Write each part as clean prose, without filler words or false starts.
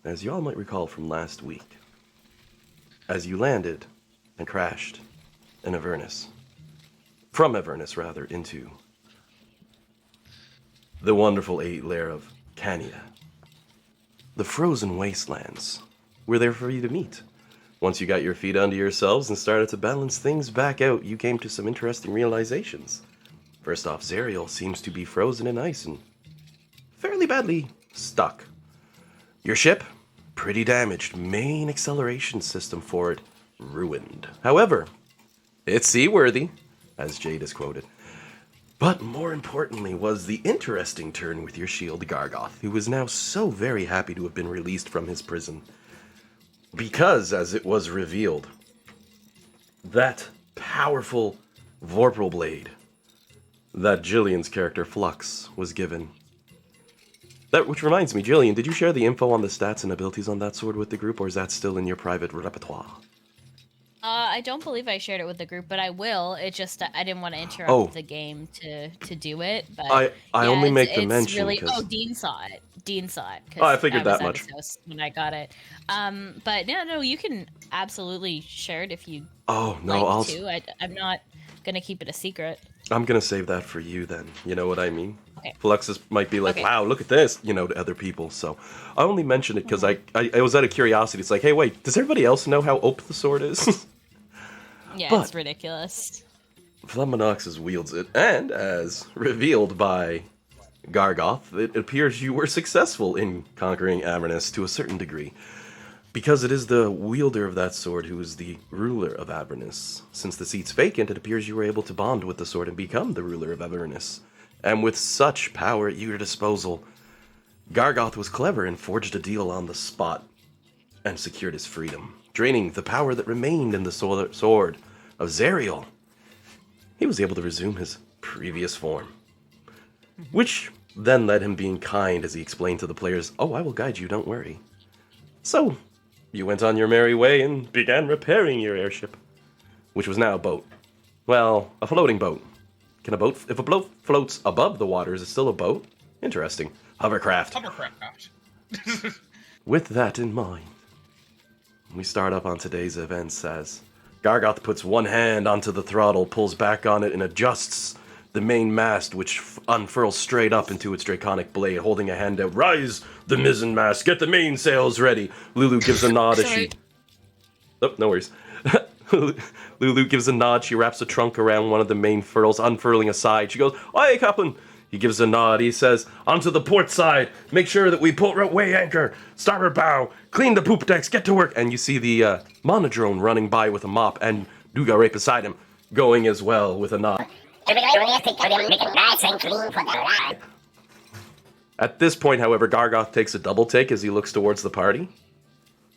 as you all might recall from last week, as you landed and crashed in Avernus, from Avernus, rather, into the wonderful lair of Cania. The frozen wastelands were there for you to meet. Once you got your feet under yourselves and started to balance things back out, you came to some interesting realizations. First off, Zariel seems to be frozen in ice and fairly badly stuck. Your ship, pretty damaged. Main acceleration system for it, ruined. However, it's seaworthy, as Jade is quoted. But more importantly was the interesting turn with your shield, Gargoth, who is now so very happy to have been released from his prison. Because, as it was revealed, that powerful Vorpal blade that Jillian's character Flux was given. Which reminds me, Jillian, did you share the info on the stats and abilities on that sword with the group, or is that still in your private repertoire? I don't believe I shared it with the group, but I will. It just I didn't want to interrupt the game to do it. But I only make the mention really. because Dean saw it. Dean saw it. I figured that much. At his house when I got it. But no, you can absolutely share it if you. I'll. I'm not gonna keep it a secret. I'm gonna save that for you then. You know what I mean? Okay. Fluxus might be like, wow, look at this, to other people. So I only mentioned it because I was out of curiosity. It's like, hey, wait, does everybody else know how OP the sword is? Yeah, but it's ridiculous. Fluminoxus wields it, and as revealed by Gargoth, it appears you were successful in conquering Avernus to a certain degree. Because it is the wielder of that sword who is the ruler of Avernus. Since the seat's vacant, it appears you were able to bond with the sword and become the ruler of Avernus. And with such power at your disposal, Gargoth was clever and forged a deal on the spot and secured his freedom, draining the power that remained in the sword of Zariel. He was able to resume his previous form, which then led him being kind as he explained to the players, "Oh, I will guide you, don't worry." So, you went on your merry way and began repairing your airship, which was now a boat. Well, a floating boat. If a boat floats above the water, is it still a boat? Interesting. Hovercraft. With that in mind, we start up on today's events as Gargoth puts one hand onto the throttle, pulls back on it, and adjusts the main mast, which unfurls straight up into its draconic blade, holding a hand out. "Rise the mizzen mast, get the mainsails ready." Lulu gives a nod as she... Oh, no worries. Lulu gives a nod. She wraps a trunk around one of the main furls, unfurling a side. She goes, "Aye, Captain." He gives a nod. He says, "Onto the port side. Make sure that we weigh anchor. Starboard bow. Clean the poop decks. Get to work." And you see the monodrone running by with a mop, and Duga right beside him, going as well with a nod. At this point, however, Gargoth takes a double take as he looks towards the party.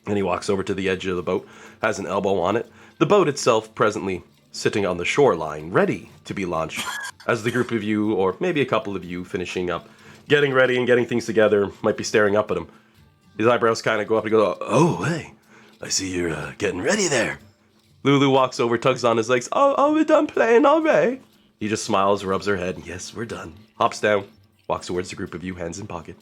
And he walks over to the edge of the boat, has an elbow on it. The boat itself presently sitting on the shoreline, ready to be launched, as the group of you, or maybe a couple of you, finishing up, getting ready and getting things together, might be staring up at him. His eyebrows kind of go up and go, "Oh, hey, I see you're getting ready there." Lulu walks over, tugs on his legs. "Oh, we're done playing already?" He just smiles, rubs her head. "Yes, we're done." Hops down, walks towards the group of you, hands in pocket.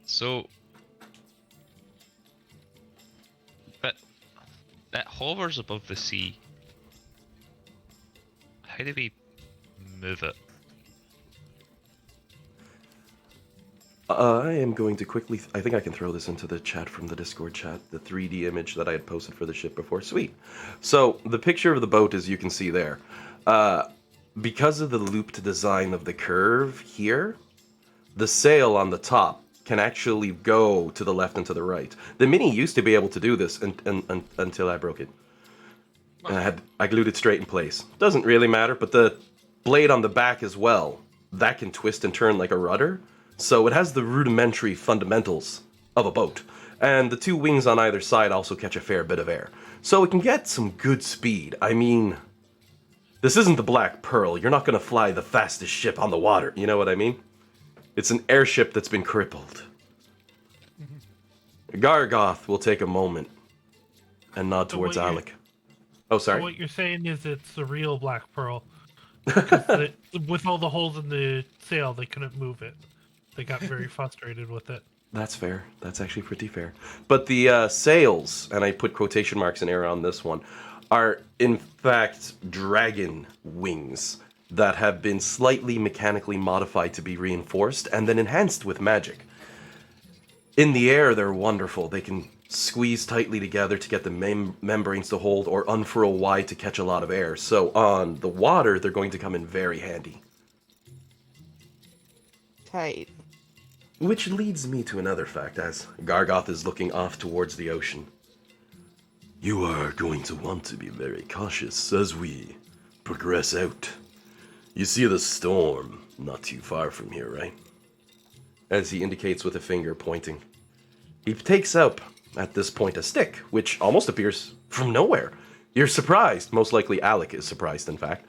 So that hovers above the sea. How do we move it? I am going to quickly... I think I can throw this into the chat from the Discord chat, the 3D image that I had posted for the ship before. Sweet. So, the picture of the boat, as you can see there, because of the looped design of the curve here, the sail on the top can actually go to the left and to the right. The Mini used to be able to do this until I broke it. And I glued it straight in place. Doesn't really matter, but the blade on the back as well, that can twist and turn like a rudder. So it has the rudimentary fundamentals of a boat. And the two wings on either side also catch a fair bit of air. So it can get some good speed. I mean, this isn't the Black Pearl. You're not going to fly the fastest ship on the water. You know what I mean? It's an airship that's been crippled. Gargoth will take a moment and nod So towards what you're- Alec. Oh, So sorry. what you're saying is it's the real Black Pearl. Because with all the holes in the sail, they couldn't move it. They got very frustrated with it. That's fair. That's actually pretty fair. But the sails, and I put quotation marks in air on this one, are in fact dragon wings that have been slightly mechanically modified to be reinforced and then enhanced with magic. In the air, they're wonderful. They can squeeze tightly together to get the membranes to hold or unfurl wide to catch a lot of air. So on the water, they're going to come in very handy. Tight. Which leads me to another fact as Gargoth is looking off towards the ocean. You are going to want to be very cautious as we progress out. You see the storm not too far from here, right? As he indicates with a finger pointing. He takes up, at this point, a stick, which almost appears from nowhere. You're surprised. Most likely Alec is surprised, in fact.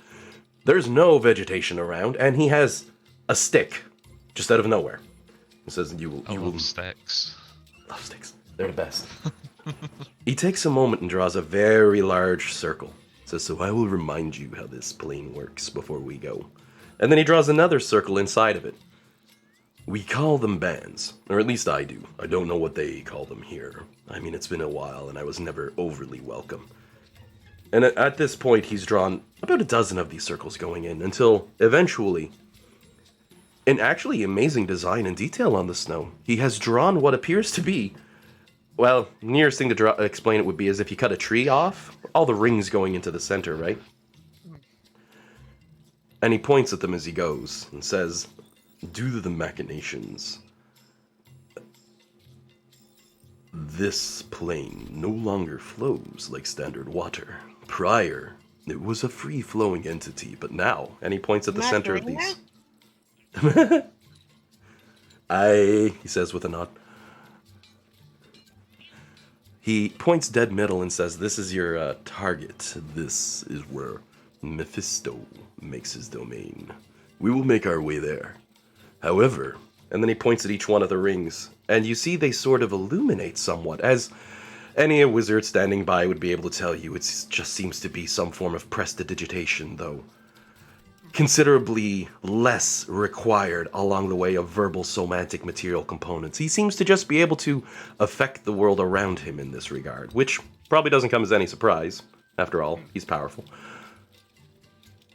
There's no vegetation around, and he has a stick, just out of nowhere. He says, I love sticks. Love sticks. They're the best. He takes a moment and draws a very large circle. Says, so I will remind you how this plane works before we go. And then he draws another circle inside of it. We call them bands, or at least I do. I don't know what they call them here. I mean, it's been a while, and I was never overly welcome. And at this point, he's drawn about a dozen of these circles going in, until eventually, in actually amazing design and detail on the snow, he has drawn what appears to be, well, nearest thing to explain it would be as if you cut a tree off, all the rings going into the center, right? And he points at them as he goes, and says, due to the machinations, this plane no longer flows like standard water. Prior, it was a free-flowing entity, but now, and he points at the center of these. Aye, he says with a nod. He points dead middle and says, this is your target. This is where Mephisto makes his domain. We will make our way there. However, and then he points at each one of the rings, and you see they sort of illuminate somewhat, as any wizard standing by would be able to tell you. It just seems to be some form of prestidigitation, though considerably less required along the way of verbal somatic material components. He seems to just be able to affect the world around him in this regard, which probably doesn't come as any surprise. After all, he's powerful.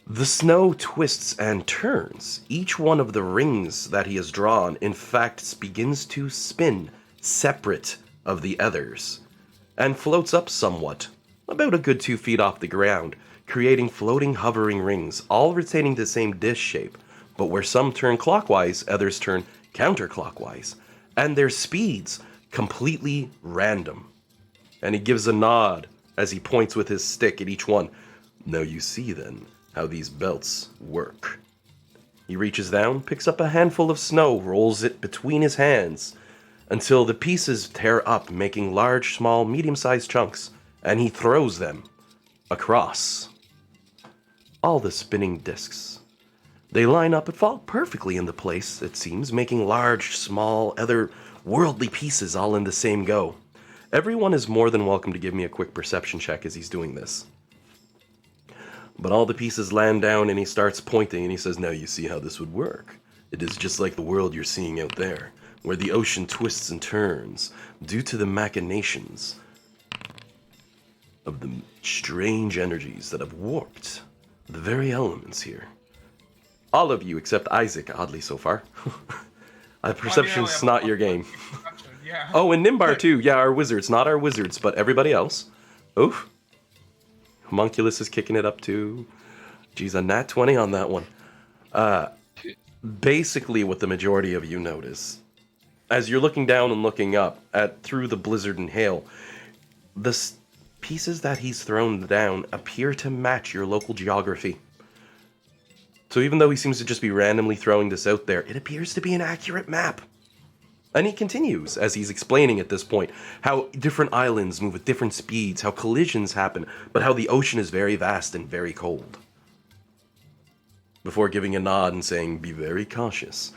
The snow twists and turns. Each one of the rings that he has drawn, in fact, begins to spin separate of the others, and floats up somewhat, about a good 2 feet off the ground, creating floating, hovering rings, all retaining the same dish shape, but where some turn clockwise, others turn counterclockwise, and their speeds completely random. And he gives a nod as he points with his stick at each one. Now you see, then, how these belts work. He reaches down, picks up a handful of snow, rolls it between his hands, until the pieces tear up, making large, small, medium-sized chunks, and he throws them across all the spinning discs. They line up and fall perfectly into place, it seems, making large, small, other-worldly pieces all in the same go. Everyone is more than welcome to give me a quick perception check as he's doing this. But all the pieces land down and he starts pointing and he says, now you see how this would work. It is just like the world you're seeing out there, where the ocean twists and turns due to the machinations of the strange energies that have warped the very elements here. All of you except Isaac, oddly so far. Perception's not your game. Yeah. Oh, and Nimbar too. Yeah, our wizards. Not our wizards, but everybody else. Oof. Homunculus is kicking it up too. Geez, a nat 20 on that one. Basically what the majority of you notice, as you're looking down and looking up at through the blizzard and hail, the pieces that he's thrown down appear to match your local geography. So even though he seems to just be randomly throwing this out there, it appears to be an accurate map. And he continues, as he's explaining at this point, how different islands move at different speeds, how collisions happen, but how the ocean is very vast and very cold. Before giving a nod and saying, be very cautious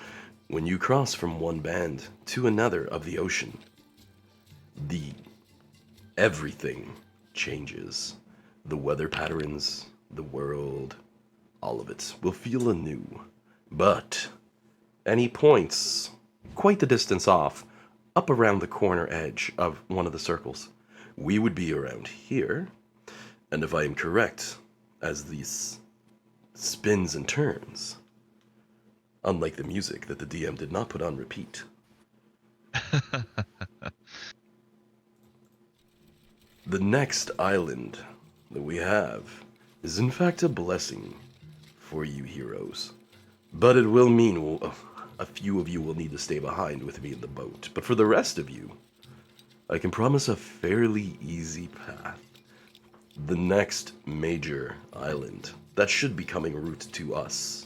when you cross from one band to another of the ocean. Everything changes. The weather patterns, the world, all of it will feel anew. But, and he points quite the distance off, up around the corner edge of one of the circles. We would be around here, and if I am correct, as these spins and turns, unlike the music that the DM did not put on repeat. The next island that we have is in fact a blessing for you heroes. But it will mean a few of you will need to stay behind with me in the boat. But for the rest of you, I can promise a fairly easy path. The next major island that should be coming route to us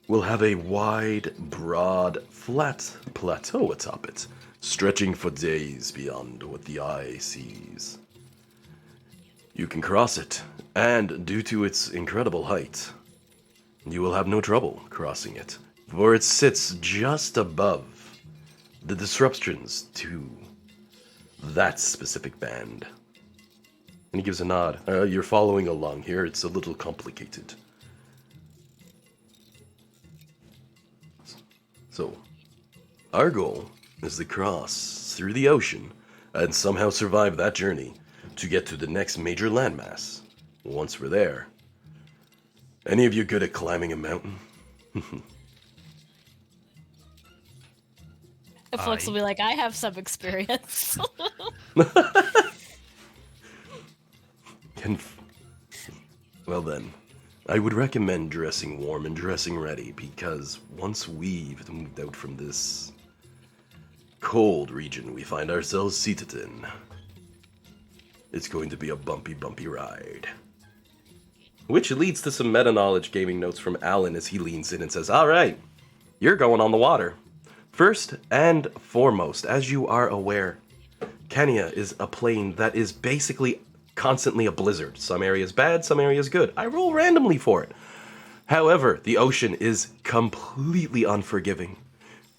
will have a wide, broad, flat plateau atop it, stretching for days beyond what the eye sees. You can cross it, and due to its incredible height, you will have no trouble crossing it, for it sits just above the disruptions to that specific band. And he gives a nod. You're following along here, it's a little complicated. So, our goal is to cross through the ocean and somehow survive that journey to get to the next major landmass. Once we're there, any of you good at climbing a mountain? Flux will be like, I have some experience. Well then, I would recommend dressing warm and dressing ready, because once we've moved out from this cold region we find ourselves seated in, it's going to be a bumpy, bumpy ride. Which leads to some meta-knowledge gaming notes from Alan as he leans in and says, alright, you're going on the water. First and foremost, as you are aware, Cania is a plane that is basically constantly a blizzard. Some areas bad, some areas good. I roll randomly for it. However, the ocean is completely unforgiving.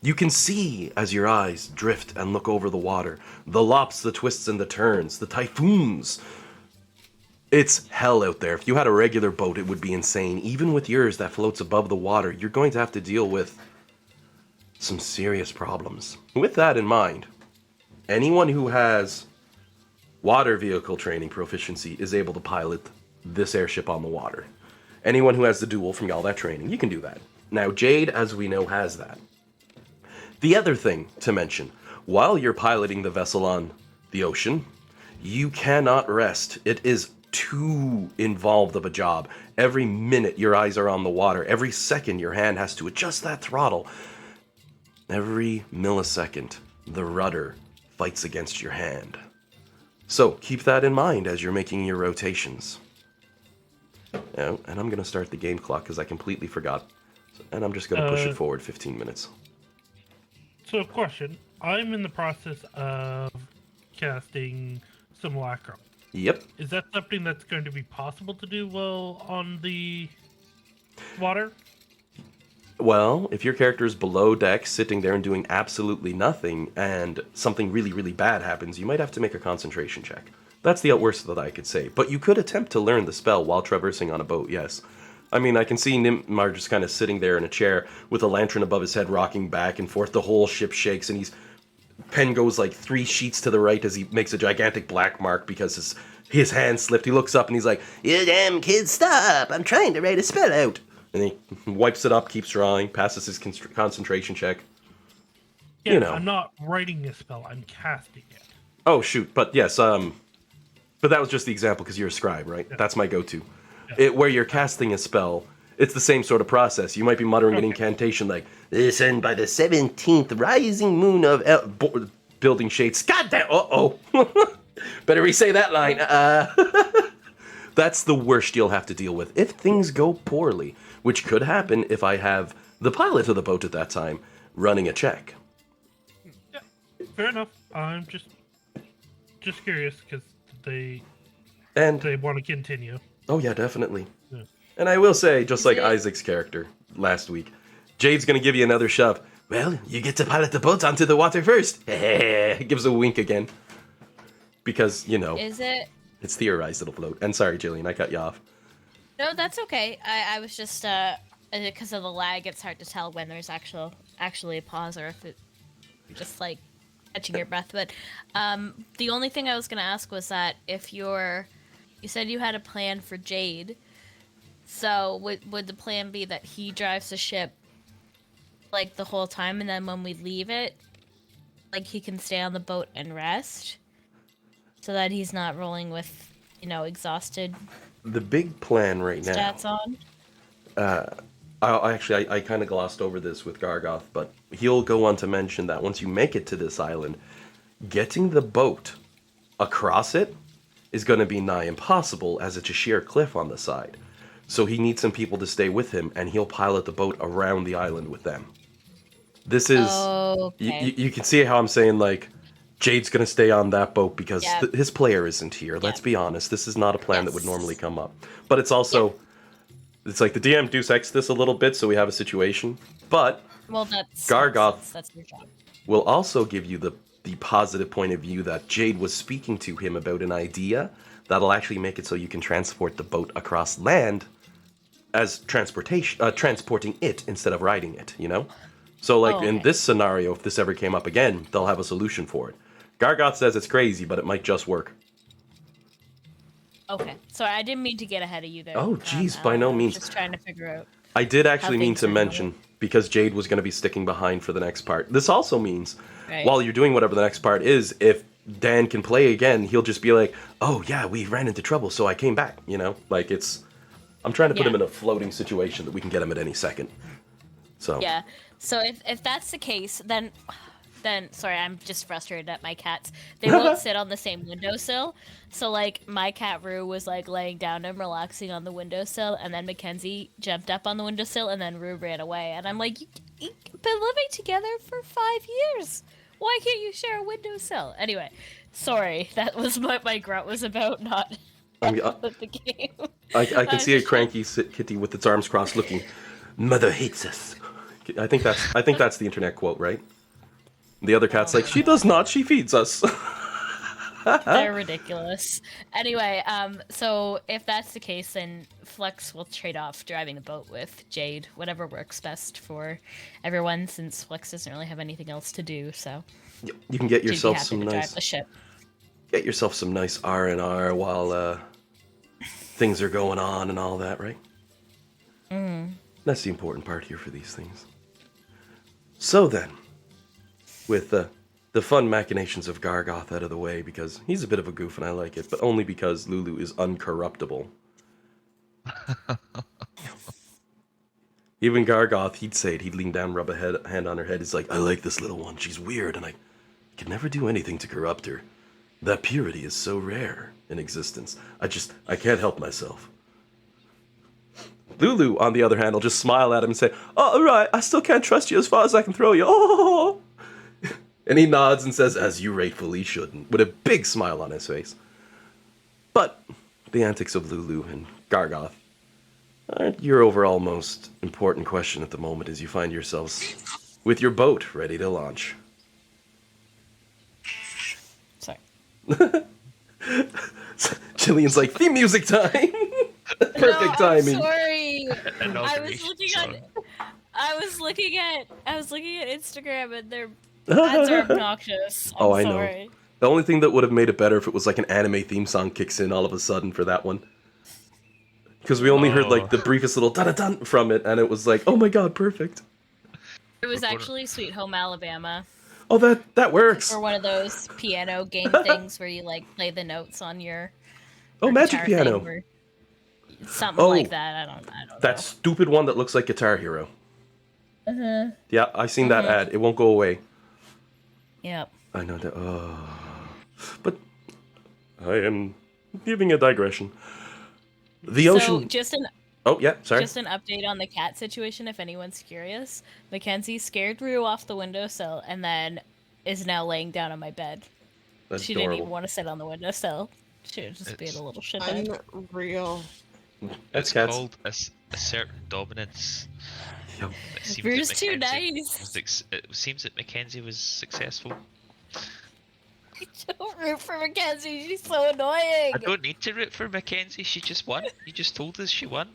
You can see as your eyes drift and look over the water, the lops, the twists and the turns, the typhoons. It's hell out there. If you had a regular boat, it would be insane. Even with yours that floats above the water, you're going to have to deal with some serious problems. With that in mind, anyone who has water vehicle training proficiency is able to pilot this airship on the water. Anyone who has the dual from all that training, you can do that. Now, Jade, as we know, has that. The other thing to mention, while you're piloting the vessel on the ocean, you cannot rest. It is too involved of a job. Every minute your eyes are on the water. Every second your hand has to adjust that throttle. Every millisecond, the rudder fights against your hand. So keep that in mind as you're making your rotations. And I'm going to start the game clock because I completely forgot. And I'm just going to push it forward 15 minutes. So, question. I'm in the process of casting simulacrum. Yep. Is that something that's going to be possible to do while on the water? Well, if your character is below deck, sitting there and doing absolutely nothing, and something really, really bad happens, you might have to make a concentration check. That's the worst that I could say. But you could attempt to learn the spell while traversing on a boat, yes. I mean, I can see Nimar just kind of sitting there in a chair with a lantern above his head rocking back and forth. The whole ship shakes, and pen goes like 3 sheets to the right as he makes a gigantic black mark because his hand slipped. He looks up and he's like, "You damn kid, stop! I'm trying to write a spell out." And he wipes it up, keeps drawing, passes his concentration check. Yeah, you know. I'm not writing a spell, I'm casting it. Oh, shoot. But yes, but that was just the example because you're a scribe, right? Yeah. That's my go-to. Yeah. Where you're casting a spell, it's the same sort of process. You might be muttering an incantation like, "Listen, by the 17th rising moon of building shades." God damn! Uh-oh. Better re-say that line. That's the worst you'll have to deal with if things go poorly, which could happen if I have the pilot of the boat at that time running a check. Yeah, fair enough. I'm just curious because they want to continue. Oh yeah, definitely. Yeah. And I will say, just like Isaac's character last week, Jade's gonna give you another shove. Well, you get to pilot the boat onto the water first. Gives a wink again. Because, you know. Is it It's theorized it'll float. And sorry, Jillian, I cut you off. No, that's okay. I was just because of the lag, it's hard to tell when there's actually a pause or if it just like catching your breath. But the only thing I was gonna ask was that if you said you had a plan for Jade, so would the plan be that he drives the ship like the whole time, and then when we leave it, like he can stay on the boat and rest, so that he's not rolling with, exhausted The big plan right now. stats on? I kind of glossed over this with Gargoth, but he'll go on to mention that once you make it to this island, getting the boat across it is going to be nigh impossible, as it's a sheer cliff on the side. So he needs some people to stay with him, and he'll pilot the boat around the island with them. This is... Okay. You can see how I'm saying, like, Jade's going to stay on that boat because his player isn't here. Let's be honest. This is not a plan that would normally come up. But it's also... It's like the DM Deus Ex this a little bit, so we have a situation. But Gargoth that's your job. will also give you the positive point of view that Jade was speaking to him about an idea that'll actually make it so you can transport the boat across land as transporting it instead of riding it, So, in this scenario, if this ever came up again, they'll have a solution for it. Gargoth says it's crazy, but it might just work. Okay. Sorry, I didn't mean to get ahead of you there. Oh, jeez, by no means. Just trying to figure out. I did actually mean things to are mention, because Jade was going to be sticking behind for the next part. This also means, Right. while you're doing whatever the next part is, if Dan can play again, he'll just be like, oh, yeah, we ran into trouble, so I came back, Like, I'm trying to put him in a floating situation that we can get him at any second. So... Yeah. So if that's the case, then sorry, I'm just frustrated at my cats. They won't sit on the same windowsill. So like my cat Rue was like laying down and relaxing on the windowsill, and then Mackenzie jumped up on the windowsill, and then Rue ran away. And I'm like, you've been living together for 5 years. Why can't you share a windowsill? Anyway, sorry, that was what my grunt was about, not the game. I can see a cranky kitty with its arms crossed looking, "Mother hates us." I think that's the internet quote, right? The other cat's like, she does not, she feeds us. They're ridiculous. Anyway, so if that's the case, then Flex will trade off driving the boat with Jade, whatever works best for everyone, since Flex doesn't really have anything else to do. So you can get yourself drive the ship. Get yourself some nice R&R while things are going on and all that, right? That's the important part here for these things. So then, with the fun machinations of Gargoth out of the way, because he's a bit of a goof and I like it, but only because Lulu is uncorruptible. Even Gargoth, he'd say it, he'd lean down, rub a hand on her head. He's like, I like this little one, she's weird, and I can never do anything to corrupt her. That purity is so rare in existence. I can't help myself. Lulu, on the other hand, will just smile at him and say, oh, all right, I still can't trust you as far as I can throw you. Oh! And he nods and says, as you rightfully shouldn't, with a big smile on his face. But the antics of Lulu and Gargoth aren't your overall most important question at the moment, as you find yourselves with your boat ready to launch. Sorry. Jillian's like, theme music time! Perfect timing. I'm sorry. Inauguration I was looking at Instagram, and their ads are obnoxious. I'm sorry. Know. The only thing that would have made it better if it was like an anime theme song kicks in all of a sudden for that one. Because we only heard like the briefest little dun-dun-dun from it, and it was like, oh my god, perfect. It was actually Sweet Home Alabama. Oh, that works. Or one of those piano game things where you like play the notes on your Magic Piano. Something like that. I don't know. That stupid one that looks like Guitar Hero. Yeah, I've seen that ad. It won't go away. Yep. I know that. But I am giving a digression. The ocean. Oh, yeah, sorry. Just an update on the cat situation, if anyone's curious. Mackenzie scared Rue off the windowsill and then is now laying down on my bed. That's she adorable. didn't even want to sit on the windowsill. She was just being a little shithead. Unreal. It's called assert dominance. Yep. Rue's too nice. It seems that Mackenzie was successful. Don't root for Mackenzie. She's so annoying. I don't need to root for Mackenzie. She just won. You just told us she won.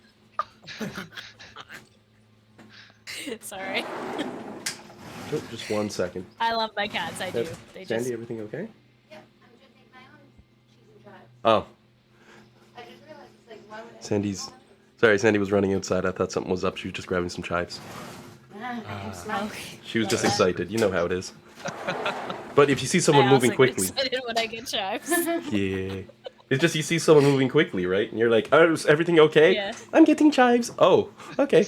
Sorry. Oh, just 1 second. I love my cats. I do. They Sandy, just... everything okay? Yeah, I'm drinking my own cheese and chives. Oh, I just realized, it's like, why would I? Sandy's. Sorry, Sandy was running outside. I thought something was up. She was just grabbing some chives. Okay. She was just excited. You know how it is. But if you see someone I moving also quickly, get excited when I get chives. yeah, it's just you see someone moving quickly, right? And you're like, "Oh, is everything okay?" Yeah. I'm getting chives. Oh, okay.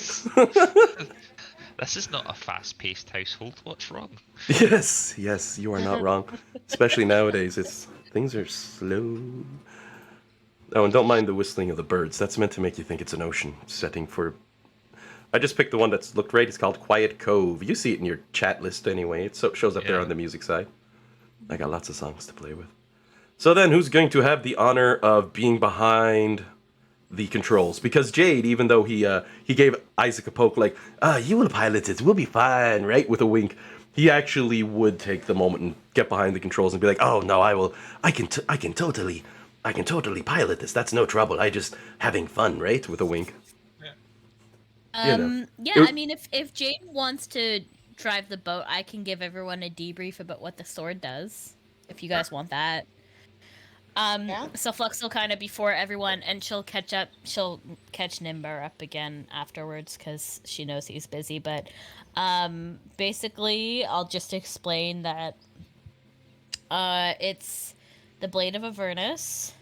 This is not a fast-paced household. What's wrong? Yes, you are not wrong. Especially nowadays, things are slow. Oh, and don't mind the whistling of the birds. That's meant to make you think it's an ocean setting for. I just picked the one that's looked right. It's called Quiet Cove. You see it in your chat list anyway. It shows up there on the music side. I got lots of songs to play with. So then, who's going to have the honor of being behind the controls? Because Jade, even though he gave Isaac a poke, like, you will pilot it, we'll be fine, right? With a wink, he actually would take the moment and get behind the controls and be like, oh no, I can totally pilot this. That's no trouble. I just having fun, right? With a wink. Yeah, I mean, if Jade wants to drive the boat, I can give everyone a debrief about what the sword does, if you guys want that. So Flux will kind of before everyone, and she'll catch Nimbar up again afterwards, because she knows he's busy, but basically, I'll just explain that it's the Blade of Avernus.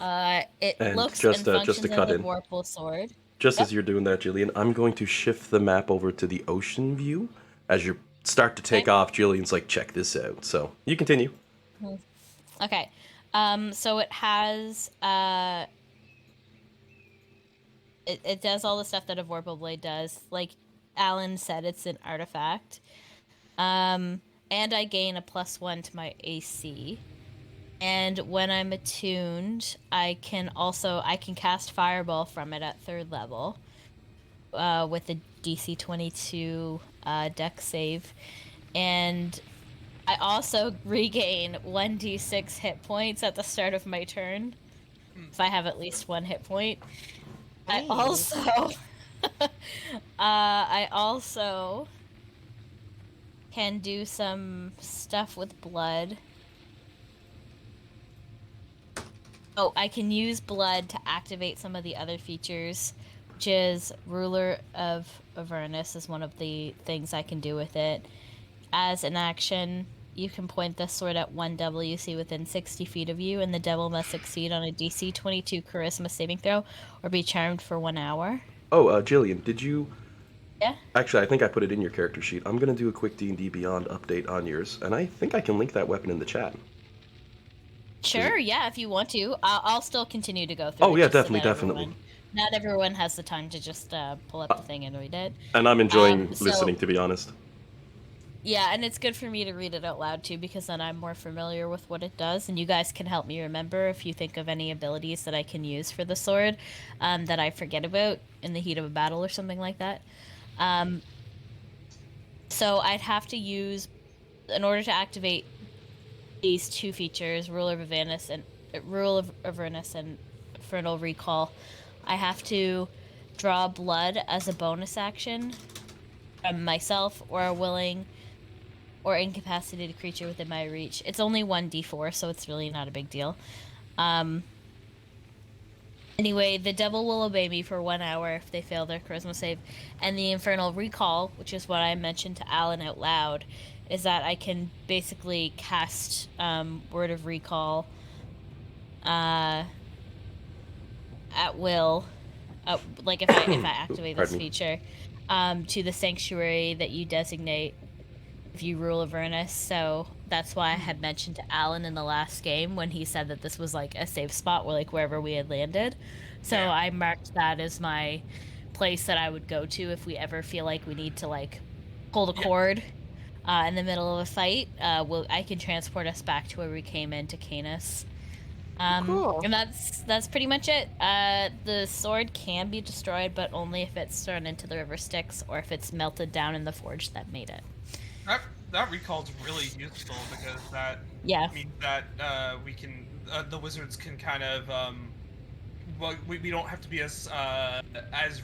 It And looks just and to functions cut as a in. Vorpal sword. Just as you're doing that, Jillian, I'm going to shift the map over to the ocean view. As you start to take off, Jillian's like, check this out. So, you continue. Okay. So it has, it does all the stuff that a Vorpal Blade does. Like Alan said, it's an artifact. And I gain a +1 to my AC. And when I'm attuned, I can cast Fireball from it at 3rd level with a DC 22 dex save. And I also regain 1d6 hit points at the start of my turn if I have at least 1 hit point. I also can do some stuff with blood. Oh, I can use blood to activate some of the other features, which is Ruler of Avernus is one of the things I can do with it. As an action, you can point this sword at one WC within 60 feet of you, and the devil must succeed on a DC 22 Charisma saving throw or be charmed for 1 hour. Oh, Jillian, did you... Yeah? Actually, I think I put it in your character sheet. I'm going to do a quick D&D Beyond update on yours, and I think I can link that weapon in the chat. Sure, yeah, if you want to. I'll still continue to go through it. Oh, yeah, just so definitely. Not everyone has the time to just pull up the thing and read it. And I'm enjoying listening, to be honest. Yeah, and it's good for me to read it out loud, too, because then I'm more familiar with what it does, and you guys can help me remember if you think of any abilities that I can use for the sword that I forget about in the heat of a battle or something like that. So I'd have to use, in order to activate these 2 features, Rule of Avernus and Infernal Recall, I have to draw blood as a bonus action from myself or a willing or incapacitated creature within my reach. It's only 1d4, so it's really not a big deal. Anyway, the devil will obey me for 1 hour if they fail their charisma save. And the Infernal Recall, which is what I mentioned to Alan out loud, is that I can basically cast Word of Recall at will, like if I activate this feature, to the sanctuary that you designate if you rule Avernus. So that's why I had mentioned to Alan in the last game when he said that this was like a safe spot where like wherever we had landed. So yeah. I marked that as my place that I would go to if we ever feel like we need to like pull the cord in the middle of a fight. I can transport us back to where we came in to Canis. Cool. And that's pretty much it. The sword can be destroyed, but only if it's thrown into the river Styx or if it's melted down in the forge that made it. that recall's really useful because that Yeah. means that we can the wizards can kind of well, we don't have to be as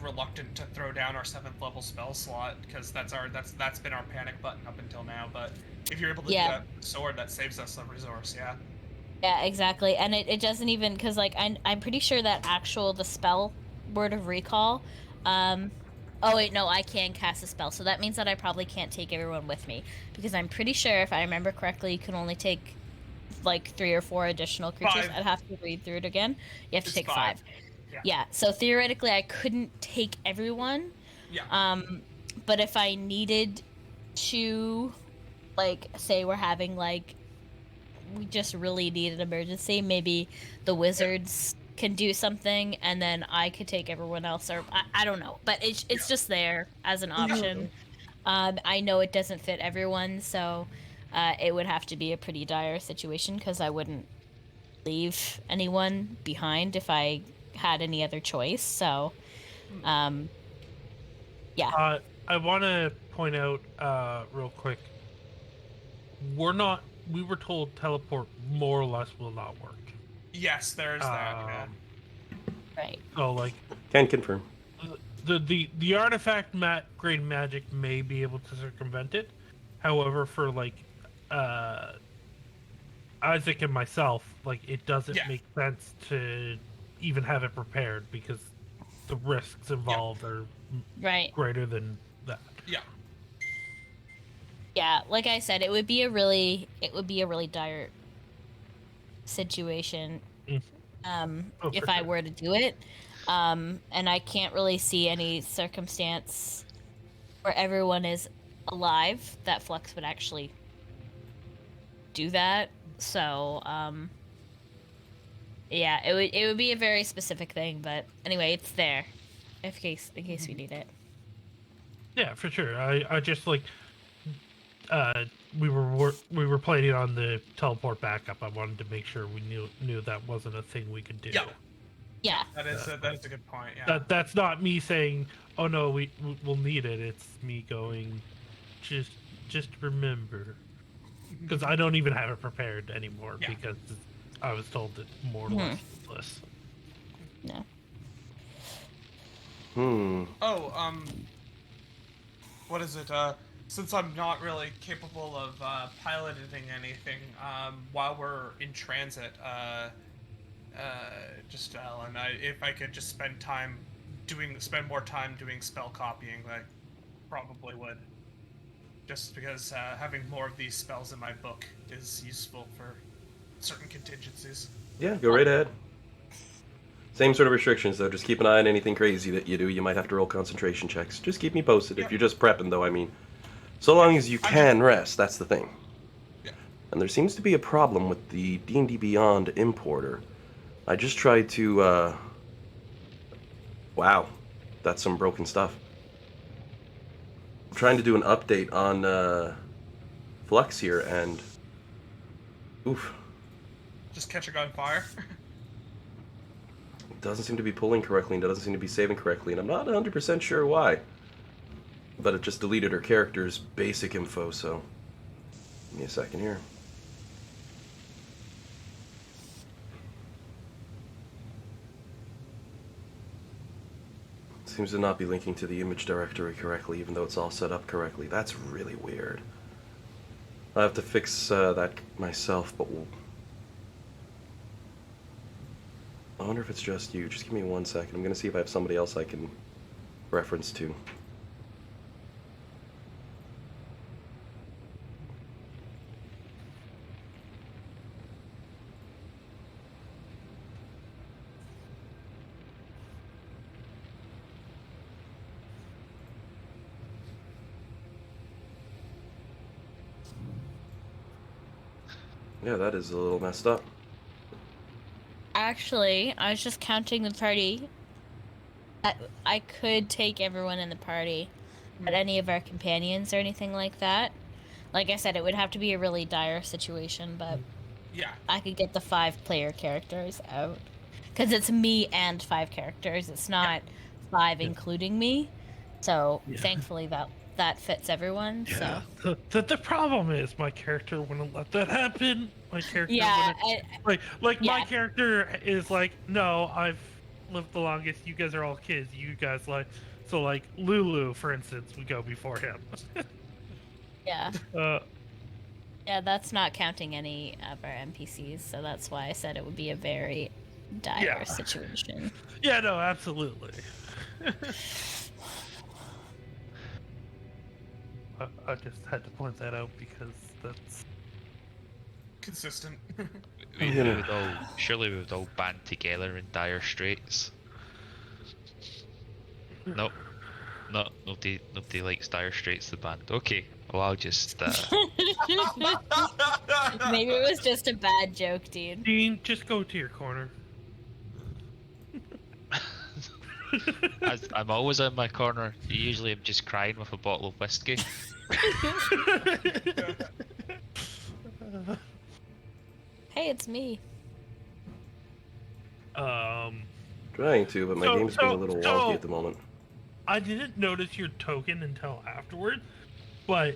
reluctant to throw down our 7th level spell slot because that's been our panic button up until now. But if you're able to do Yeah. that with the sword, that saves us a resource. Yeah. Yeah, exactly. And it doesn't even, because, like, I'm pretty sure that the spell word of recall, oh wait, no, I can cast a spell, so that means that I probably can't take everyone with me, because I'm pretty sure, if I remember correctly, you can only take, like, 3 or 4 additional creatures. 5. I'd have to read through it again. You have to It's take 5. 5. Yeah. Yeah, so theoretically I couldn't take everyone, Yeah. but if I needed to, like, say we're having, like, we just really need an emergency, maybe the wizards can do something and then I could take everyone else, or I don't know, but it's just there as an option. I know it doesn't fit everyone, so it would have to be a pretty dire situation, because I wouldn't leave anyone behind if I had any other choice. So yeah. I want to point out real quick. We were told teleport more or less will not work. Yes, there's that. Yeah. Right. So like Can confirm. the artifact grade magic may be able to circumvent it. However, for like Isaac and myself, like it doesn't make sense to even have it prepared because the risks involved are Right. greater than that. Yeah. Yeah, like I said, it would be a really dire situation if I were to do it. And I can't really see any circumstance where everyone is alive that Flux would actually do that. So, yeah, it would be a very specific thing, but anyway, it's there in case we need it. Yeah, for sure. I just like we were planning on the teleport backup. I wanted to make sure we knew that wasn't a thing we could do. Yeah. Yeah. That is a good point. Yeah. That's not me saying, "Oh no, we'll need it." It's me going, just remember, because I don't even have it prepared anymore because I was told it more or less useless. No. Oh, what is it? Since I'm not really capable of piloting anything, while we're in transit, just Alan, if I could just spend more time doing spell copying, I probably would. Just because having more of these spells in my book is useful for certain contingencies. Yeah, go right ahead. Same sort of restrictions, though. Just keep an eye on anything crazy that you do. You might have to roll concentration checks. Just keep me posted. If you're just prepping, though, I mean, so long as you can rest, that's the thing. Yeah. And there seems to be a problem with the D&D Beyond importer. I just tried to, wow, that's some broken stuff. I'm trying to do an update on Flux here, and oof. Just catching on fire. It doesn't seem to be pulling correctly, and it doesn't seem to be saving correctly, and I'm not 100% sure why. But it just deleted her character's basic info, so give me a second here. Seems to not be linking to the image directory correctly, even though it's all set up correctly. That's really weird. I have to fix that myself, but I wonder if it's just you. Just give me 1 second. I'm gonna see if I have somebody else I can reference to. Yeah, that is a little messed up. Actually, I was just counting the party. I could take everyone in the party, but any of our companions or anything like that. Like I said, it would have to be a really dire situation, but Yeah. I could get the 5-player characters out. Because it's me and 5 characters. It's not 5 including me. So thankfully that that fits everyone. Yeah. So The problem is my character wouldn't let that happen. My character yeah, wouldn't like my yeah. character is like, no, I've lived the longest. You guys are all kids. You guys like so like Lulu, for instance, would go before him. yeah. uh, Yeah, that's not counting any of our NPCs, so that's why I said it would be a very dire Yeah. situation. yeah, no, absolutely. I just had to point that out because that's Consistent. Surely we would all band together in dire straits. Nope. No, nobody likes dire straits. The band. Okay, well I'll just. Maybe it was just a bad joke, dude. Dean. Just go to your corner. I'm always in my corner. Usually I'm just crying with a bottle of whiskey. Hey, it's me. Trying to, but my game's being a little wonky at the moment. I didn't notice your token until afterward, but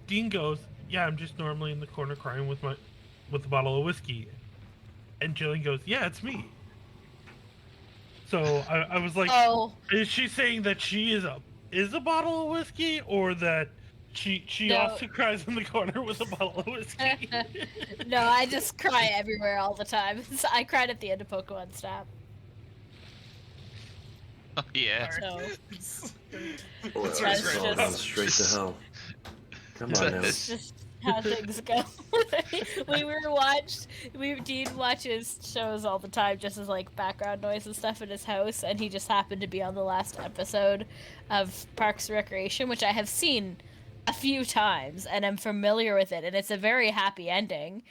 Dean goes, yeah, I'm just normally in the corner crying with a bottle of whiskey, and Jillian goes, yeah, it's me. So I was like, Oh. Is she saying that she is a bottle of whiskey, or that she No. also cries in the corner with a bottle of whiskey? No, I just cry everywhere all the time. I cried at the end of Pokemon Snap. Oh, yeah. So Well, That's That's great. going just- straight to hell. Come on now. it's just how things go. Dean watches shows all the time just as like background noise and stuff in his house, and he just happened to be on the last episode of Parks and Recreation, which I have seen a few times and I'm familiar with it, and it's a very happy ending.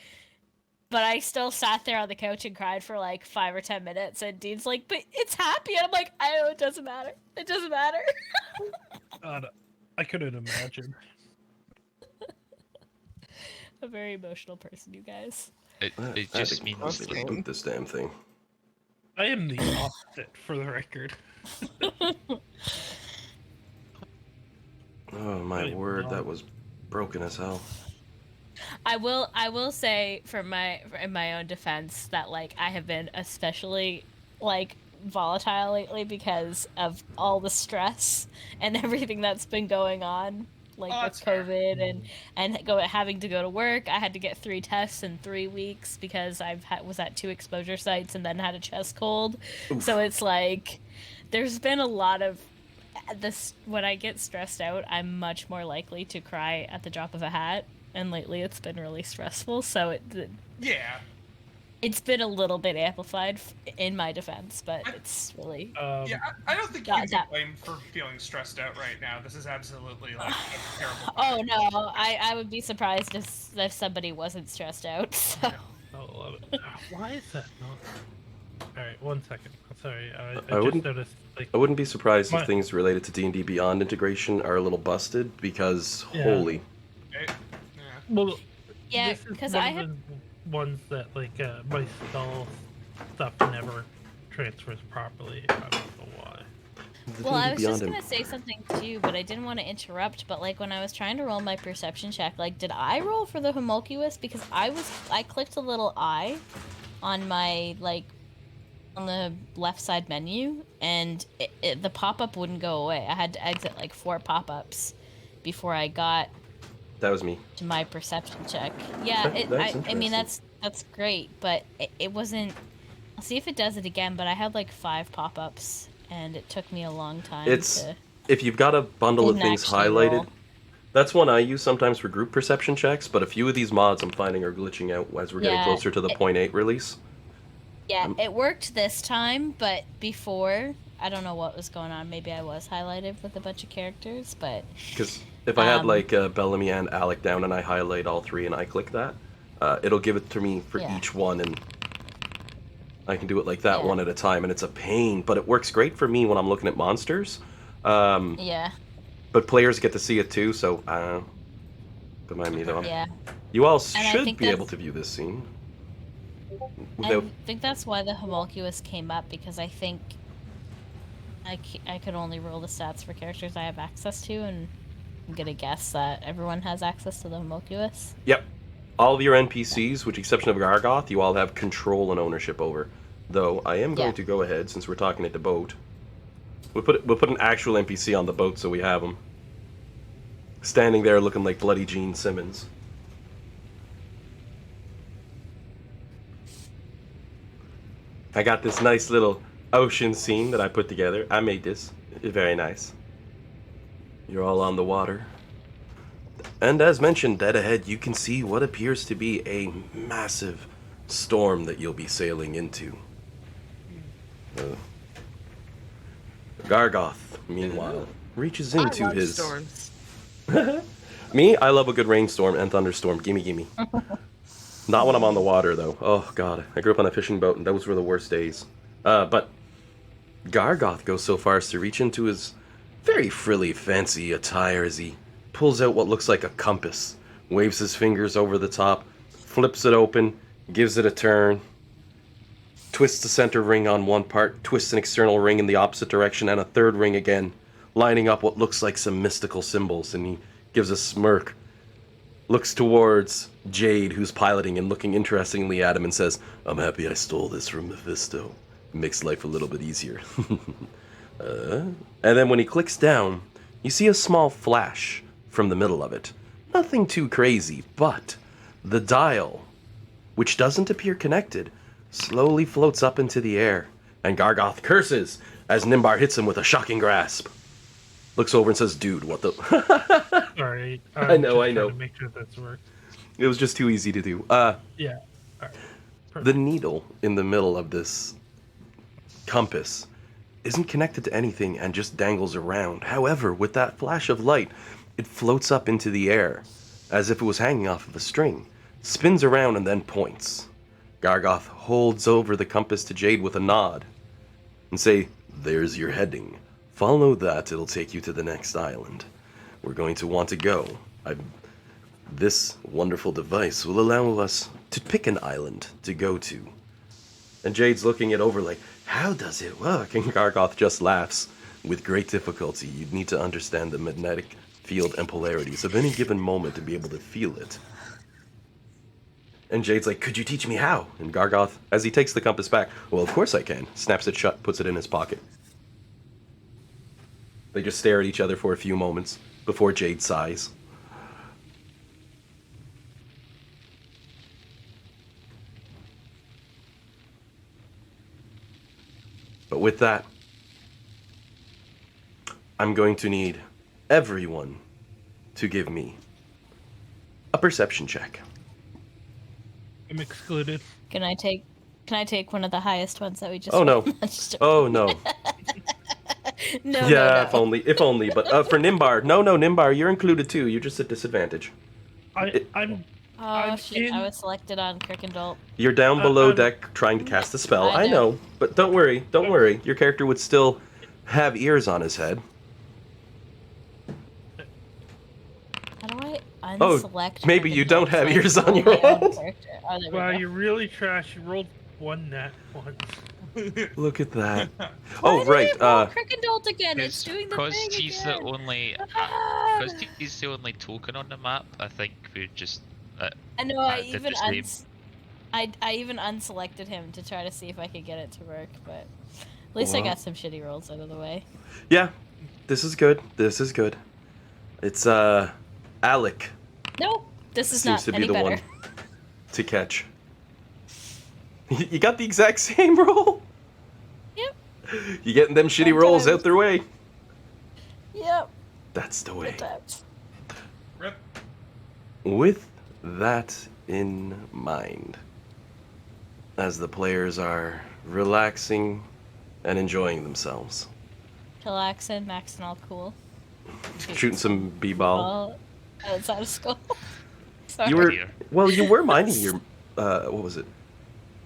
But I still sat there on the couch and cried for like 5 or 10 minutes, and Dean's like, but it's happy, and I'm like, I know, it doesn't matter. It doesn't matter. God, I couldn't imagine. A very emotional person, you guys. It I had just to means constantly boot this damn thing. I am the opposite, for the record. Oh my word, that was broken as hell. I will say in my own defense that like I have been especially like volatile lately because of all the stress and everything that's been going on, like with that's fair. COVID and having to go to work. I had to get 3 tests in 3 weeks because was at 2 exposure sites and then had a chest cold. Oof. So it's like there's been a lot of this. When I get stressed out, I'm much more likely to cry at the drop of a hat. And lately it's been really stressful, so Yeah. it's been a little bit amplified in my defense, but it's really... Yeah, I don't think you That- can be that- blamed for feeling stressed out right now. This is absolutely like a terrible. Oh no, I would be surprised if somebody wasn't stressed out, so... I love it. Why is that not? Alright, 1 second. Sorry, I I just wouldn't- noticed. Like, I wouldn't be surprised My- if things related to D&D Beyond integration are a little busted, because Yeah. holy... Okay. Yeah. well, Yeah, this is because one I of had... the ones that like my spell stuff never transfers properly. I don't know why. The Well, I D&D was just Beyond gonna say something too, but I didn't want to interrupt. But like when I was trying to roll my perception check, like did I roll for the homunculus? Because I clicked a little eye on my on the left side menu, and the pop up wouldn't go away. I had to exit like 4 pop ups before I got That was me. to my perception check. Yeah, That's I mean interesting. that's great, but it wasn't. I'll see if it does it again. But I had like 5 pop ups, and it took me a long time It's to. if you've got a bundle of Didn't things actually highlighted. roll. That's one I use sometimes for group perception checks, but a few of these mods I'm finding are glitching out as we're getting Yeah, closer to the 0.8 release. Yeah, it worked this time, but before, I don't know what was going on. Maybe I was highlighted with a bunch of characters, but Because if I had Um, like Bellamy and Alec down and I highlight all 3 and I click that, it'll give it to me for Yeah. each one, and I can do it like that Yeah. one at a time, and it's a pain, but it works great for me when I'm looking at monsters. yeah, But players get to see it too, so don't mind me though. yeah. You all And I should think be able that's- to view this scene. I think that's why the homunculus came up, because I think I could only roll the stats for characters I have access to, and I'm gonna guess that everyone has access to the homunculus. Yep. All of your NPCs, with the exception of Gargoth, you all have control and ownership over. Though I am going Yeah. to go ahead, since we're talking at the boat. We'll put an actual NPC on the boat so we have him. Standing there looking like bloody Gene Simmons. I got this nice little ocean scene that I put together. I made this. Very nice. You're all on the water. And as mentioned, dead ahead you can see what appears to be a massive storm that you'll be sailing into. Gargoth, meanwhile, reaches into I love his... storms. Me, I love a good rainstorm and thunderstorm. Gimme, gimme. Not when I'm on the water, though. Oh, God. I grew up on a fishing boat, and those were the worst days. But Gargoth goes so far as to reach into his very frilly, fancy attire as he pulls out what looks like a compass, waves his fingers over the top, flips it open, gives it a turn, twists the center ring on one part, twists an external ring in the opposite direction, and a third ring again, lining up what looks like some mystical symbols, and he gives a smirk, looks towards Jade, who's piloting and looking interestingly at him, and says, "I'm happy I stole this from Mephisto. It makes life a little bit easier." And then when he clicks down, you see a small flash from the middle of it. Nothing too crazy, but the dial, which doesn't appear connected, slowly floats up into the air, and Gargoth curses as Nimbar hits him with a shocking grasp. Looks over and says, "Dude, what the..." Sorry. I know, just I know. trying to make sure this works. It was just too easy to do. Yeah. All right. The needle in the middle of this compass isn't connected to anything and just dangles around. However, with that flash of light, it floats up into the air as if it was hanging off of a string, spins around and then points. Gargoth holds over the compass to Jade with a nod and say, "There's your heading. Follow that, it'll take you to the next island. We're going to want to go. This wonderful device will allow us to pick an island to go to." And Jade's looking it over like, "How does it work?" And Gargoth just laughs. "With great difficulty, you'd need to understand the magnetic field and polarities of any given moment to be able to feel it." And Jade's like, "Could you teach me how?" And Gargoth, as he takes the compass back, "Well, of course I can." Snaps it shut, puts it in his pocket. They just stare at each other for a few moments before Jade sighs. But with that, I'm going to need everyone to give me a perception check. I'm excluded. Can I take one of the highest ones that we just? Oh no! Just- Oh no! no, Yeah, no. if only. But for Nimbar, no, Nimbar, you're included too. You're just at disadvantage. I'm Oh I'm shit! in- I was selected on Kirkendall. You're down below I'm- deck trying to cast a spell. I I know. know, but don't worry, don't worry. Your character would still have ears on his head. How do I Oh, unselect? maybe you Kirkendall don't have so I ears can on roll your my own own. character? Oh, there we Wow, go. you're really trash. You rolled one nat once. Look at that. Why Oh, did right. it roll Kirkendall again? It's doing the Because thing he's again. the only, Ah! because he's the only token on the map. I think we just. I know. I did even the same. I even unselected him to try to see if I could get it to work, but at least I Well. got some shitty rolls out of the way. Yeah, this is good. This is good. It's Alec No, this is seems not to be any the better. one to catch. You got the exact same roll. Yep. You getting them shitty rolls Sometimes. out their way. Yep. That's the way. Good times. Rip. With that in mind, as the players are relaxing and enjoying themselves, Chillaxin, maxing all cool. shooting some b-ball. Ball outside of school. Sorry. You were Here. well. You were minding your what was it?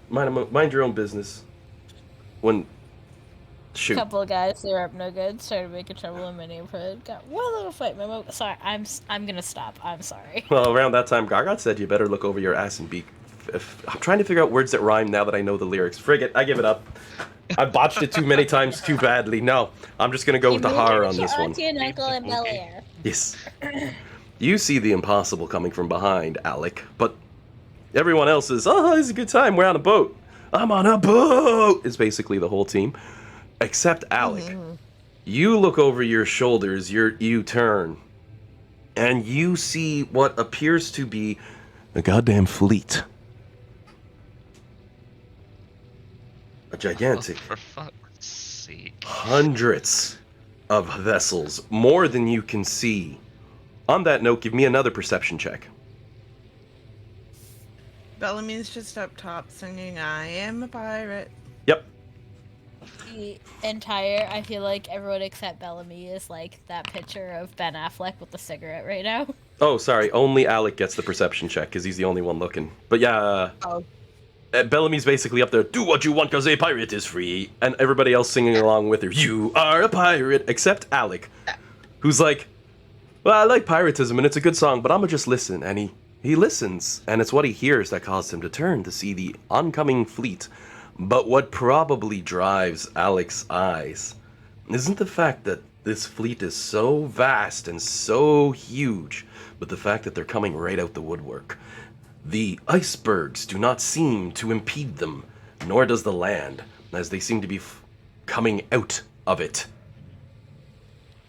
Mind your own business. When shoot. Couple of guys who were up no good started making trouble in my neighborhood. Got one little fight. Sorry, I'm gonna stop. I'm sorry. Well, around that time, Gargot said you better look over your ass and be I'm trying to figure out words that rhyme now that I know the lyrics. Frig it, I give it up. I botched it too many times too badly. No, I'm just gonna go with the horror on this one. Auntie and uncle in Bel Okay. Air. Yes. You see the impossible coming from behind, Alec, but everyone else is, oh, it's a good time. We're on a boat. I'm on a boat, is basically the whole team. Except Alec. You look over your shoulders, you turn, and you see what appears to be a goddamn fleet. A gigantic, For fuck's sake. hundreds of vessels, more than you can see. On that note, give me another perception check. Bellamy's just up top singing, I am a pirate. Yep. The entire, I feel like everyone except Bellamy is like that picture of Ben Affleck with the cigarette right now. Oh, sorry. Only Alec gets the perception check because he's the only one looking. But yeah, Oh. Bellamy's basically up there. Do what you want because a pirate is free. And everybody else singing along with her. You are a pirate. Except Alec, who's like, well, I like piratism and it's a good song, but I'ma just listen. And he listens. And it's what he hears that caused him to turn to see the oncoming fleet. But what probably drives Alec's eyes isn't the fact that this fleet is so vast and so huge, but the fact that they're coming right out the woodwork. The icebergs do not seem to impede them, nor does the land, as they seem to be coming out of it.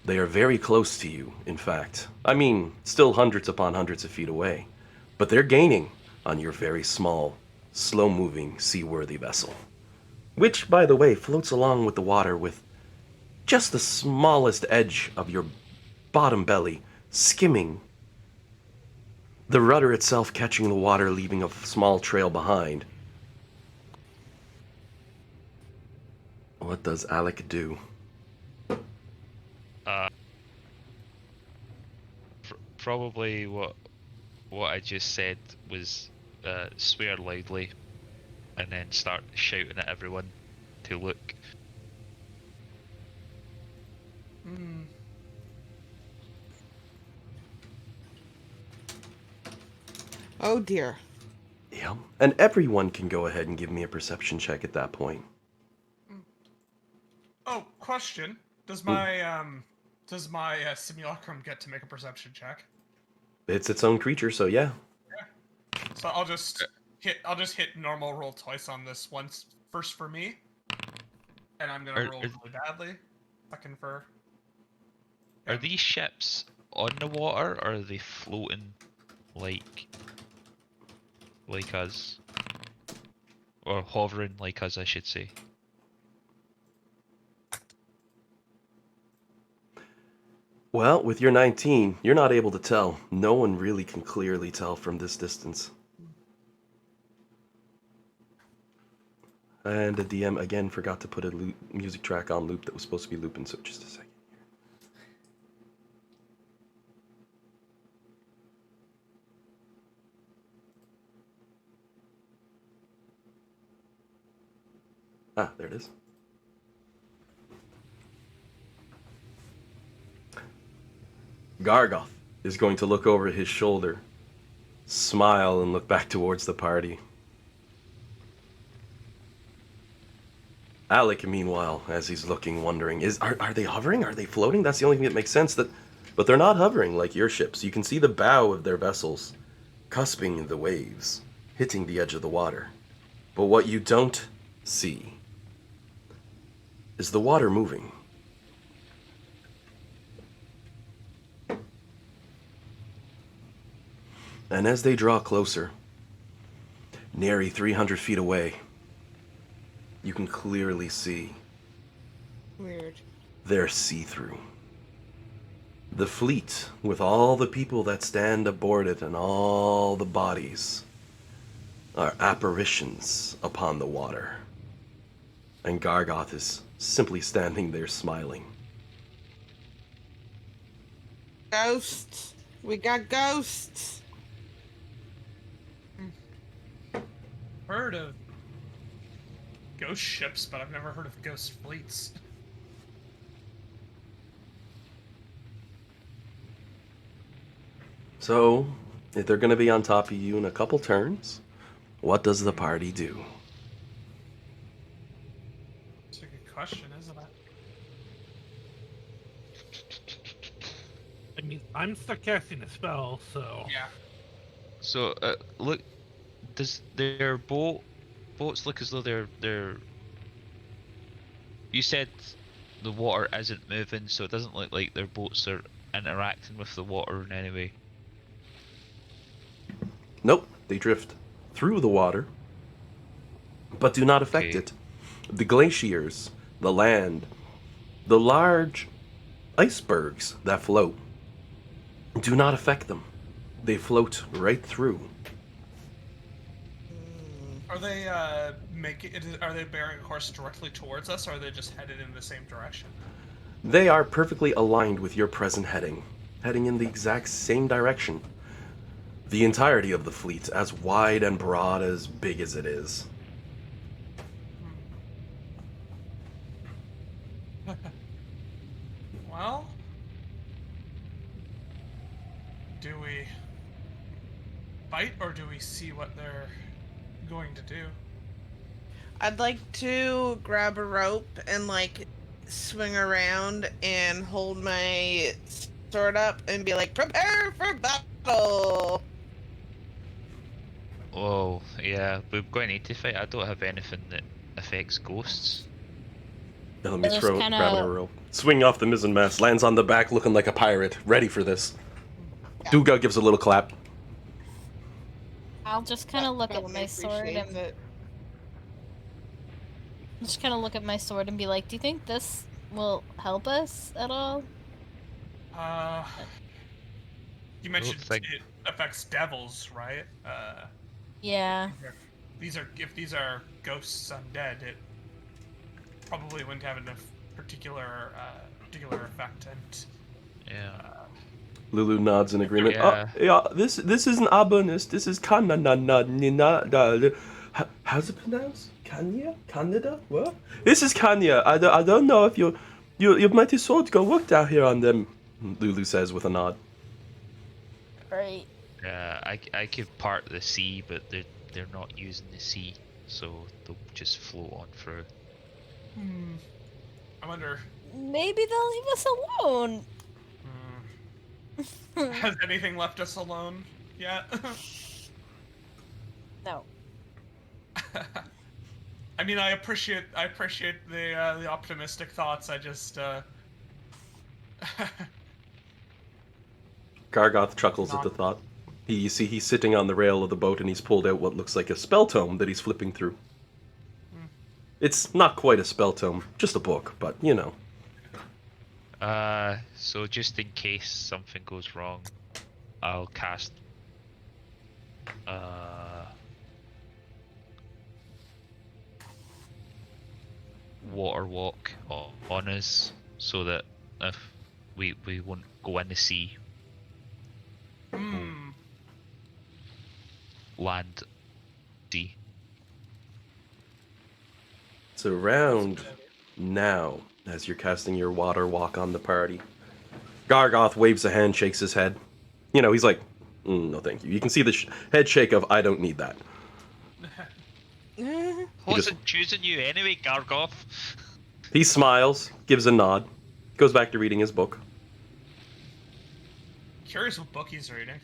They are very close to you, in fact. I mean, still hundreds upon hundreds of feet away. But they're gaining on your very small, slow-moving, seaworthy vessel. Which, by the way, floats along with the water with just the smallest edge of your bottom belly skimming. The rudder itself catching the water, leaving a small trail behind. What does Alec do? Probably what I just said was swear loudly, and then start shouting at everyone to look. Oh dear. Yeah. And everyone can go ahead and give me a perception check at that point. Oh, question. Does my simulacrum get to make a perception check? It's its own creature, so yeah. So I'll just hit normal roll twice on this once. First for me, and I'm gonna roll really badly. Second for. Are these ships on the water, or are they floating like us? Or hovering like us, I should say. Well, with your 19, you're not able to tell. No one really can clearly tell from this distance. And the DM again forgot to put a music track on loop that was supposed to be looping, so just a second. Ah, there it is. Gargoth is going to look over his shoulder, smile, and look back towards the party. Alec, meanwhile, as he's looking, wondering, are they hovering? Are they floating? That's the only thing that makes sense. But they're not hovering like your ships. You can see the bow of their vessels cusping the waves, hitting the edge of the water. But what you don't see is the water moving. And as they draw closer, nearly 300 feet away, you can clearly see Weird. they're see-through. The fleet, with all the people that stand aboard it and all the bodies, are apparitions upon the water. And Gargoth is simply standing there smiling. Ghosts. We got ghosts. Heard of ghost ships, but I've never heard of ghost fleets. So, if they're going to be on top of you in a couple turns, what does the party do? It's a good question, isn't it? I mean, I'm stuck casting a spell, so Yeah. So, look, does their boats look as though they're? You said the water isn't moving, so it doesn't look like their boats are interacting with the water in any way. Nope, they drift through the water, but do not affect Okay. it. The glaciers, the land, the large icebergs that float do not affect them. They float right through. Are they are they bearing a course directly towards us, or are they just headed in the same direction? They are perfectly aligned with your present heading, heading in the exact same direction. The entirety of the fleet, as wide and broad as big as it is. Well, do we fight or do we see what they're going to do? I'd like to grab a rope and like swing around and hold my sword up and be like, prepare for battle. Oh, yeah, we're going to need to fight. I don't have anything that affects ghosts. Now let me Just throw kinda- grabbing a rope. Swing off the mizzenmast, lands on the back looking like a pirate, ready for this. Duga gives a little clap. I'll just kind of look at Probably my sword appreciates and it. just kind of look at my sword and be like, "Do you think this will help us at all?" You mentioned think- it affects devils, right? Yeah. If these are ghosts undead, it probably wouldn't have enough particular effect. And Yeah. Lulu nods in agreement. Yeah. Oh, yeah, this isn't Avernus, this is how's it pronounced? Cania? Canada? What? This is Cania. I don't know if your mighty sword's gonna work down here on them, Lulu says with a nod. Right. Yeah, I could part the sea, but they're not using the sea, so they'll just float on through. I wonder, Maybe they'll leave us alone. has anything left us alone yet? No. I mean, I appreciate the optimistic thoughts. I just Gargoth chuckles at the thought. You see he's sitting on the rail of the boat and he's pulled out what looks like a spell tome that he's flipping through. It's not quite a spell tome, just a book, but you know. So just in case something goes wrong, I'll cast water walk on us, so that if we won't go in the sea, land, sea. It's around now, as you're casting your water walk on the party. Gargoth waves a hand, shakes his head. You know, he's like, no thank you. You can see the head shake of, I don't need that. Wasn't choosing you anyway, Gargoth. He smiles, gives a nod, goes back to reading his book. curious what book he's reading.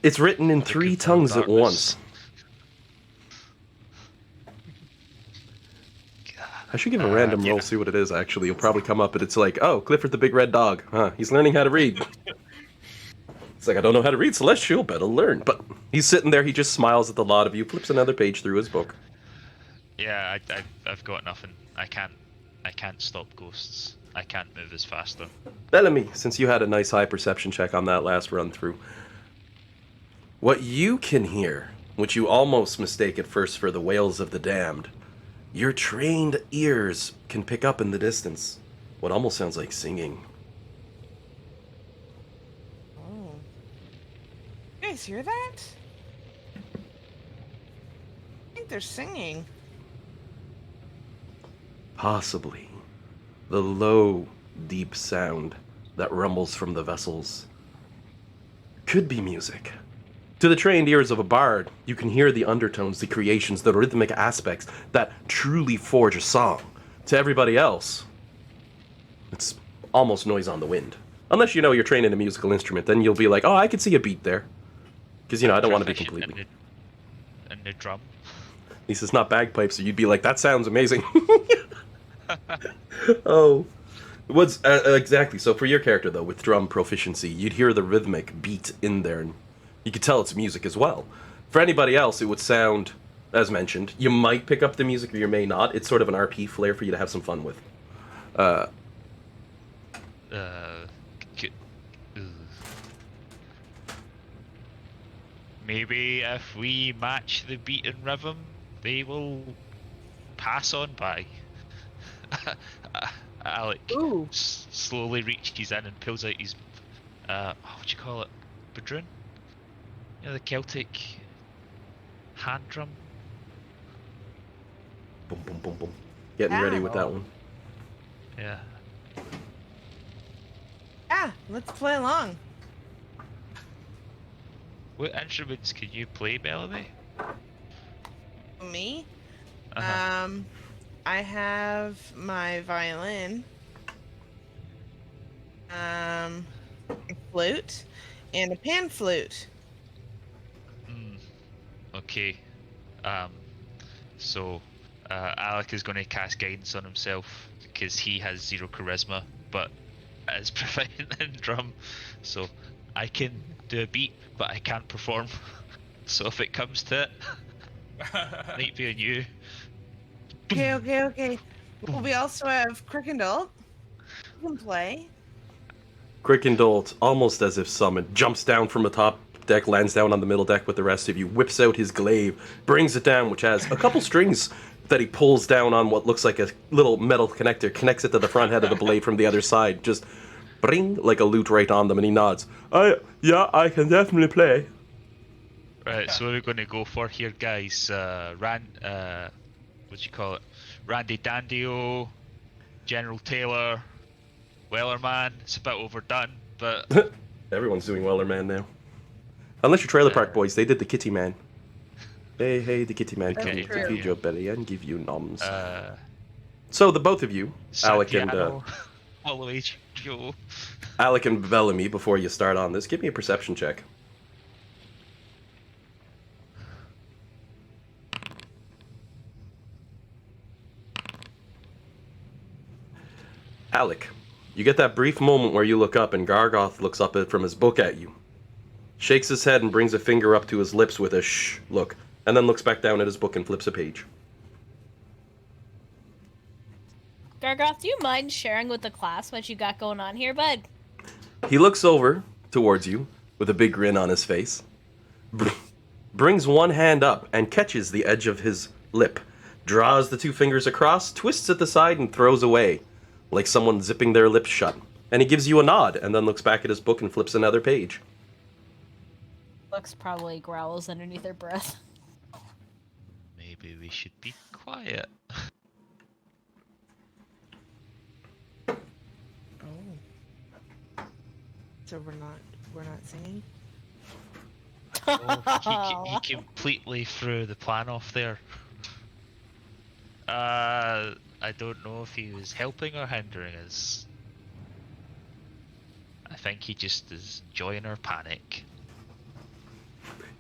It's written in 3 tongues at once. I should give a random roll, see what it is, actually. You'll probably come up and it's like, oh, Clifford the Big Red Dog. Huh, he's learning how to read. It's like, I don't know how to read Celestial, better learn. But he's sitting there, he just smiles at the lot of you, flips another page through his book. Yeah, I've got nothing. I can't stop ghosts. I can't move as faster. Bellamy, since you had a nice high perception check on that last run through, what you can hear, which you almost mistake at first for the wails of the damned, your trained ears can pick up in the distance what almost sounds like singing. Oh. You guys hear that? I think they're singing. Possibly the low, deep sound that rumbles from the vessels could be music. To the trained ears of a bard, you can hear the undertones, the creations, the rhythmic aspects that truly forge a song. To everybody else, it's almost noise on the wind. Unless you know you're trained in a musical instrument, then you'll be like, oh, I can see a beat there. Because, I don't want to be Proficient completely... in the drum. At least it's not bagpipes, so you'd be like, that sounds amazing. Oh. What's exactly, so for your character, though, with drum proficiency, you'd hear the rhythmic beat in there, and you could tell it's music as well. For anybody else, it would sound, as mentioned, you might pick up the music or you may not. It's sort of an RP flair for you to have some fun with. G- ugh. Maybe if we match the beat and rhythm, they will pass on by. Alec Ooh. slowly reaches in and pulls out his, what do you call it? Badroon? The Celtic hand drum. Boom, boom, boom, boom. Getting ready with that one. Yeah. Yeah, let's play along. What instruments can you play, Bellamy? Me? Uh-huh. I have my violin, a flute, and a pan flute. Okay. So, Alec is going to cast guidance on himself because he has 0 charisma, but is proficient in drum. So, I can do a beat, but I can't perform. So if it comes to it, it might be on you. Okay. Well, we also have Crickendall. You can play. Crickendall, almost as if summoned, jumps down from the top deck, lands down on the middle deck with the rest of you, whips out his glaive, brings it down, which has a couple strings that he pulls down on what looks like a little metal connector, connects it to the front head of the blade from the other side, just bring like a lute right on them, and he nods. Yeah, I can definitely play. Right, so what are we going to go for here, guys? What do you call it? Randy Dandio, General Taylor, Wellerman. It's a bit overdone, but... Everyone's doing Wellerman now. Unless you're Trailer Park Boys, they did the Kitty Man. Hey, the Kitty Man Okay, came to feed your belly and give you noms. Uh, So the both of you, Alec and Joe. Alec and Bellamy, before you start on this, give me a perception check. Alec, you get that brief moment where you look up and Gargoth looks up from his book at you, shakes his head and brings a finger up to his lips with a shh look, and then looks back down at his book and flips a page. Gargoth, do you mind sharing with the class what you got going on here, bud? He looks over towards you with a big grin on his face, brings one hand up and catches the edge of his lip, draws the 2 fingers across, twists at the side, and throws away, like someone zipping their lips shut. And he gives you a nod, and then looks back at his book and flips another page. Looks probably growls underneath her breath. Maybe we should be quiet. Oh. So we're not singing? Oh, he completely threw the plan off there. I don't know if he was helping or hindering us. I think he just is enjoying our panic.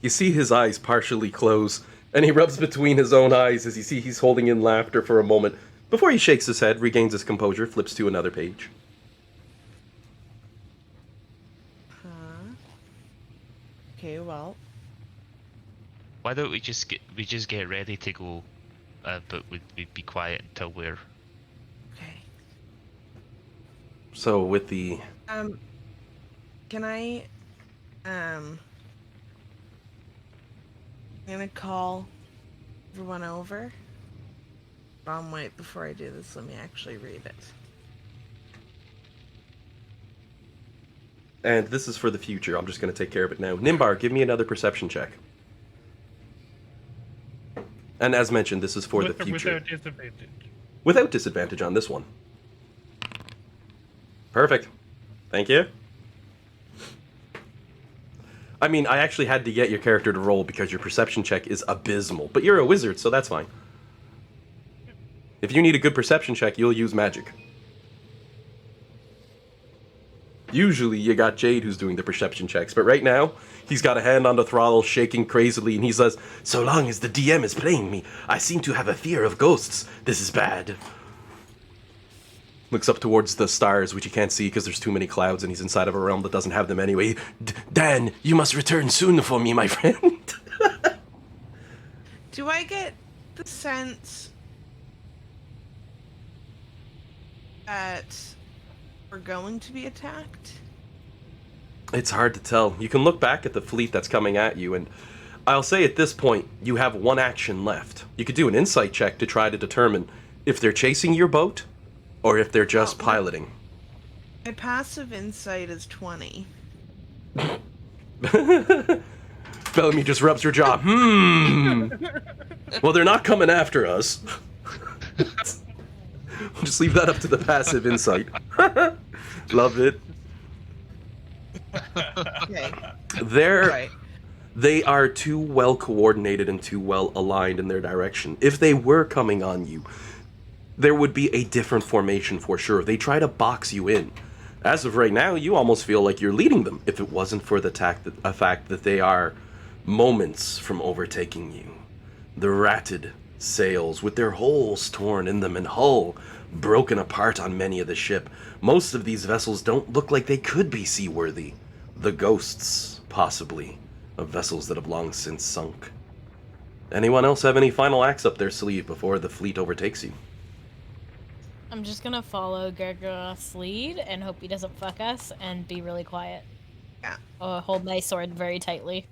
You see his eyes partially close, and he rubs between his own eyes as you see he's holding in laughter for a moment, before he shakes his head, regains his composure, flips to another page. Okay, well. Why don't we just get ready to go, but we'd be quiet until we're... Okay. So with the... Can I, I'm gonna call everyone over. Wait, before I do this, let me actually read it. And this is for the future. I'm just going to take care of it now. Nimbar, give me another perception check. And as mentioned, this is for the future. Without disadvantage. Without disadvantage on this one. Perfect. Thank you. I mean, I actually had to get your character to roll because your perception check is abysmal. But you're a wizard, so that's fine. If you need a good perception check, you'll use magic. Usually you got Jade who's doing the perception checks, but right now, he's got a hand on the throttle, shaking crazily, and he says, "So long as the DM is playing me, I seem to have a fear of ghosts. This is bad." Looks up towards the stars, which he can't see because there's too many clouds, and he's inside of a realm that doesn't have them anyway. Dan, you must return soon for me, my friend." Do I get the sense that we're going to be attacked? It's hard to tell. You can look back at the fleet that's coming at you, and I'll say at this point, you have one action left. You could do an insight check to try to determine if they're chasing your boat, or if they're just piloting. My passive insight is 20. Bellamy just rubs her jaw. Well, they're not coming after us. We'll just leave that up to the passive insight. Love it. Okay. Right. They are too well coordinated and too well aligned in their direction. If they were coming on you, there would be a different formation for sure. They try to box you in. As of right now, you almost feel like you're leading them, if it wasn't for the fact that they are moments from overtaking you. The ratted sails, with their holes torn in them and hull broken apart on many of the ship. Most of these vessels don't look like they could be seaworthy. The ghosts, possibly, of vessels that have long since sunk. Anyone else have any final acts up their sleeve before the fleet overtakes you? I'm just gonna follow Gargoth's lead and hope he doesn't fuck us and be really quiet. Yeah. Hold my sword very tightly.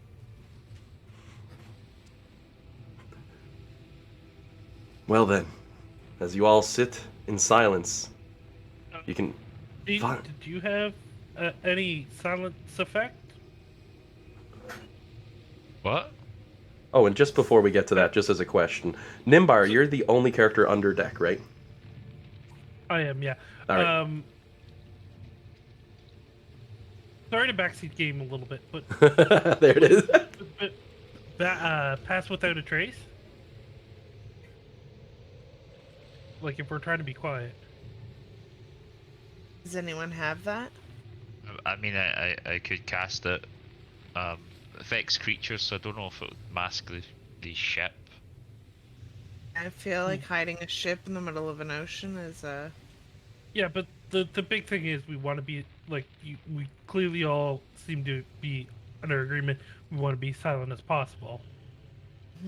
Well then, as you all sit in silence, you can... Did you have any silence effect? What? Oh, and just before we get to that, just as a question, Nimbar, you're the only character under deck, right? I am, yeah. All right. Sorry to backseat game a little bit, but There it is. pass without a trace. Like if we're trying to be quiet. Does anyone have that? I mean, I could cast it. Affects creatures, so I don't know if it would mask the ship. I feel like hiding a ship in the middle of an ocean is a... Yeah, but the big thing is we want to be like we clearly all seem to be under agreement. We want to be silent as possible.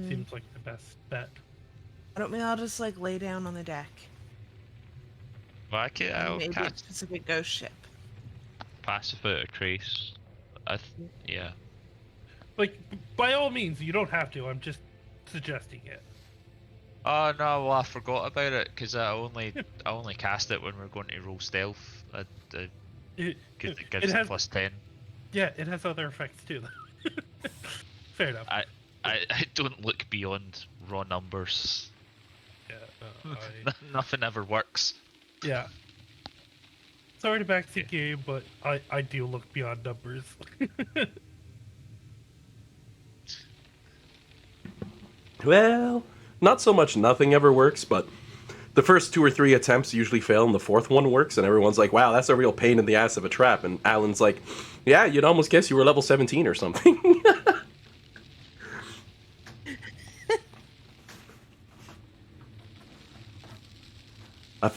Seems like the best bet. Why don't we all just like lay down on the deck? Well, I'll Maybe cast it's just like a ghost ship. passive without a trace. Yeah. Like by all means, you don't have to. I'm just suggesting it. Oh no, well I forgot about it because I only cast it when we're going to roll stealth. Because it gives it plus 10. Yeah, it has other effects too. Fair enough. I don't look beyond raw numbers. Yeah, Nothing ever works. yeah. Sorry to backseat game, but I do look beyond numbers. Well, not so much nothing ever works, but the first 2 or 3 attempts usually fail, and the 4th one works, and everyone's like, wow, that's a real pain in the ass of a trap. And Alan's like, yeah, you'd almost guess you were level 17 or something.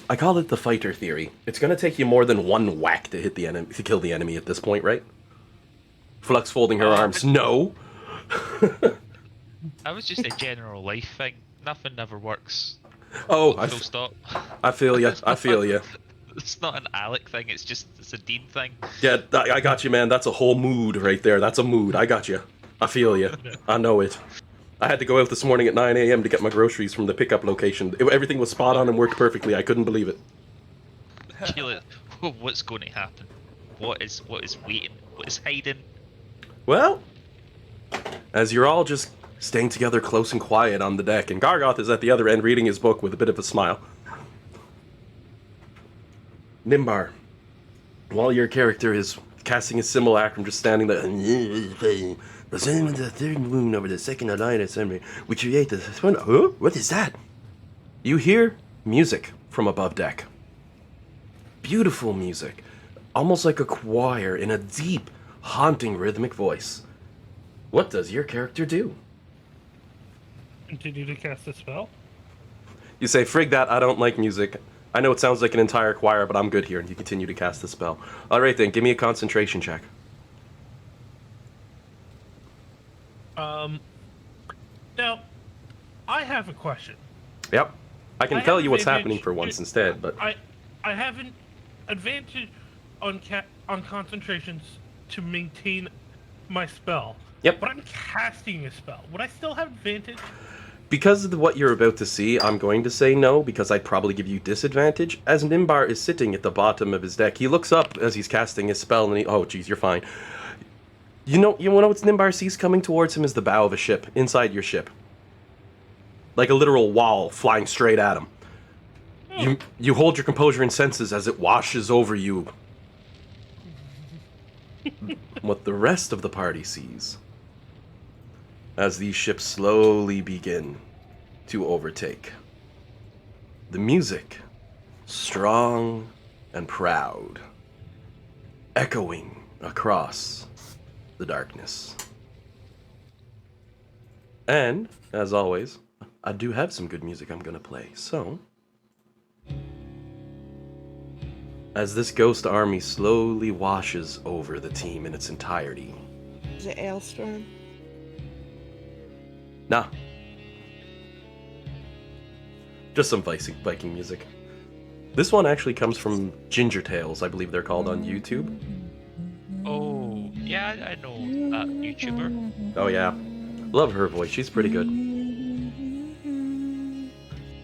I call it the fighter theory. It's going to take you more than one whack to hit the enemy, to kill the enemy at this point, right? Flux folding her arms. No. That was just a general life thing. Nothing ever works. Oh, Full stop. I feel ya. I feel ya. It's not an Alec thing. It's a Dean thing. Yeah, I got you, man. That's a whole mood right there. That's a mood. I got you. I feel you. I know it. I had to go out this morning at 9 a.m. to get my groceries from the pickup location. Everything was spot on and worked perfectly. I couldn't believe it. You're like, what's going to happen? What is waiting? What is hiding? Well, as you're all just staying together close and quiet on the deck, and Gargoth is at the other end reading his book with a bit of a smile. Nimbar, while your character is casting a simulacrum, just standing there. The same with the third moon over the second of night assembly. We create this one. Huh? What is that? You hear music from above deck. Beautiful music. Almost like a choir in a deep, haunting rhythmic voice. What does your character do? Continue to cast a spell. You say, frig that, I don't like music. I know it sounds like an entire choir, but I'm good here. And you continue to cast the spell. Alright then, give me a concentration check. Now, I have a question. Yep. I can I tell have you what's advantage- happening for once instead, but... I have an advantage on concentrations to maintain my spell. Yep. But I'm casting a spell. Would I still have advantage? Because of what you're about to see, I'm going to say no, because I'd probably give you disadvantage. As Nimbar is sitting at the bottom of his deck, he looks up as he's casting his spell, and he... Oh, geez, you're fine. You know what Nimbar sees coming towards him is the bow of a ship, inside your ship. Like a literal wall flying straight at him. You hold your composure and senses as it washes over you. What the rest of the party sees, as these ships slowly begin to overtake. The music, strong and proud, echoing across the darkness. And, as always, I do have some good music I'm gonna play, so... As this ghost army slowly washes over the team in its entirety. Is it Ailstorm? Nah. Just some Viking music. This one actually comes from Ginger Tales, I believe they're called on YouTube. Oh, yeah, I know that YouTuber. Oh yeah. Love her voice, she's pretty good.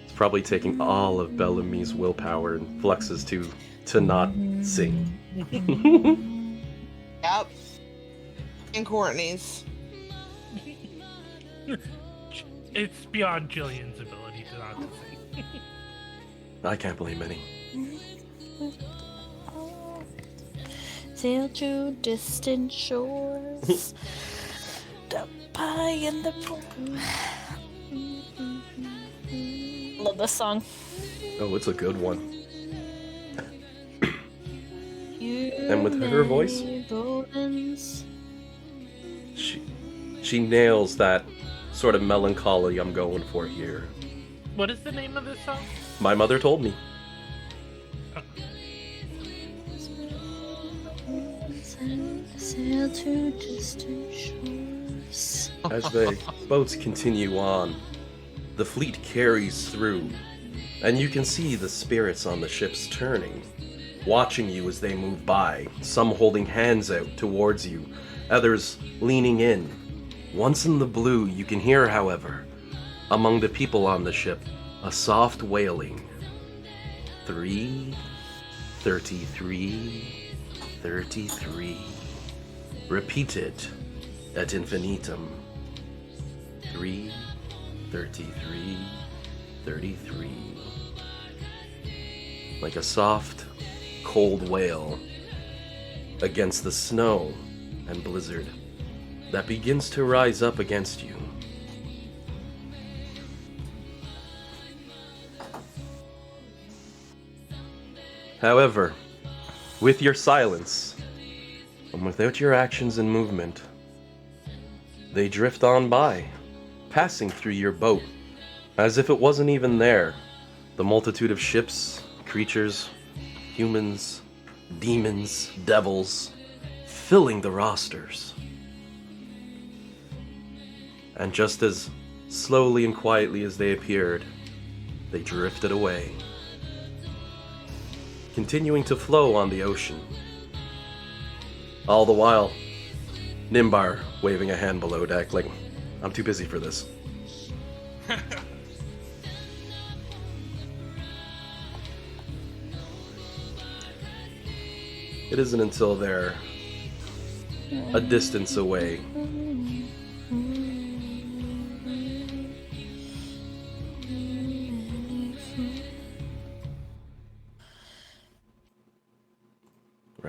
It's probably taking all of Bellamy's willpower and Flux's to not sing. Yep. And Courtney's. It's beyond Jillian's ability to not sing. I can't blame any. Sail to distant shores, the pie in the Love this song. Oh, it's a good one. And with her voice, she nails that sort of melancholy I'm going for here. What is the name of this song? My mother told me. Sail to distant shores. As the boats continue on, the fleet carries through, and you can see the spirits on the ships turning, watching you as they move by, some holding hands out towards you, others leaning in. Once in the blue, you can hear, however, among the people on the ship, a soft wailing. 3, 33, 33. Repeated ad infinitum. 3, 33, 33. Like a soft, cold wail against the snow and blizzard that begins to rise up against you. However, with your silence, and without your actions and movement, they drift on by, passing through your boat, as if it wasn't even there. The multitude of ships, creatures, humans, demons, devils, filling the rosters. And just as slowly and quietly as they appeared, they drifted away, continuing to flow on the ocean. All the while, Nimbar waving a hand below deck like, I'm too busy for this. It isn't until they're a distance away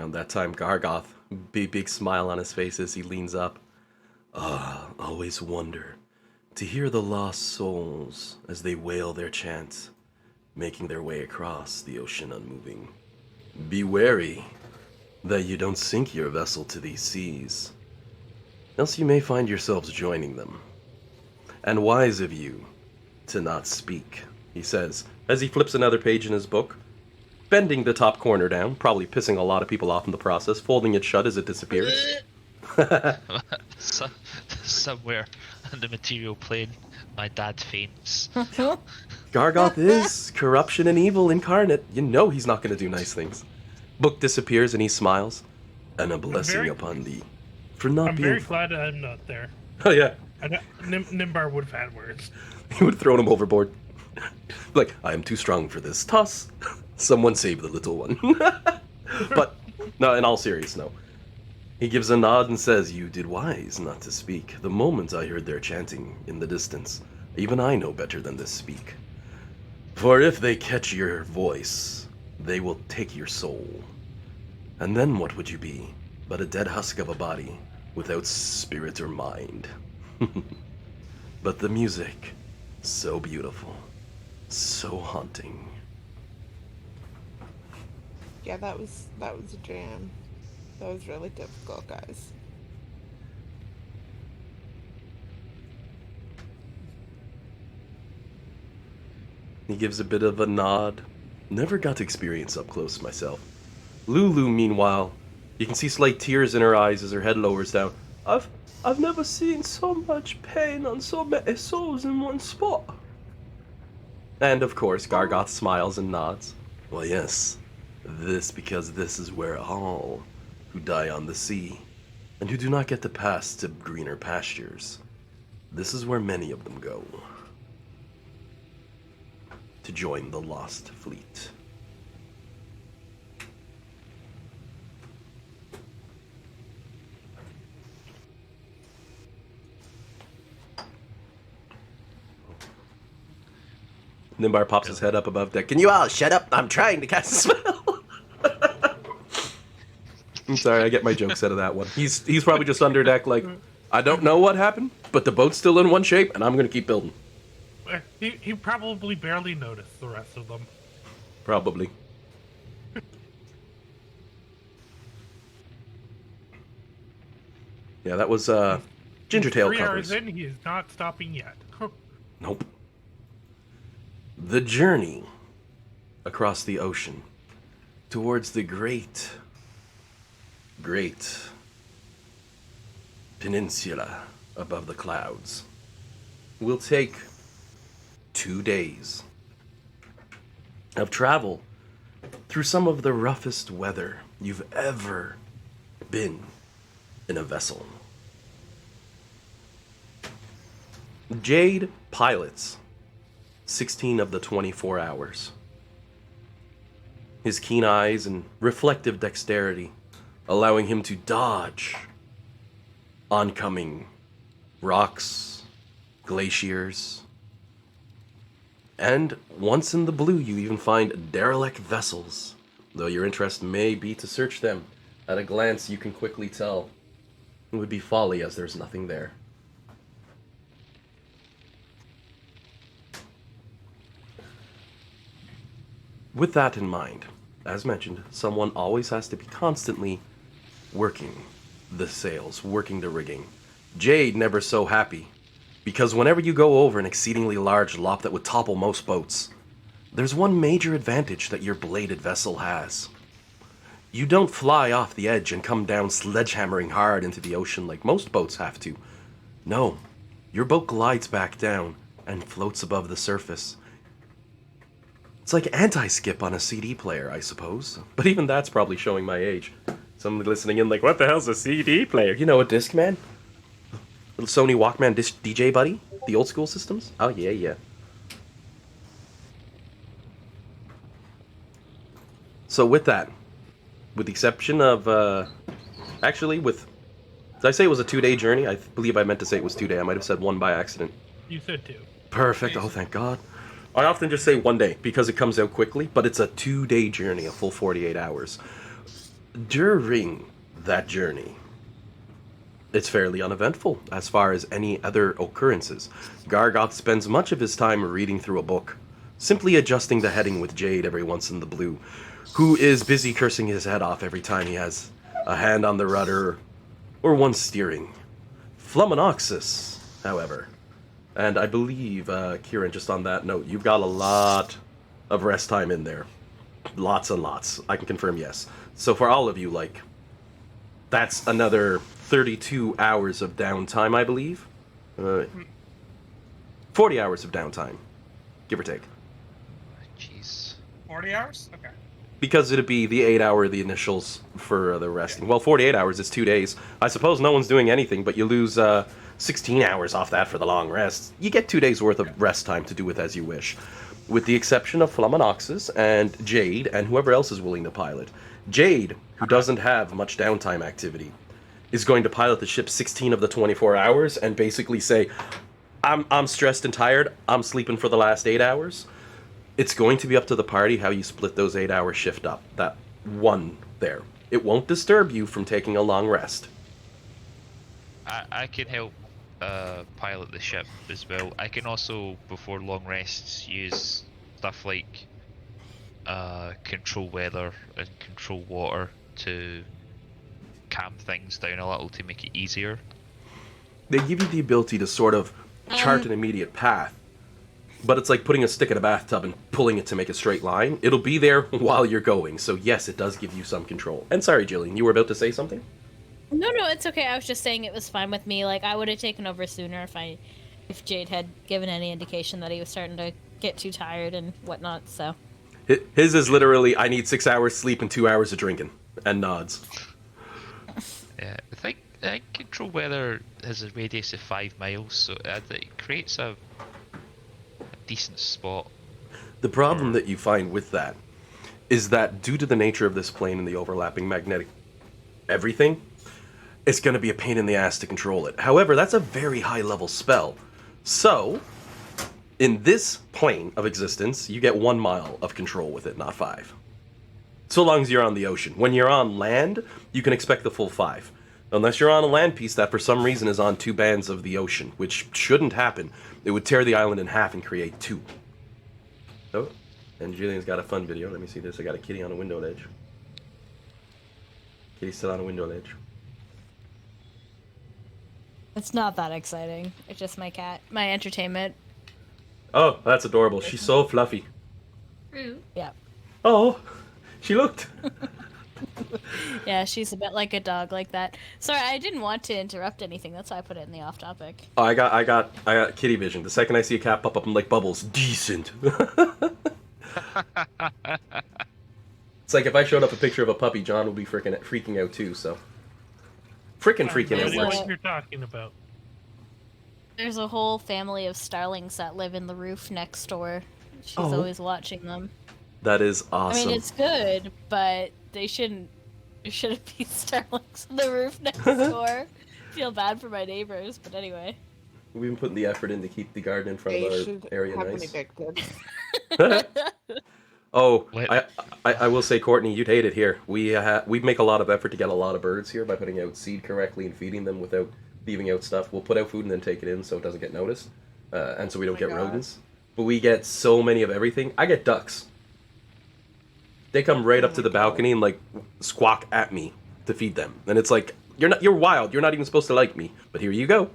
Around that time, Gargoth, big smile on his face as he leans up. Always wonder to hear the lost souls as they wail their chant, making their way across the ocean unmoving. Be wary that you don't sink your vessel to these seas, else you may find yourselves joining them. And wise of you to not speak, he says, as he flips another page in his book, bending the top corner down, probably pissing a lot of people off in the process, folding it shut as it disappears. Somewhere on the material plane, my dad faints. Gargoth is corruption and evil incarnate. You know he's not going to do nice things. Book disappears and he smiles. And a blessing upon thee. For not I'm being... very glad I'm not there. Oh, yeah. Nimbar would have had words. He would have thrown him overboard. Like, I am too strong for this. Toss. Someone save the little one. But, no, in all seriousness, no. He gives a nod and says, you did wise not to speak. The moment I heard their chanting in the distance, even I know better than to speak. For if they catch your voice, they will take your soul. And then what would you be but a dead husk of a body without spirit or mind? But the music, so beautiful, so haunting. Yeah, that was a jam. That was really difficult, guys. He gives a bit of a nod. Never got to experience up close myself. Lulu, meanwhile, you can see slight tears in her eyes as her head lowers down. I've never seen so much pain on so many souls in one spot. And of course, Gargoth smiles and nods. Well, yes, because this is where all who die on the sea, and who do not get to pass to greener pastures, this is where many of them go. To join the lost fleet. Nimbar pops his head up above deck. Can you all shut up? I'm trying to cast a spell. I'm sorry, I get my jokes out of that one. He's probably just under deck like, I don't know what happened, but the boat's still in one shape, and I'm going to keep building. He probably barely noticed the rest of them. Probably. Yeah, that was Gingertail 3 covers. hours in, he is not stopping yet. Nope. The journey across the ocean towards the great peninsula above the clouds will take 2 days of travel through some of the roughest weather you've ever been in a vessel. Jade pilots 16 of the 24 hours. His keen eyes and reflective dexterity allowing him to dodge oncoming rocks, glaciers, and once in the blue you even find derelict vessels, though your interest may be to search them. At a glance you can quickly tell it would be folly as there's nothing there. With that in mind, as mentioned, someone always has to be constantly working the sails, working the rigging. Jade never so happy, because whenever you go over an exceedingly large lop that would topple most boats, there's one major advantage that your bladed vessel has. You don't fly off the edge and come down sledgehammering hard into the ocean like most boats have to. No, your boat glides back down and floats above the surface. It's like anti-skip on a CD player, I suppose. But even that's probably showing my age. Somebody listening in like, what the hell's a CD player? You know, a Discman? Little Sony Walkman DJ buddy? The old school systems? Oh, yeah. So with that, with the exception of, actually with, did I say it was a 2-day journey? I believe I meant to say it was 2 days. I might have said 1 by accident. You said 2. Perfect. Oh, thank God. I often just say 1 day because it comes out quickly, but it's a 2-day journey, a full 48 hours. During that journey, it's fairly uneventful as far as any other occurrences. Gargoth spends much of his time reading through a book, simply adjusting the heading with Jade every once in the blue, who is busy cursing his head off every time he has a hand on the rudder or one steering. Fluminoxus, however, and I believe, Kieran, just on that note, you've got a lot of rest time in there. Lots and lots. I can confirm yes. So for all of you, like, that's another 32 hours of downtime, I believe. 40 hours of downtime, give or take. Jeez. 40 hours? Okay. Because it'd be the 8 hour, the initials for the resting. Well, 48 hours is 2 days. I suppose no one's doing anything, but you lose 16 hours off that for the long rest. You get 2 days worth of rest time to do with as you wish. With the exception of Fluminoxus and Jade and whoever else is willing to pilot. Jade, who doesn't have much downtime activity, is going to pilot the ship 16 of the 24 hours and basically say, I'm stressed and tired, I'm sleeping for the last 8 hours. It's going to be up to the party how you split those 8 hour shift up. That one there. It won't disturb you from taking a long rest. I can help pilot the ship as well. I can also, before long rests, use stuff like control weather and control water to calm things down a little to make it easier. They give you the ability to sort of chart an immediate path, but it's like putting a stick in a bathtub and pulling it to make a straight line. It'll be there while you're going, so yes, it does give you some control. And sorry, Jillian, you were about to say something? No, it's okay. I was just saying it was fine with me. Like, I would have taken over sooner if Jade had given any indication that he was starting to get too tired and whatnot, so. His is literally, I need 6 hours sleep and 2 hours of drinking, and nods. Yeah, I think control weather has a radius of 5 miles, so it creates a decent spot. The problem that you find with that is that due to the nature of this plane and the overlapping magnetic everything, it's going to be a pain in the ass to control it. However, that's a very high level spell. So, in this plane of existence, you get 1 mile of control with it, not 5. So long as you're on the ocean. When you're on land, you can expect the full 5. Unless you're on a land piece that for some reason is on 2 bands of the ocean, which shouldn't happen. It would tear the island in half and create 2. Oh, and Julian's got a fun video. Let me see this. I got a kitty on a window ledge. Kitty's still on a window ledge. It's not that exciting. It's just my cat. My entertainment. Oh, that's adorable. She's so fluffy. Yeah. Oh, she looked. Yeah, she's a bit like a dog like that. Sorry, I didn't want to interrupt anything. That's why I put it in the off topic. Oh, I got kitty vision. The second I see a cat pop up, I'm like, Bubbles, decent. It's like if I showed up a picture of a puppy, John would be freaking out too, so. Freaking out There's works. What you're talking about? There's a whole family of starlings that live in the roof next door. She's always watching them. That is awesome. I mean, it's good, but there shouldn't be starlings on the roof next door. Feel bad for my neighbors, but anyway. We've been putting the effort in to keep the garden in front They of our should area have nice. been evicted. Oh, What? I will say, Courtney, you'd hate it here. We make a lot of effort to get a lot of birds here by putting out seed correctly and feeding them without leaving out stuff. We'll put out food and then take it in so it doesn't get noticed, and so we don't get God. rodents. But we get so many of everything. I get ducks. They come right up to the balcony and like squawk at me to feed them, and it's like you're wild. You're not even supposed to like me, but here you go,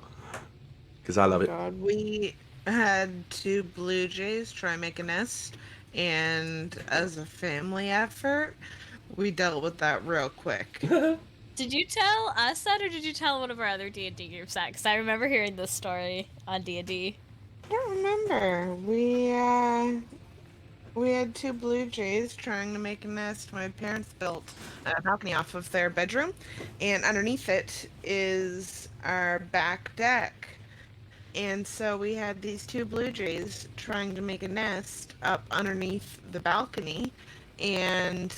because I love it. God, we had 2 blue jays try and make a nest, and as a family effort, we dealt with that real quick. Did you tell us that, or did you tell one of our other D&D groups that? Because I remember hearing this story on D&D. I don't remember. We had 2 blue jays trying to make a nest. My parents built a balcony off of their bedroom, and underneath it is our back deck. And so we had these 2 blue jays trying to make a nest up underneath the balcony, and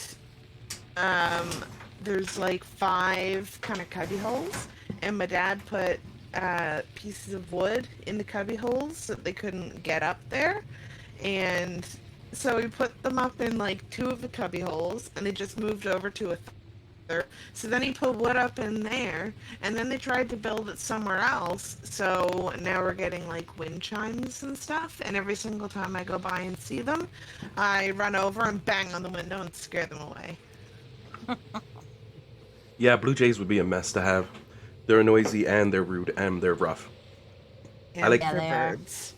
there's like 5 kind of cubby holes, and my dad put pieces of wood in the cubby holes so that they couldn't get up there, and so we put them up in like 2 of the cubby holes, and they just moved over to a So then he put wood up in there, and then they tried to build it somewhere else. So now we're getting like wind chimes and stuff. And every single time I go by and see them, I run over and bang on the window and scare them away. Yeah, blue jays would be a mess to have. They're noisy and they're rude and they're rough. And like- Yeah, for they are. birds.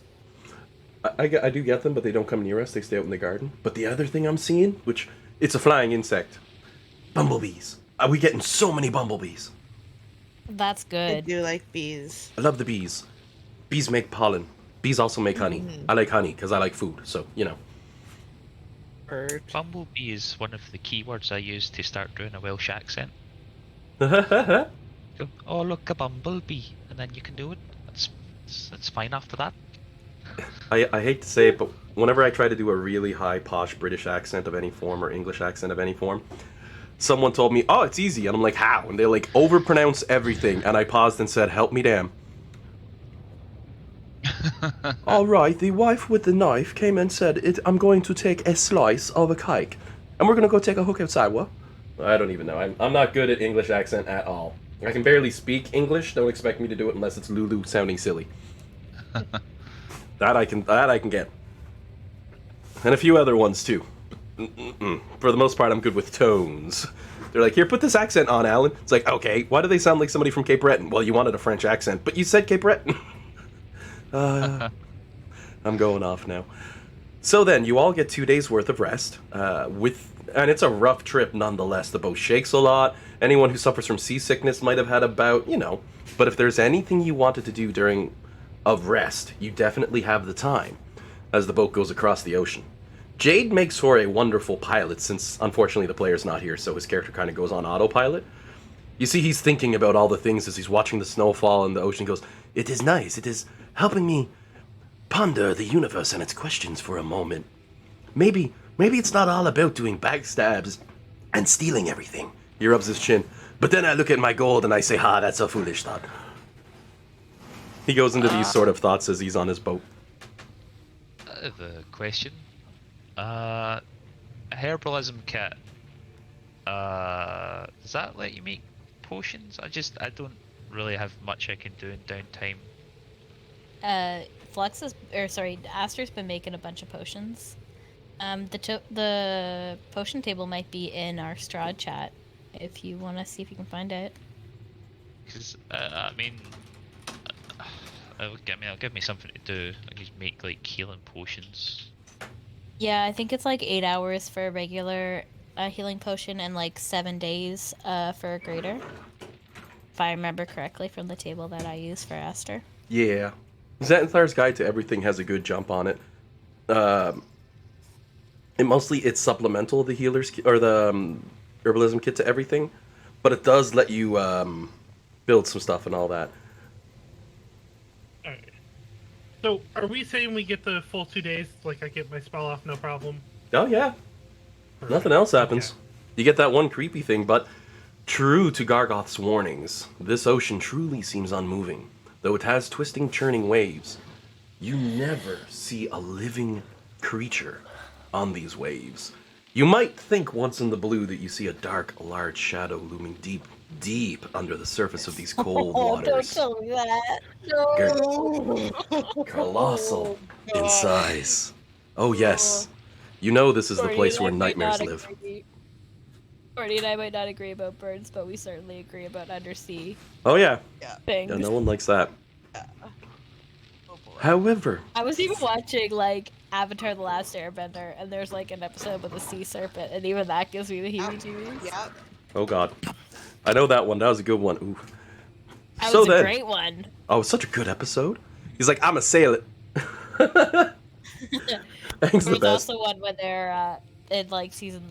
I do get them, but they don't come near us. They stay out in the garden. But the other thing I'm seeing, which it's a flying insect, bumblebees. Are we getting so many bumblebees? That's I good. do like bees. I love the bees. Bees make pollen. Bees also make honey. I like honey because I like food. So Bird. Bumblebee is one of the keywords I use to start doing a Welsh accent. I Go, oh look, a bumblebee, and then you can do it. That's fine after that. hate to say it, but whenever I try to do a really high posh British accent of any form or English accent of any form, someone told me, "Oh, it's easy," and I'm like, "How?" And they like overpronounce everything, and I paused and said, "Help me, damn." All right, the wife with the knife came and said, I'm going to take a slice of a cake, and we're going to go take a hook outside, what? I don't even know. I'm not good at English accent at all. I can barely speak English. Don't expect me to do it unless it's Lulu sounding silly. That I can get. And a few other ones, too. For the most part, I'm good with tones. They're like, here, put this accent on, Alan. It's like, okay, why do they sound like somebody from Cape Breton? Well, you wanted a French accent, but you said Cape Breton. I'm going off now. So then, you all get 2 days worth of rest, and it's a rough trip nonetheless. The boat shakes a lot. Anyone who suffers from seasickness might have had a bout, But if there's anything you wanted to do of rest, you definitely have the time, as the boat goes across the ocean. Jade makes for a wonderful pilot, since unfortunately the player's not here, so his character kind of goes on autopilot. You see he's thinking about all the things as he's watching the snowfall and the ocean. Goes, it is nice, it is helping me ponder the universe and its questions for a moment. Maybe it's not all about doing backstabs and stealing everything. He rubs his chin. But then I look at my gold and I say, that's a foolish thought. He goes into these sort of thoughts as he's on his boat. The question. A herbalism kit. Does that let you make potions? I don't really have much I can do in downtime. Aster's been making a bunch of potions. The potion table might be in our Strahd chat if you want to see if you can find it. Because it'll give me something to do. I can just make like healing potions. Yeah, I think it's like 8 hours for a regular healing potion and like 7 days for a greater. If I remember correctly from the table that I use for Aster. Yeah. Xanthar's Guide to Everything has a good jump on it. It's supplemental, the healer's or the herbalism kit to everything, but it does let you build some stuff and all that. Alright. So, are we saying we get the full 2 days? Like, I get my spell off, no problem? Oh yeah. Nothing else happens. Okay. You get that one creepy thing, but true to Gargoth's warnings, this ocean truly seems unmoving. Though it has twisting, churning waves, you never see a living creature on these waves. You might think once in the blue that you see a dark, large shadow looming deep, deep under the surface of these cold waters. Don't tell me that. No. Colossal in size. Oh yes. You know this is the place where nightmares live. Courtney and I might not agree about birds, but we certainly agree about undersea Oh yeah. things. Yeah, no one likes that. Oh boy. However, I was even watching like Avatar: The Last Airbender, and there's like an episode with a sea serpent, and even that gives me the heebie-jeebies. Yep. oh god. I know that one. That was a good one. Ooh. That So was a then- great one. Oh, such a good episode. He's like, I'm a sail it. Thanks There the was best. also one when they're in like season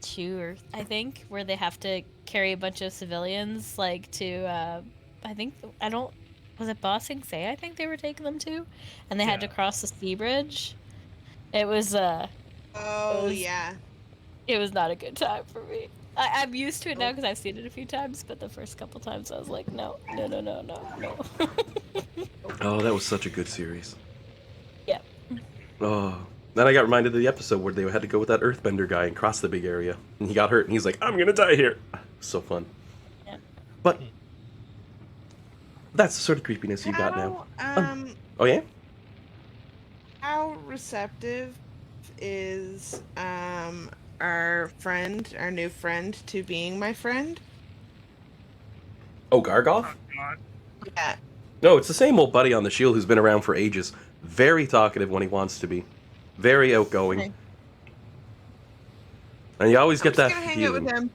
2, or I think, where they have to carry a bunch of civilians like to was it Ba Sing Se? I think they were taking them to, and they had to Yeah. cross the sea bridge. It was Oh was- yeah. it was not a good time for me. I'm used to it now because I've seen it a few times, but the first couple times I was like, no. Oh, that was such a good series. Yeah. Oh, Then I got reminded of the episode where they had to go with that earthbender guy and cross the big area. And he got hurt, and he's like, I'm gonna die here. So fun. Yeah. But that's the sort of creepiness you got now. Oh, yeah? How receptive is our new friend, to being my friend? Oh, Gargoth? God. Yeah. No, it's the same old buddy on the shield who's been around for ages. Very talkative when he wants to be. Very outgoing. Okay. And you always get I'm that just gonna hang out with feeling. him.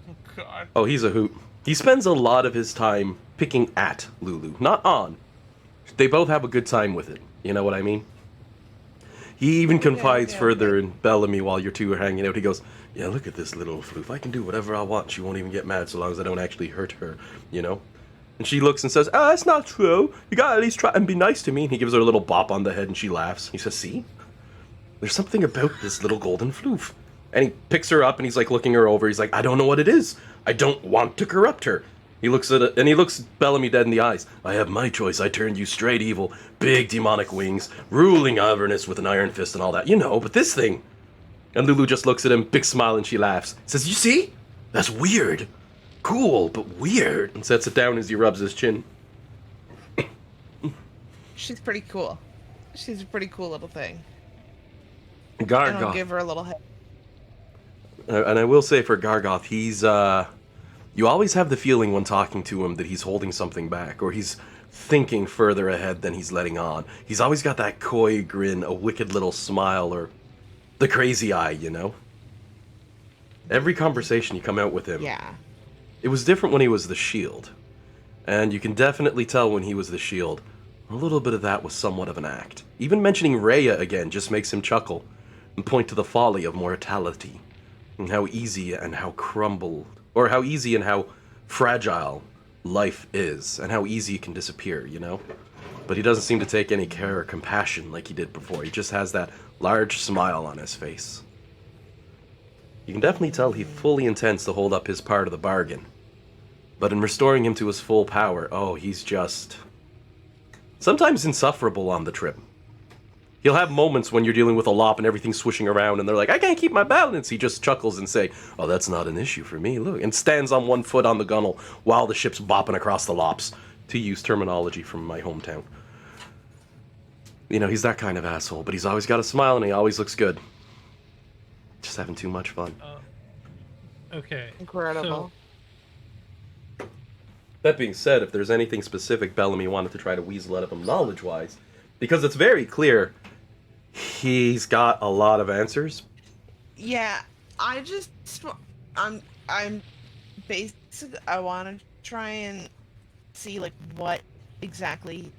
Oh, God. Oh, he's a hoot. He spends a lot of his time picking at Lulu, not on. They both have a good time with it. You know what I mean? He even confides further in Bellamy while you two are hanging out. He goes, yeah, look at this little floof. I can do whatever I want. She won't even get mad so long as I don't actually hurt her, you know? And she looks and says, that's not true. You gotta at least try and be nice to me. And he gives her a little bop on the head and she laughs. He says, see? There's something about this little golden floof. And he picks her up and he's like looking her over. He's like, I don't know what it is. I don't want to corrupt her. He looks at it and he looks Bellamy dead in the eyes. I have my choice. I turned you straight evil, big demonic wings, ruling Avernus with an iron fist and all that. You know, but this thing. And Lulu just looks at him, big smile, and she laughs. Says, you see? That's weird. Cool, but weird. And sets it down as he rubs his chin. She's pretty cool. She's a pretty cool little thing. And Gargoth. I'll give her a little head. And I will say for Gargoth, he's, you always have the feeling when talking to him that he's holding something back, or he's thinking further ahead than he's letting on. He's always got that coy grin, a wicked little smile, or the crazy eye, you know? Every conversation you come out with him, Yeah. it was different when he was the Shield. And you can definitely tell when he was the Shield, a little bit of that was somewhat of an act. Even mentioning Rhea again just makes him chuckle and point to the folly of mortality, and how easy and how crumbled, or how easy and how fragile life is, and how easy it can disappear, you know? But he doesn't seem to take any care or compassion like he did before. He just has that large smile on his face. You can definitely tell he fully intends to hold up his part of the bargain. But in restoring him to his full power, oh, he's just sometimes insufferable on the trip. He'll have moments when you're dealing with a lop and everything's swishing around and they're like, I can't keep my balance. He just chuckles and say, oh, that's not an issue for me, look. And stands on one foot on the gunnel while the ship's bopping across the lops, to use terminology from my hometown. You know, he's that kind of asshole, but he's always got a smile and he always looks good. Just having too much fun. Okay. Incredible. That being said, if there's anything specific Bellamy wanted to try to weasel out of him knowledge-wise, because it's very clear he's got a lot of answers. Yeah, I'm basically, I want to try and see like what exactly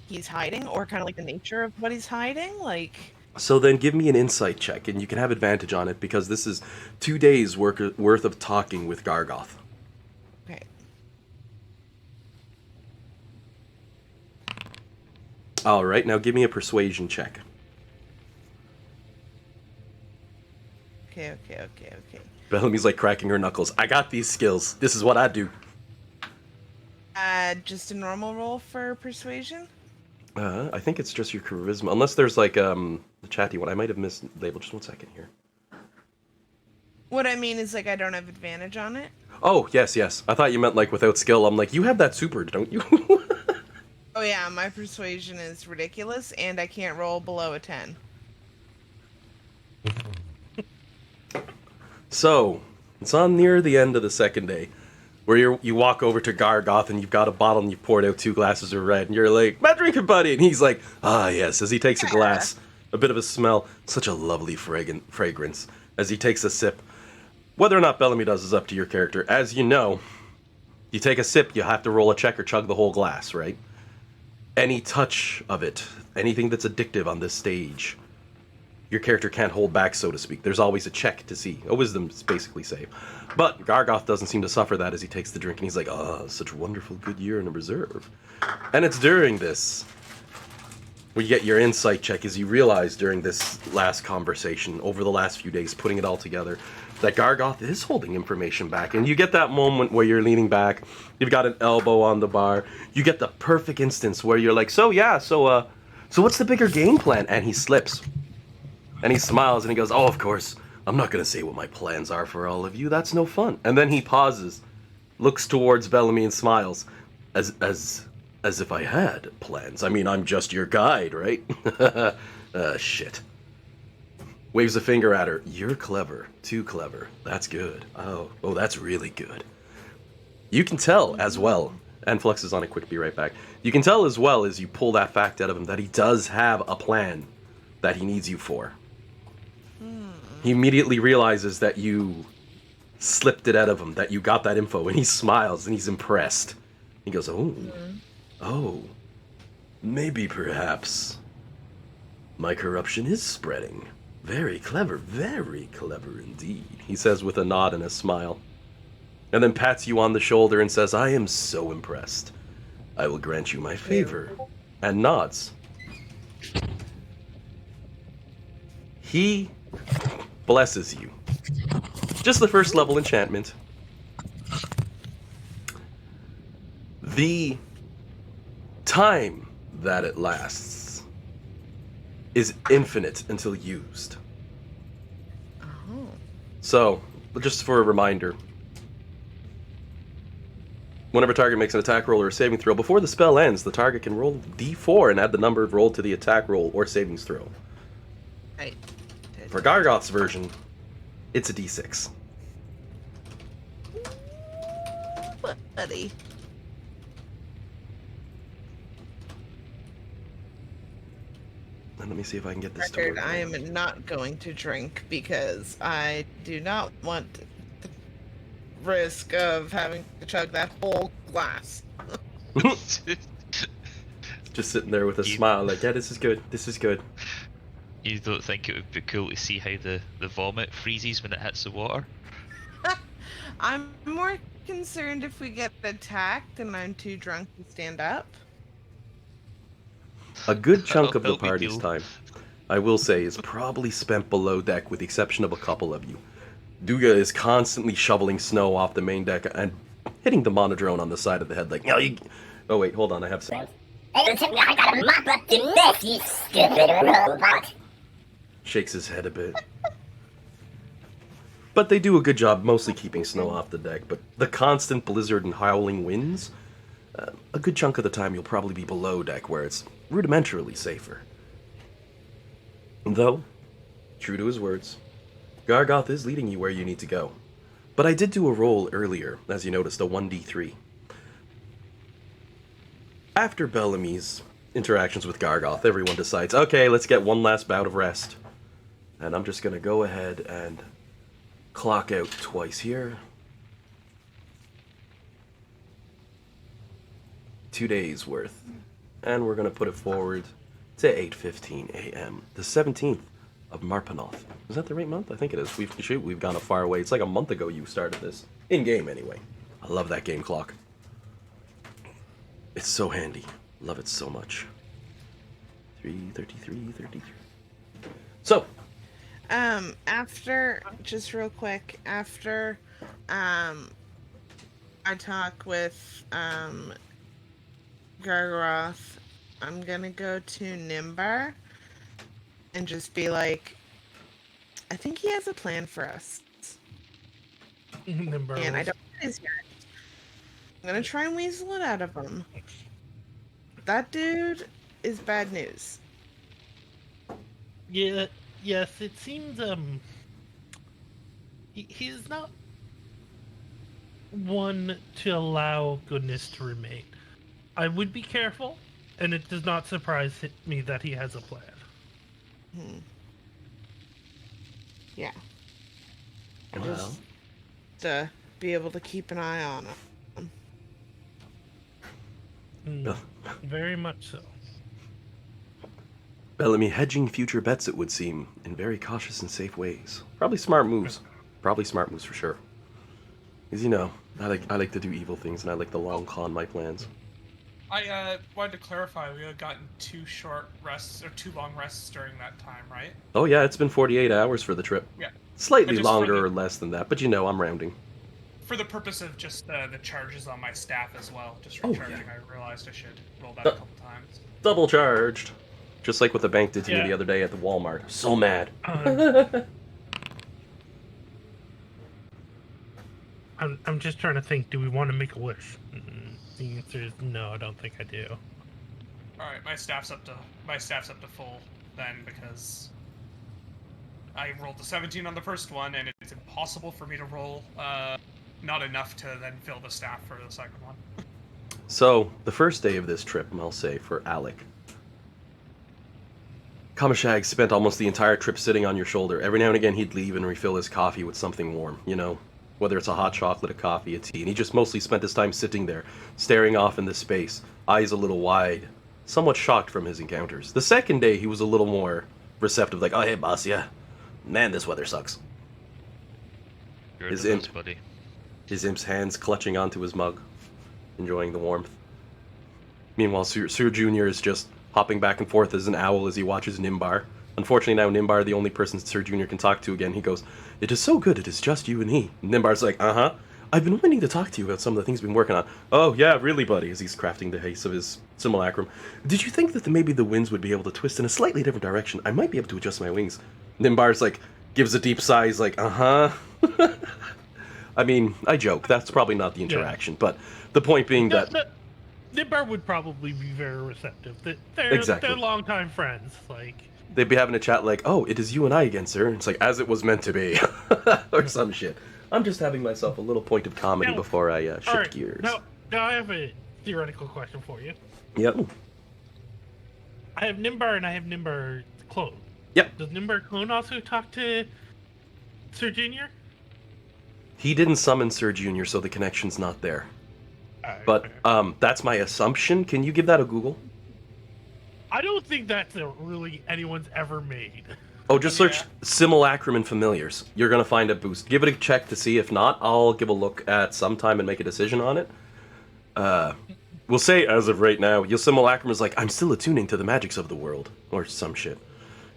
he's hiding, or kind of like the nature of what he's hiding, like. So then give me an insight check, and you can have advantage on it, because this is 2 days worth of talking with Gargoth. Okay. Alright, now give me a persuasion check. Okay. Bellamy's like cracking her knuckles. I got these skills. This is what I do. Just a normal roll for persuasion? I think it's just your charisma. Unless there's like the chatty one. I might have mislabeled. Just 1 second here. What I mean is, like, I don't have advantage on it. Oh, yes. I thought you meant like without skill. I'm like, you have that super, don't you? Oh yeah, my persuasion is ridiculous, and I can't roll below a 10. So, it's on near the end of the second day, where you walk over to Gargoth and you've got a bottle and you've poured out 2 glasses of red, and you're like, my drinking buddy! And he's like, ah yes, as he takes a glass, a bit of a smell, such a lovely fragrance, as he takes a sip. Whether or not Bellamy does is up to your character. As you know, you take a sip, you have to roll a check or chug the whole glass, right? Any touch of it, anything that's addictive on this stage, your character can't hold back, so to speak. There's always a check to see. A wisdom's basically save. But Gargoth doesn't seem to suffer that as he takes the drink, and he's like, oh, such a wonderful good year in a reserve. And it's during this where you get your insight check, as you realize during this last conversation, over the last few days, putting it all together, that Gargoth is holding information back. And you get that moment where you're leaning back, you've got an elbow on the bar, you get the perfect instance where you're like, so So what's the bigger game plan? And he slips. And he smiles and he goes, oh, of course, I'm not going to say what my plans are for all of you. That's no fun. And then he pauses, looks towards Bellamy and smiles, as if I had plans. I mean, I'm just your guide, right? Shit. Waves a finger at her. You're clever. Too clever. That's good. Oh, that's really good. You can tell as well, and Flux is on a quick be right back. You can tell as well as you pull that fact out of him that he does have a plan that he needs you for. He immediately realizes that you slipped it out of him, that you got that info, and he smiles and he's impressed. He goes, oh, maybe perhaps my corruption is spreading. Very clever indeed, he says with a nod and a smile. And then pats you on the shoulder and says, I am so impressed. I will grant you my favor. And nods. He blesses you. Just the first level enchantment. The time that it lasts is infinite until used. Oh. So, just for a reminder, whenever a target makes an attack roll or a saving throw, before the spell ends, the target can roll d4 and add the number rolled to the attack roll or savings throw. Right. For Gargoth's version, it's a d6. Buddy. And let me see if I can get this to Record, work. I am not going to drink because I do not want the risk of having to chug that whole glass. Just sitting there with a smile like, yeah, this is good, this is good. You don't think it would be cool to see how the vomit freezes when it hits the water? I'm more concerned if we get attacked and I'm too drunk to stand up. A good chunk of the That'll be party's cool. time, I will say, is probably spent below deck with the exception of a couple of you. Duga is constantly shoveling snow off the main deck and hitting the monodrone on the side of the head like, no, you... Oh wait, hold on, I have some... I gotta mop up the mess, you stupid robot. Shakes his head a bit. But they do a good job mostly keeping snow off the deck, but the constant blizzard and howling winds, a good chunk of the time you'll probably be below deck where it's rudimentarily safer. Though, true to his words, Gargoth is leading you where you need to go. But I did do a roll earlier, as you noticed, a 1d3. After Bellamy's interactions with Gargoth, everyone decides, okay, let's get one last bout of rest. And I'm just going to go ahead and clock out twice here. 2 days worth. And we're going to put it forward to 8:15 a.m. the 17th of Marpanoth. Is that the right month? I think it is. We've gone a far away. It's like a month ago you started this. In-game, anyway. I love that game clock. It's so handy. Love it so much. 3:33. So, After, just real quick, after, I talk with, Gargoth, I'm gonna go to Nimbar and just be like, I think he has a plan for us. And I don't know what it is yet. I'm gonna try and weasel it out of him. That dude is bad news. Yeah, yes, it seems, he's not one to allow goodness to remain. I would be careful, and it does not surprise me that he has a plan. Yeah. I well, just to be able to keep an eye on him. Very much so. Bellamy hedging future bets, it would seem, in very cautious and safe ways. Probably smart moves. Probably smart moves for sure. Because, you know, I like to do evil things, and I like to long con my plans. I wanted to clarify, we had gotten 2 short rests, or 2 long rests during that time, right? Oh yeah, it's been 48 hours for the trip. Yeah. Slightly Just longer for the- or less than that, but you know, I'm rounding. For the purpose of just the charges on my staff as well, just Oh, recharging, yeah. I realized I should roll that a couple times. Double charged. Just like what the bank did to me Yeah. the other day at the Walmart. So mad. I'm just trying to think. Do we want to make a wish? The answer is no. I don't think I do. All right, my staff's up to full then because I rolled a 17 on the first one, and it's impossible for me to roll not enough to then fill the staff for the second one. So, the first day of this trip, I'll say, for Alec. Kamashag spent almost the entire trip sitting on your shoulder. Every now and again, he'd leave and refill his coffee with something warm, you know? Whether it's a hot chocolate, a coffee, a tea. And he just mostly spent his time sitting there, staring off into space, eyes a little wide, somewhat shocked from his encounters. The second day, he was a little more receptive, like, oh, hey, boss, yeah. Man, this weather sucks. You're His the imp. best, buddy. His imp's hands clutching onto his mug, enjoying the warmth. Meanwhile, Sir Junior is just hopping back and forth as an owl as he watches Nimbar. Unfortunately, now Nimbar, the only person Sir Junior can talk to again, he goes, "It is so good, it is just you and he." Nimbar's like, "Uh-huh. I've been wanting to talk to you about some of the things we've been working on." "Oh, yeah, really, buddy," as he's crafting the haste of his simulacrum. "Did you think that maybe the winds would be able to twist in a slightly different direction? I might be able to adjust my wings." Nimbar's like, gives a deep sigh, he's like, "Uh-huh." I mean, I joke, that's probably not the interaction, but the point being that... Nimbar would probably be very receptive. Exactly. They're longtime friends. Like, they'd be having a chat like, "Oh, it is you and I again, sir." And it's like, "As it was meant to be." Or some shit. I'm just having myself a little point of comedy Now- before I shift all right, gears. Now I have a theoretical question for you. Yep. I have Nimbar and I have Nimbar clone. Yep. Does Nimbar clone also talk to Sir Junior? He didn't summon Sir Junior, so the connection's not there. Alright, But fair. that's my assumption. Can you give that a Google? I don't think that's really anyone's ever made. Oh, just search Yeah. simulacrum and familiars. You're gonna find a boost. Give it a check to see. If not, I'll give a look at sometime and make a decision on it. We'll say as of right now, your simulacrum is like, "I'm still attuning to the magics of the world," or some shit.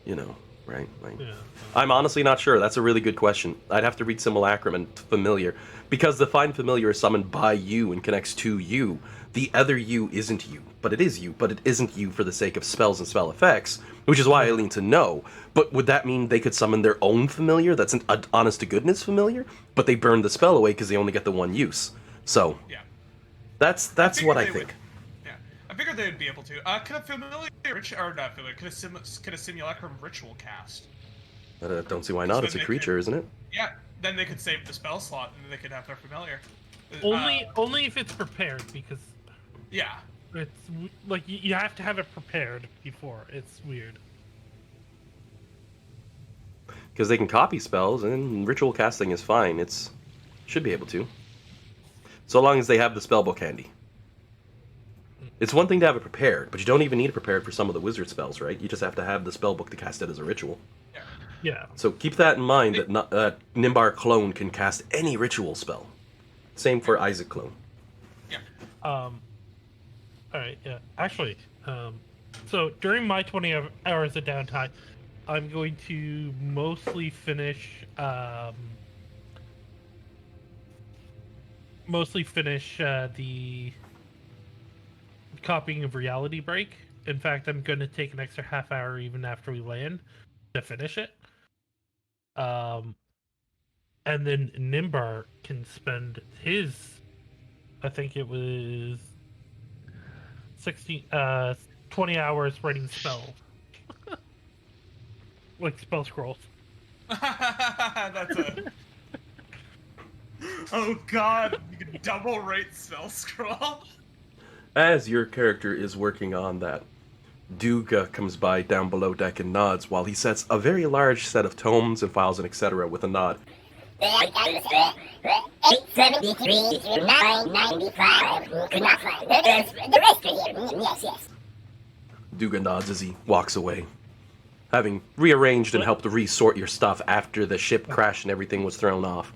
You know, right? Like, Yeah. I'm honestly not sure. That's a really good question. I'd have to read simulacrum and familiar, because the find familiar is summoned by you and connects to you. The other you isn't you, but it is you, but it isn't you for the sake of spells and spell effects, which is why I lean to no. But would that mean they could summon their own familiar that's an honest-to-goodness familiar, but they burn the spell away because they only get the one use? So, Yeah. that's figured what I they think. would. Yeah, I figured they would be able to. Could a familiar or not familiar? Could a simulacrum ritual cast? Don't see why not. So It's a they creature, could- isn't it? Yeah, then they could save the spell slot and then they could have their familiar. Only if it's prepared, because Yeah. it's like you have to have it prepared before. It's weird. Because they can copy spells, and ritual casting is fine. It's should be able to, so long as they have the spellbook handy. It's one thing to have it prepared, but you don't even need it prepared for some of the wizard spells, right? You just have to have the spellbook to cast it as a ritual. Yeah. Yeah. So keep that in mind that Nimbar Clone can cast any ritual spell. Same for Isaac Clone. Yeah. All right. Yeah. Actually, so during my 20 hours of downtime, I'm going to mostly finish the copying of Reality Break. In fact, I'm going to take an extra half hour even after we land to finish it. And then Nimbar can spend his, I think it was 20 hours writing spells. Like spell scrolls. That's a. Oh god, you can double rate spell scroll. As your character is working on that, Duga comes by down below deck and nods while he sets a very large set of tomes and files and etc. with a nod. 873 995. Could not find the rest are here. Yes. Duga nods as he walks away. Having rearranged and helped resort your stuff after the ship crashed and everything was thrown off.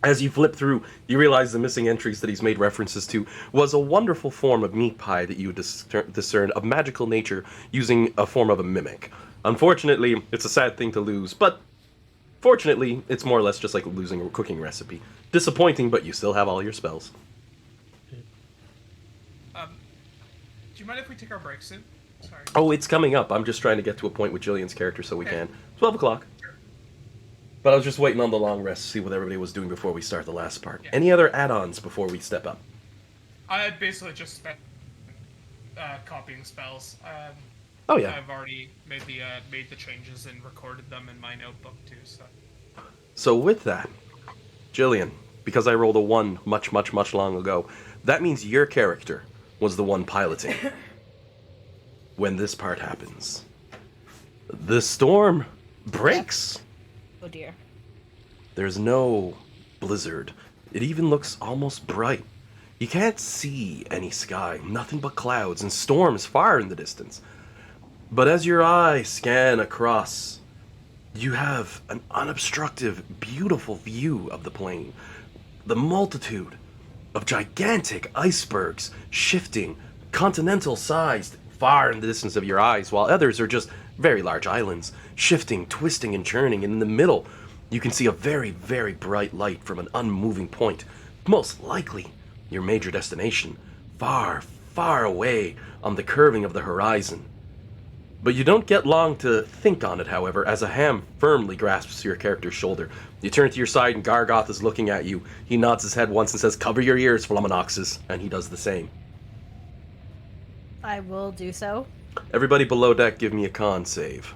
As you flip through, you realize the missing entries that he's made references to was a wonderful form of meat pie that you discerned of magical nature using a form of a mimic. Unfortunately, it's a sad thing to lose, but fortunately, it's more or less just like losing a cooking recipe. Disappointing, but you still have all your spells. Do you mind if we take our break soon? Sorry. Oh, it's coming up. I'm just trying to get to a point with Jillian's character so we can. 12 o'clock. But I was just waiting on the long rest to see what everybody was doing before we start the last part. Yeah. Any other add-ons before we step up? I had basically just spent copying spells. Oh, yeah. I've already made the changes and recorded them in my notebook too. So with that, Jillian, because I rolled a 1 much, much, much long ago, that means your character was the one piloting. When this part happens, the storm breaks. Oh dear. There's no blizzard. It even looks almost bright. You can't see any sky, nothing but clouds and storms far in the distance. But as your eyes scan across, you have an unobstructed, beautiful view of the plain. The multitude of gigantic icebergs shifting, continental-sized, far in the distance of your eyes, while others are just very large islands, shifting, twisting, and churning. And in the middle, you can see a very, very bright light from an unmoving point, most likely your major destination, far, far away on the curving of the horizon. But you don't get long to think on it, however, as a ham firmly grasps your character's shoulder. You turn to your side and Gargoth is looking at you. He nods his head once and says, "Cover your ears, Flummonoxes," and he does the same. I will do so. Everybody below deck, give me a con save.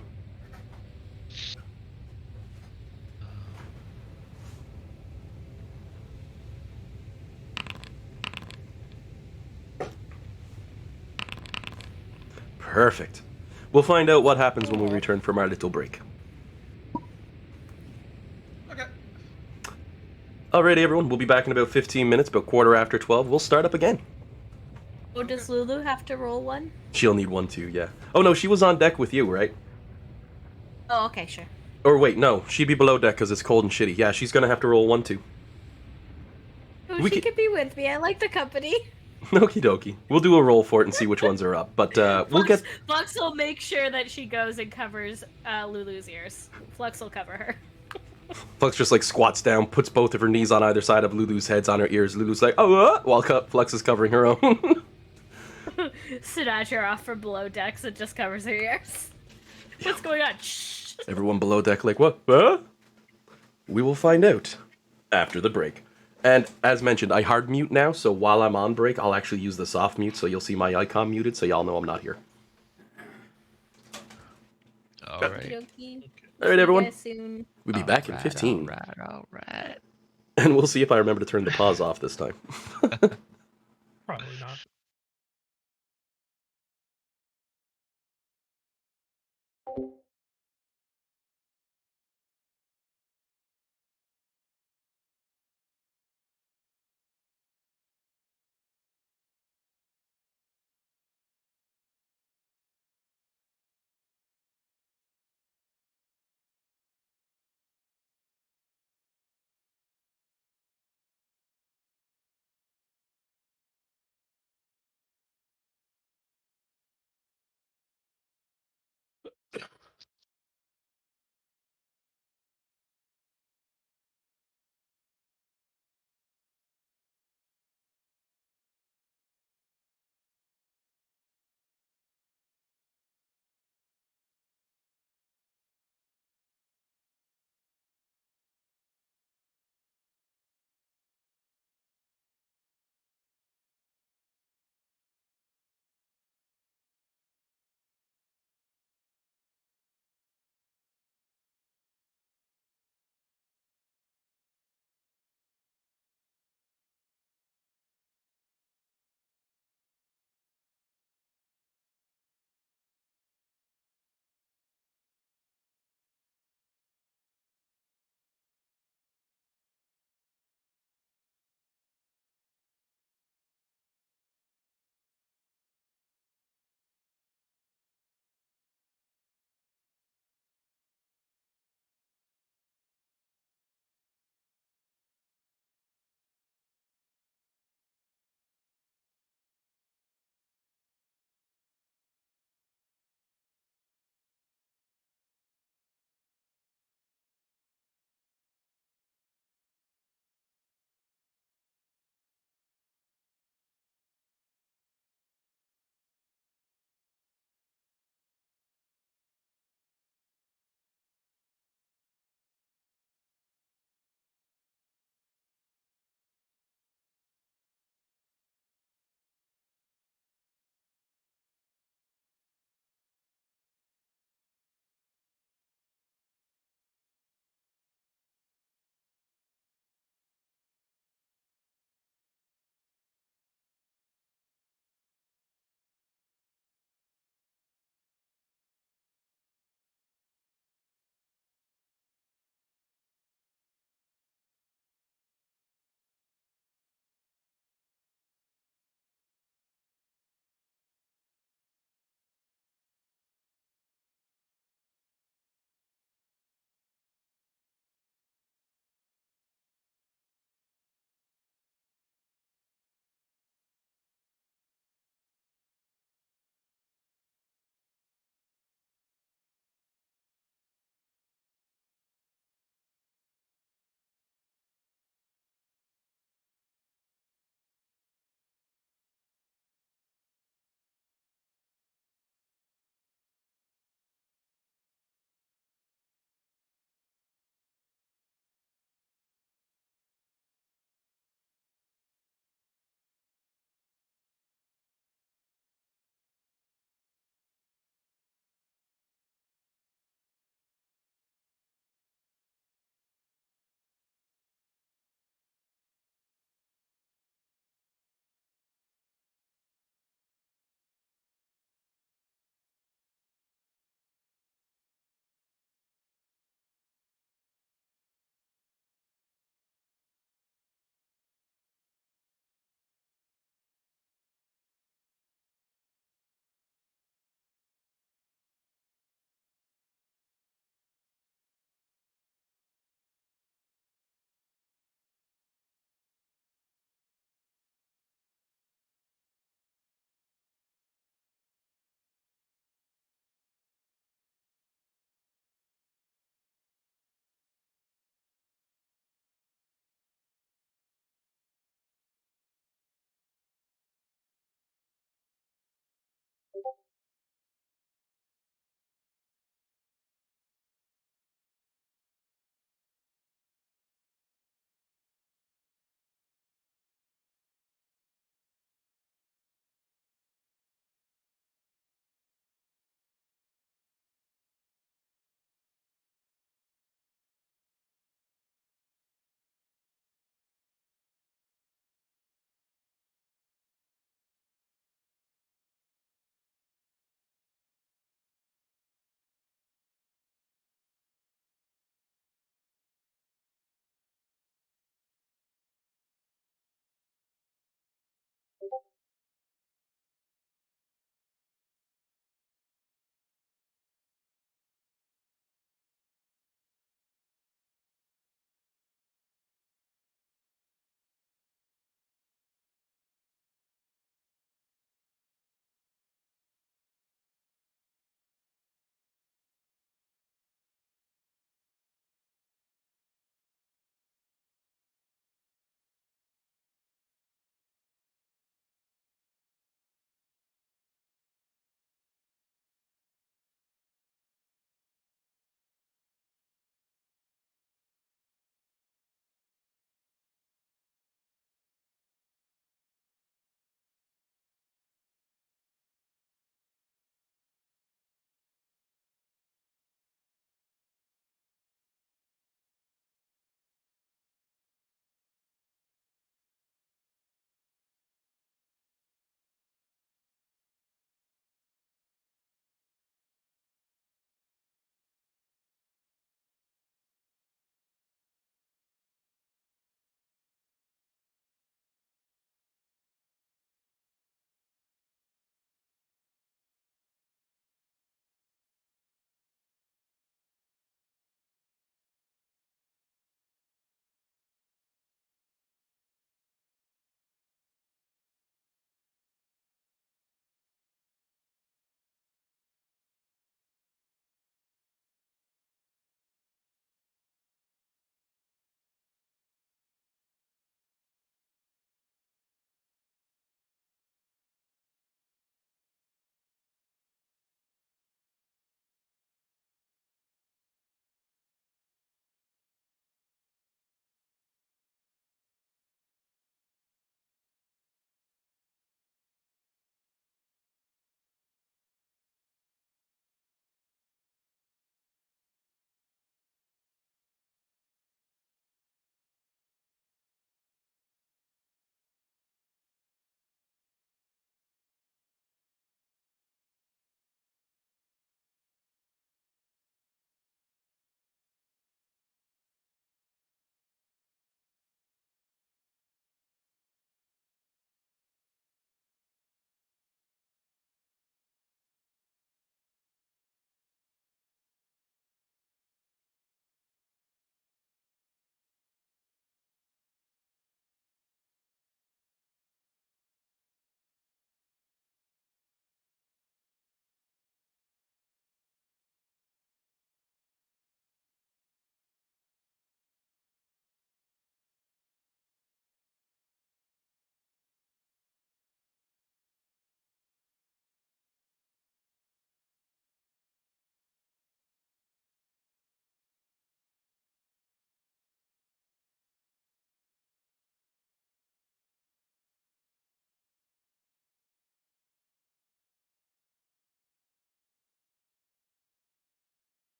Perfect. We'll find out what happens when we return from our little break. Okay. Alrighty, everyone. We'll be back in about 15 minutes, about quarter after 12. We'll start up again. Oh, does Lulu have to roll one? She'll need one too, yeah. Oh no, she was on deck with you, right? Oh, okay, sure. Or wait, no, she'd be below deck because it's cold and shitty. Yeah, she's gonna have to roll 1 too. Oh, We she can- could be with me. I like the company. Okie dokie. We'll do a roll for it and see which ones are up. But we'll get. Flux will make sure that she goes and covers Lulu's ears. Flux will cover her. Flux just like squats down, puts both of her knees on either side of Lulu's heads on her ears. Lulu's like, "Oh," while Flux is covering her own. Snatch her off from below decks and just covers her ears. What's going on? Shh. Everyone below deck like, "What? Huh?" We will find out after the break. And as mentioned, I hard mute now, so while I'm on break, I'll actually use the soft mute, so you'll see my icon muted, so y'all know I'm not here. All right. Okey-dokey. All right, everyone. See you guys soon. We'll be back in 15. All right. And we'll see if I remember to turn the pause off this time. Probably not.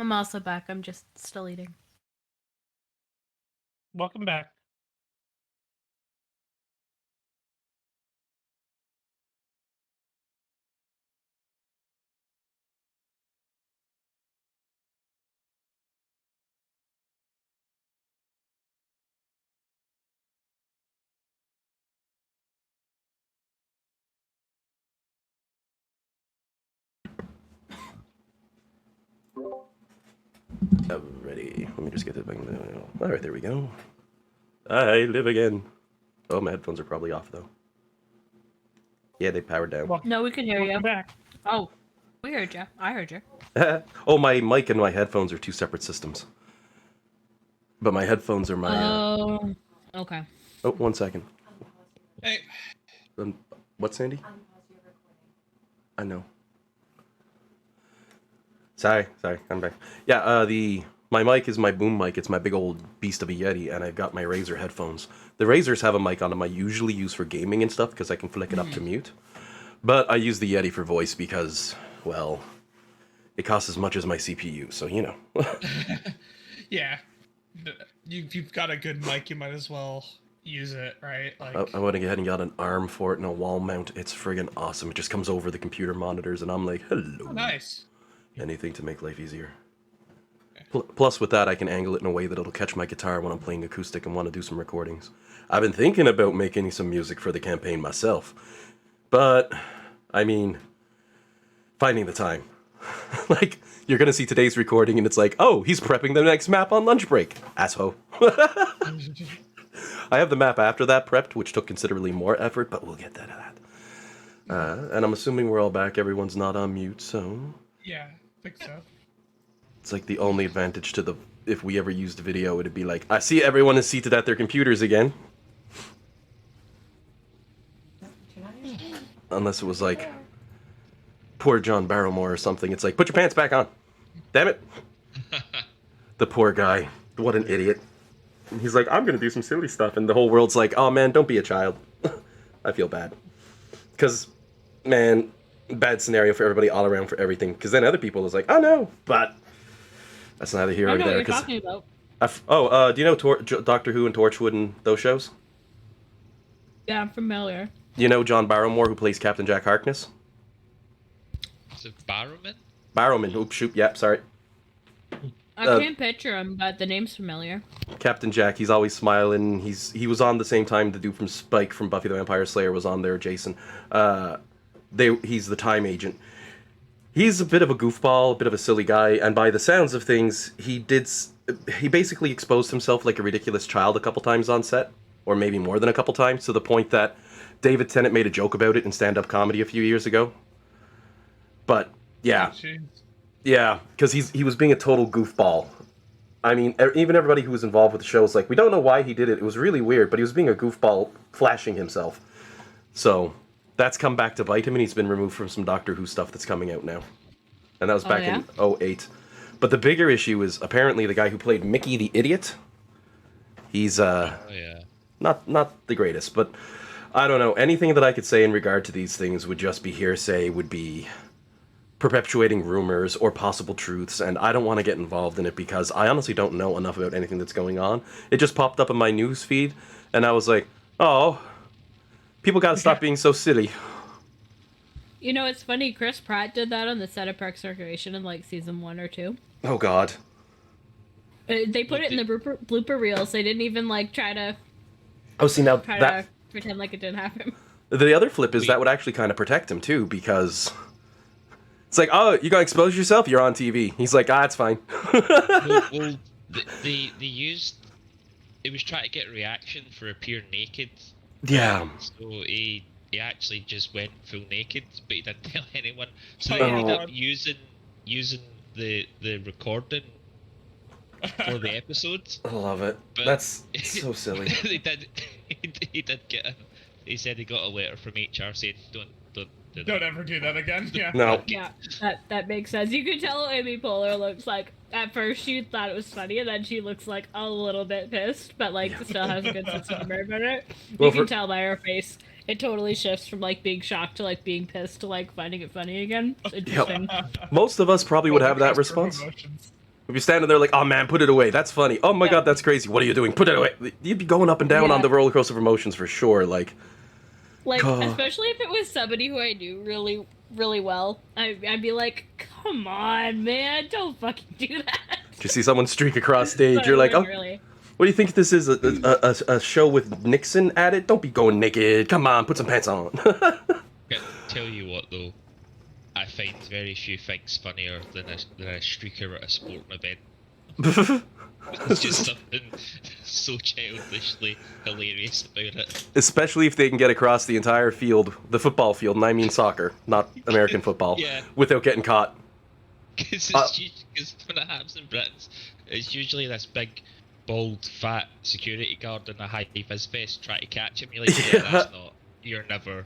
I'm also back. I'm just still eating. Welcome back. Ready. Let me just get it back. All right, there we go. I live again. Oh, my headphones are probably off though. Yeah, they powered down. No, we can hear you. Welcome back. Oh, we heard you. I heard you. Oh, my mic and my headphones are two separate systems. But my headphones are my. Oh, okay. Oh, 1 second. Hey, What, Sandy? I know. Sorry, I'm back. Yeah, my mic is my boom mic. It's my big old beast of a Yeti, and I've got my Razer headphones. The Razers have a mic on them I usually use for gaming and stuff because I can flick it up to mute. But I use the Yeti for voice because, well, it costs as much as my CPU, so you know. yeah, you've got a good mic. You might as well use it, right? Like, I went ahead and got an arm for it and a wall mount. It's friggin' awesome. It just comes over the computer monitors, and I'm like, hello. oh, nice. Anything to make life easier. Plus, with that, I can angle it in a way that it'll catch my guitar when I'm playing acoustic and want to do some recordings. I've been thinking about making some music for the campaign myself. But, I mean, finding the time. Like, you're going to see today's recording and it's like, oh, he's prepping the next map on lunch break. Asshole. I have the map after that prepped, which took considerably more effort, but we'll get to that. And I'm assuming we're all back. Everyone's not on mute, so... Yeah, I think so. It's like the only advantage to if we ever used video, it'd be like, I see everyone is seated at their computers again. Unless it was like, poor John Barrymore or something. It's like, put your pants back on. Damn it. The poor guy. What an idiot. And he's like, I'm going to do some silly stuff. And the whole world's like, oh man, don't be a child. I feel bad. Because, man, bad scenario for everybody all around for everything. Because then other people is like, oh no. But that's neither here I nor know there. what you're talking about. Do you know Doctor Who and Torchwood and those shows? Yeah, I'm familiar. You know John Barrymore, who plays Captain Jack Harkness? Is it Barrowman? Barrowman. Oops, shoot. Yep, sorry. I can't picture him, but the name's familiar. Captain Jack. He's always smiling. He was on the same time the dude from Spike from Buffy the Vampire Slayer was on there. Jason. He's the time agent. He's a bit of a goofball, a bit of a silly guy, and by the sounds of things, he basically exposed himself like a ridiculous child a couple times on set, or maybe more than a couple times, to the point that David Tennant made a joke about it in stand-up comedy a few years ago. But yeah, because he was being a total goofball. I mean, even everybody who was involved with the show was like, we don't know why he did it. It was really weird, but he was being a goofball, flashing himself. So that's come back to bite him, and he's been removed from some Doctor Who stuff that's coming out now. And that was back in 2008. But the bigger issue is apparently the guy who played Mickey the Idiot. He's not the greatest, but I don't know. Anything that I could say in regard to these things would just be hearsay, would be perpetuating rumors or possible truths, and I don't want to get involved in it because I honestly don't know enough about anything that's going on. It just popped up in my news feed, and I was like, oh, people gotta stop being so silly. You know, it's funny, Chris Pratt did that on the set of Parks and Recreation in like season 1 or 2. Oh god. They put it in the blooper reels. They didn't even like try to to pretend like it didn't happen. The other flip is that would actually kind of protect him too, because it's like, oh, you gotta expose yourself, you're on TV. He's like, it's fine. well, they used... It was trying to get reaction for appear naked. Yeah. So he actually just went full naked, but he didn't tell anyone. So they ended up using the recording for the episodes. I love it. But That's so silly. He did get he said he got a letter from HR saying don't ever do that again. Yeah. No. Yeah, that makes sense. You can tell Amy Poehler looks like, at first she thought it was funny, and then she looks like a little bit pissed, but like still has a good sense of humor about it. You can tell by her face. It totally shifts from like being shocked to like being pissed to like finding it funny again. It's interesting. Most of us probably would have that response. If you're standing there like, oh man, put it away. That's funny. Oh my god, that's crazy. What are you doing? Put it away. You'd be going up and down on the roller coaster of emotions for sure. Like, especially if it was somebody who I knew really, really well, I'd be like, come on, man, don't fucking do that. You see someone streak across stage, you're like, oh, really. what do you think this is? A show with Nixon at it? Don't be going naked. Come on, put some pants on. Tell you what though, I find very few things funnier than a streaker at a sporting event. It's just something so childishly hilarious about it. Especially if they can get across the entire field, the football field, and I mean soccer, not American football, without getting caught. Because when it happens in Britain, it's usually this big, bald, fat security guard in a high-vis vest trying to catch him. You're like, that's not. You're never.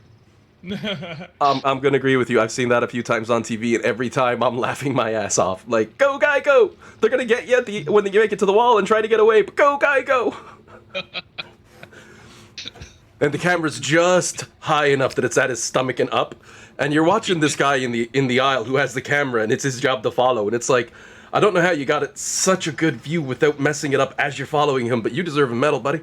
I'm gonna agree with you. I've seen that a few times on TV, and every time I'm laughing my ass off. Like, go guy, go! They're gonna get you when you make it to the wall and try to get away. But go guy, go! And the camera's just high enough that it's at his stomach and up, and you're watching this guy in the aisle who has the camera, and it's his job to follow. And it's like, I don't know how you got it such a good view without messing it up as you're following him, but you deserve a medal, buddy.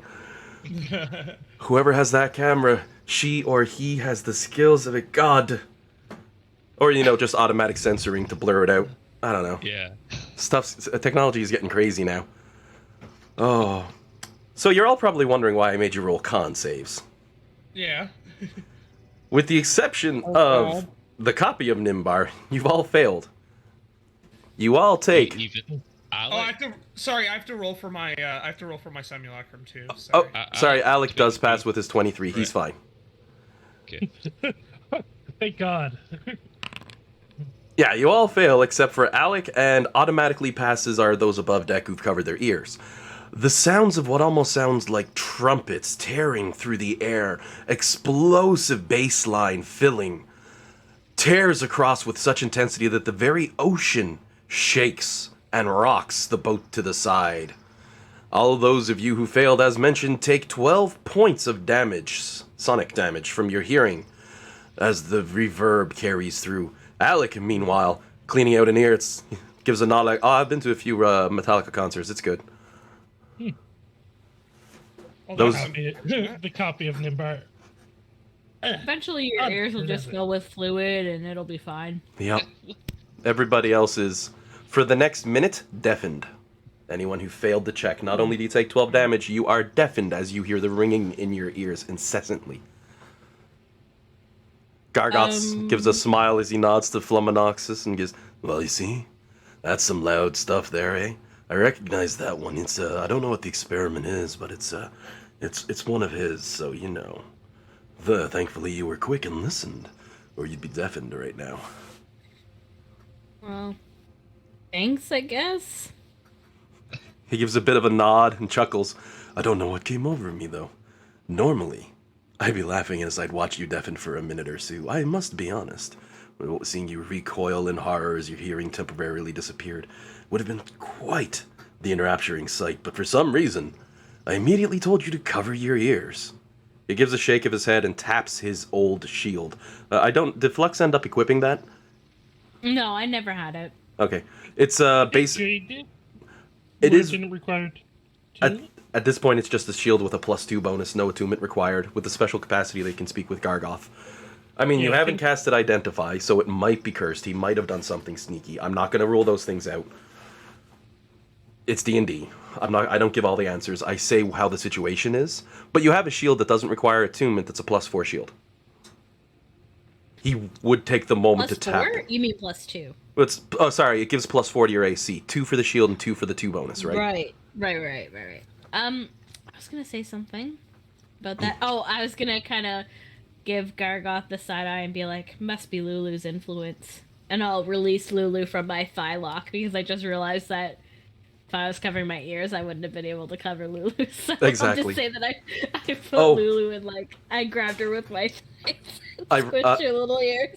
Whoever has that camera, she or he has the skills of it. God. Or, just automatic censoring to blur it out. I don't know. Yeah. Technology is getting crazy now. Oh. So you're all probably wondering why I made you roll con saves. Yeah. With the exception of the copy of Nimbar, you've all failed. You all take... Even I have to roll for my simulacrum too. Sorry. Sorry, Alec does pass with his 23. Right. He's fine. Okay. Thank God. Yeah, you all fail except for Alec, and automatically passes are those above deck who've covered their ears. The sounds of what almost sounds like trumpets tearing through the air, explosive bass line filling, tears across with such intensity that the very ocean shakes and rocks the boat to the side. All those of you who failed, as mentioned, take 12 points of damage, sonic damage, from your hearing, as the reverb carries through. Alec, meanwhile, cleaning out an ear, gives a nod like, I've been to a few Metallica concerts, it's good. The copy of Nimbar. Eventually your ears will just fill with fluid and it'll be fine. Yep. Everybody else is, for the next minute, deafened. Anyone who failed the check, not only do you take 12 damage, you are deafened as you hear the ringing in your ears incessantly. Gargoth gives a smile as he nods to Fluminoxus and goes, well, you see, that's some loud stuff there, eh? I recognize that one. It's I don't know what the experiment is, but it's one of his, so you know. Thankfully you were quick and listened, or you'd be deafened right now. Well, thanks, I guess. He gives a bit of a nod and chuckles. I don't know what came over me, though. Normally, I'd be laughing as I'd watch you deafened for a minute or two. I must be honest. Seeing you recoil in horror as your hearing temporarily disappeared would have been quite the enrapturing sight, but for some reason, I immediately told you to cover your ears. He gives a shake of his head and taps his old shield. Did Flux end up equipping that? No, I never had it. Okay. It's basic. It is required. At this point, it's just a shield with a +2 bonus, no attunement required. With the special capacity, they can speak with Gargoth. I mean, you haven't casted Identify, so it might be cursed. He might have done something sneaky. I'm not going to rule those things out. It's D&D. I don't give all the answers. I say how the situation is. But you have a shield that doesn't require attunement that's a +4 shield. He would take the moment to tap. +4? You mean +2? It gives +4 to your AC. 2 for the shield and 2 for the 2 bonus, right? Right. I was gonna say something about that. I was gonna kind of give Gargoth the side eye and be like, must be Lulu's influence. And I'll release Lulu from my thigh lock because I just realized that if I was covering my ears, I wouldn't have been able to cover Lulu. So exactly. I'll just say that I put Lulu in, like, I grabbed her with my thighs and squished her little ears.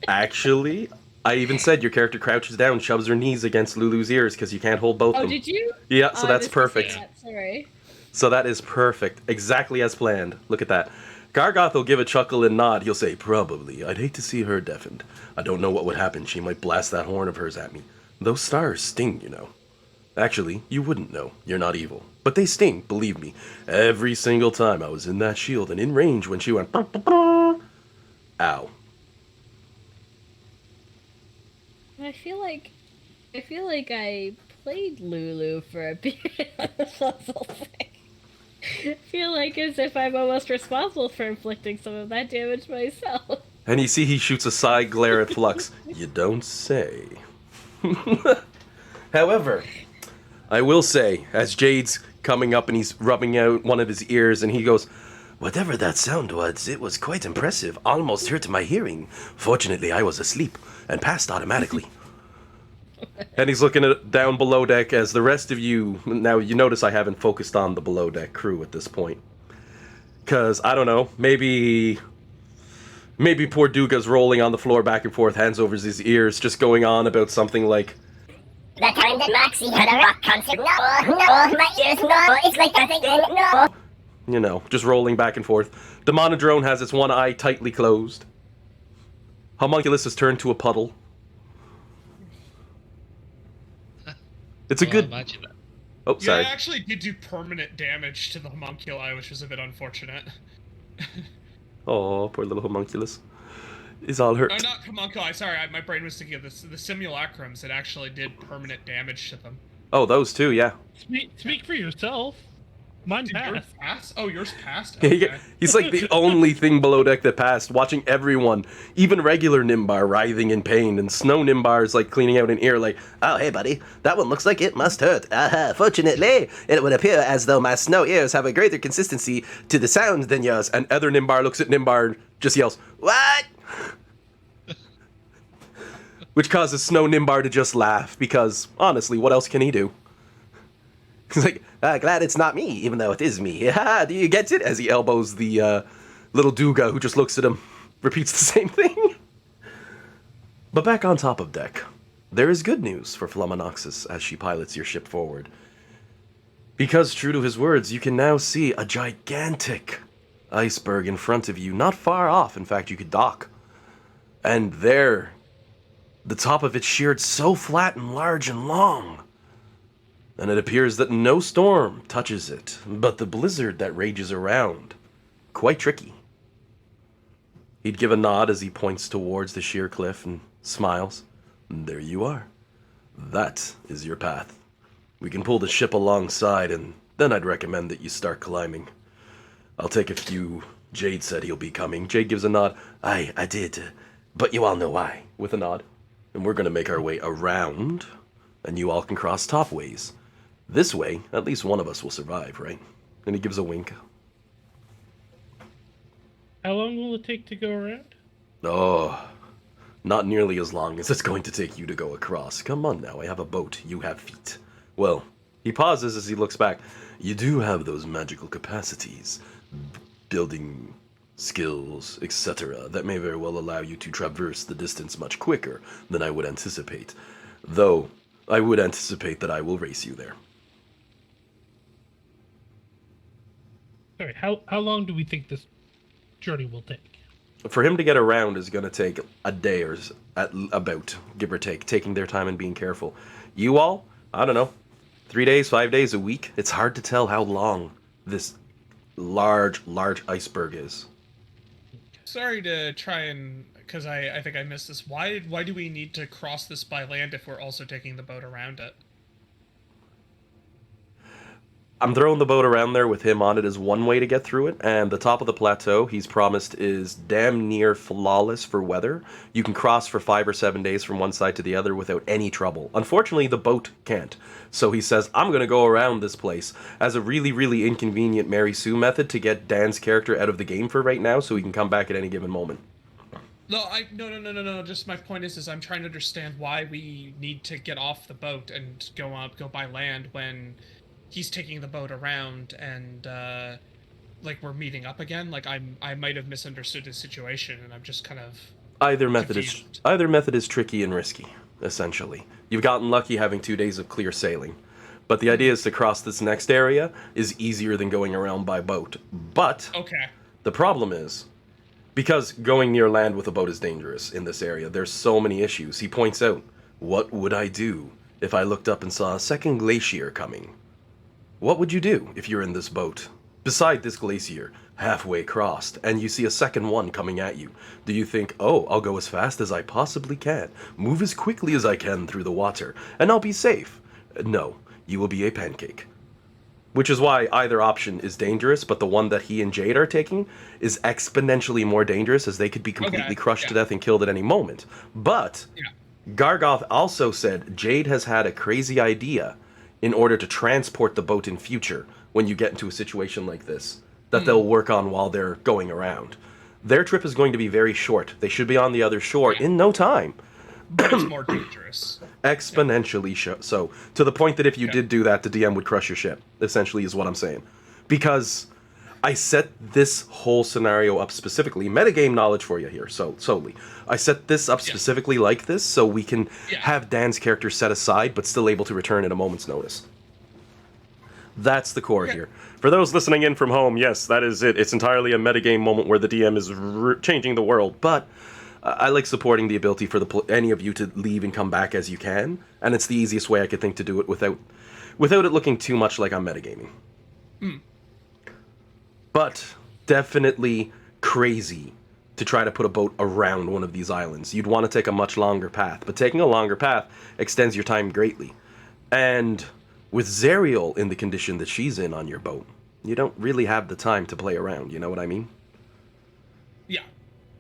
Actually, I even said your character crouches down, shoves her knees against Lulu's ears because you can't hold both of them. Oh, did you? Yeah, so that's perfect. Sorry. So that is perfect. Exactly as planned. Look at that. Gargoth will give a chuckle and nod. He'll say, probably. I'd hate to see her deafened. I don't know what would happen. She might blast that horn of hers at me. Those stars sting, you know. Actually, you wouldn't know. You're not evil. But they sting, believe me. Every single time I was in that shield and in range when she went... Ow. I feel like I played Lulu for a period of this puzzle thing. I feel like as if I'm almost responsible for inflicting some of that damage myself. And you see he shoots a side glare at Flux. You don't say. However, I will say, as Jade's coming up and he's rubbing out one of his ears and he goes, "Whatever that sound was, it was quite impressive. Almost hurt my hearing. Fortunately, I was asleep and passed automatically." And he's looking at down below deck as the rest of you... Now, you notice I haven't focused on the below deck crew at this point. Because, I don't know, maybe poor Duga's rolling on the floor back and forth, hands over his ears, just going on about something like... The time that Moxie had a rock concert. No, my ears, no, it's like nothing, no. You know, just rolling back and forth. The monodrone has its one eye tightly closed. Homunculus has turned to a puddle. It's a good... Imagine that. Oh, sorry. Yeah, I actually did do permanent damage to the homunculi, which was a bit unfortunate. Oh, poor little homunculus. He's all hurt. Oh, not homunculi, sorry, my brain was thinking of the simulacrums. It actually did permanent damage to them. Oh, those two, yeah. Speak for yourself. Mine Did yours passed. pass? Oh, yours passed? He- Okay. He's like the only thing below deck that passed, watching everyone, even regular Nimbar, writhing in pain, and Snow Nimbar is like cleaning out an ear like, "Oh, hey, buddy, that one looks like it must hurt. Fortunately, it would appear as though my snow ears have a greater consistency to the sound than yours." And other Nimbar looks at Nimbar and just yells, "What?" Which causes Snow Nimbar to just laugh, because, honestly, what else can he do? He's like, "Glad it's not me, even though it is me. Do you get it?" As he elbows the little Duga, who just looks at him, repeats the same thing. But back on top of deck, there is good news for Flummonoxus as she pilots your ship forward. Because, true to his words, you can now see a gigantic iceberg in front of you, not far off. In fact, you could dock. And there, the top of it sheared so flat and large and long, and it appears that no storm touches it, but the blizzard that rages around. Quite tricky. He'd give a nod as he points towards the sheer cliff and smiles. "There you are. That is your path. We can pull the ship alongside, and then I'd recommend that you start climbing. I'll take a few... Jade said he'll be coming." Jade gives a nod. I did, but you all know why." With a nod. "And we're going to make our way around, and you all can cross top ways. This way, at least one of us will survive, right?" And he gives a wink. How long will it take to go around? "Oh, not nearly as long as it's going to take you to go across. Come on now, I have a boat, you have feet. Well," he pauses as he looks back, "you do have those magical capacities, building skills, etc., that may very well allow you to traverse the distance much quicker than I would anticipate. Though, I would anticipate that I will race you there." Sorry, how long do we think this journey will take? For him to get around is going to take a day or about, give or take, taking their time and being careful. You all, I don't know, 3 days, 5 days, a week? It's hard to tell how long this large iceberg is. Sorry to try and... because I think I missed this. Why do we need to cross this by land if we're also taking the boat around it? I'm throwing the boat around there with him on it as one way to get through it, and the top of the plateau, he's promised, is damn near flawless for weather. You can cross for 5 or 7 days from one side to the other without any trouble. Unfortunately, the boat can't. So he says, "I'm going to go around this place," as a really, really inconvenient Mary Sue method to get Dan's character out of the game for right now, so he can come back at any given moment. No. Just my point is I'm trying to understand why we need to get off the boat and go by land when he's taking the boat around and like we're meeting up again. Like I might have misunderstood his situation, and I'm just kind of Either method is tricky and risky, essentially. You've gotten lucky having 2 days of clear sailing, but the idea is to cross this next area is easier than going around by boat. But okay. The problem is, because going near land with a boat is dangerous in this area, there's so many issues. He points out, "What would I do if I looked up and saw a second glacier coming? What would you do if you're in this boat? Beside this glacier, halfway crossed, and you see a second one coming at you. Do you think, oh, I'll go as fast as I possibly can, move as quickly as I can through the water, and I'll be safe? No, you will be a pancake. Which is why either option is dangerous, but the one that he and Jade are taking is exponentially more dangerous, as they could be completely crushed to death and killed at any moment. But Gargoth also said Jade has had a crazy idea in order to transport the boat in future when you get into a situation like this, that they'll work on while they're going around. Their trip is going to be very short. They should be on the other shore in no time. But it's more dangerous. Exponentially so. To the point that if you did do that, the DM would crush your ship, essentially is what I'm saying. Because I set this whole scenario up specifically, metagame knowledge for you here, so solely. I set this up specifically like this so we can have Dan's character set aside, but still able to return at a moment's notice. That's the core here. For those listening in from home, yes, that is it. It's entirely a metagame moment where the DM is changing the world, but I like supporting the ability for any of you to leave and come back as you can, and it's the easiest way I could think to do it without it looking too much like I'm metagaming. But definitely crazy to try to put a boat around one of these islands. You'd want to take a much longer path, but taking a longer path extends your time greatly. And with Zerial in the condition that she's in on your boat, you don't really have the time to play around, you know what I mean? Yeah.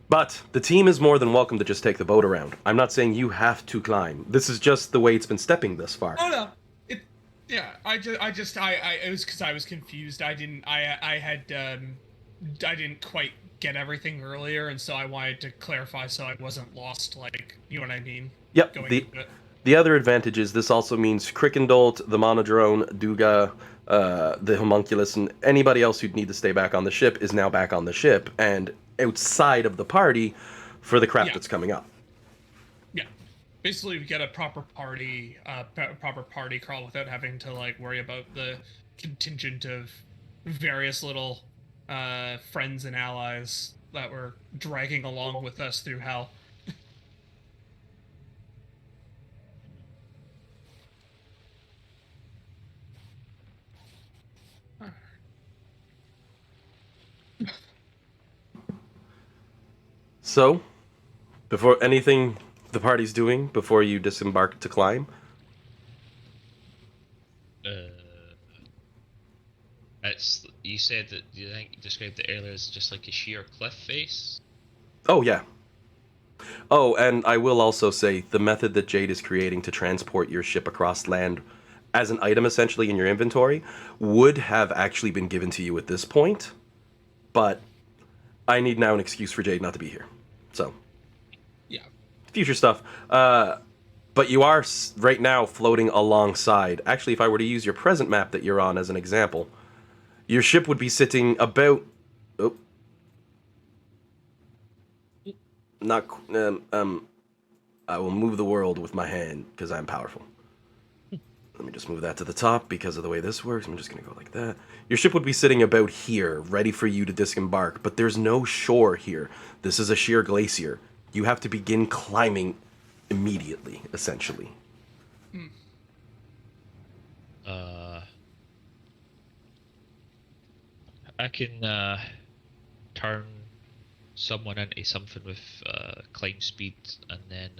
But the team is more than welcome to just take the boat around. I'm not saying you have to climb. This is just the way it's been stepping thus far. Oh no. I it was because I was confused. I didn't quite get everything earlier, and so I wanted to clarify so I wasn't lost, like, you know what I mean? Yep. The other advantage is this also means Crickendolt, the Monodrone, Duga, the Homunculus, and anybody else who'd need to stay back on the ship is now back on the ship and outside of the party for the crap that's coming up. Yeah. Basically, we get a proper party crawl without having to, like, worry about the contingent of various little friends and allies that were dragging along with us through hell. So, before anything the party's doing, before you disembark to climb? You said that you described it earlier as just like a sheer cliff face? Oh, yeah. Oh, and I will also say, the method that Jade is creating to transport your ship across land as an item, essentially, in your inventory, would have actually been given to you at this point, but I need now an excuse for Jade not to be here. So, future stuff. But you are right now floating alongside. Actually, if I were to use your present map that you're on as an example, your ship would be sitting about... Oh. Not... I will move the world with my hand, because I'm powerful. Let me just move that to the top, because of the way this works. I'm just going to go like that. Your ship would be sitting about here, ready for you to disembark, but there's no shore here. This is a sheer glacier. You have to begin climbing immediately, essentially. I can turn someone into something with climb speed, and then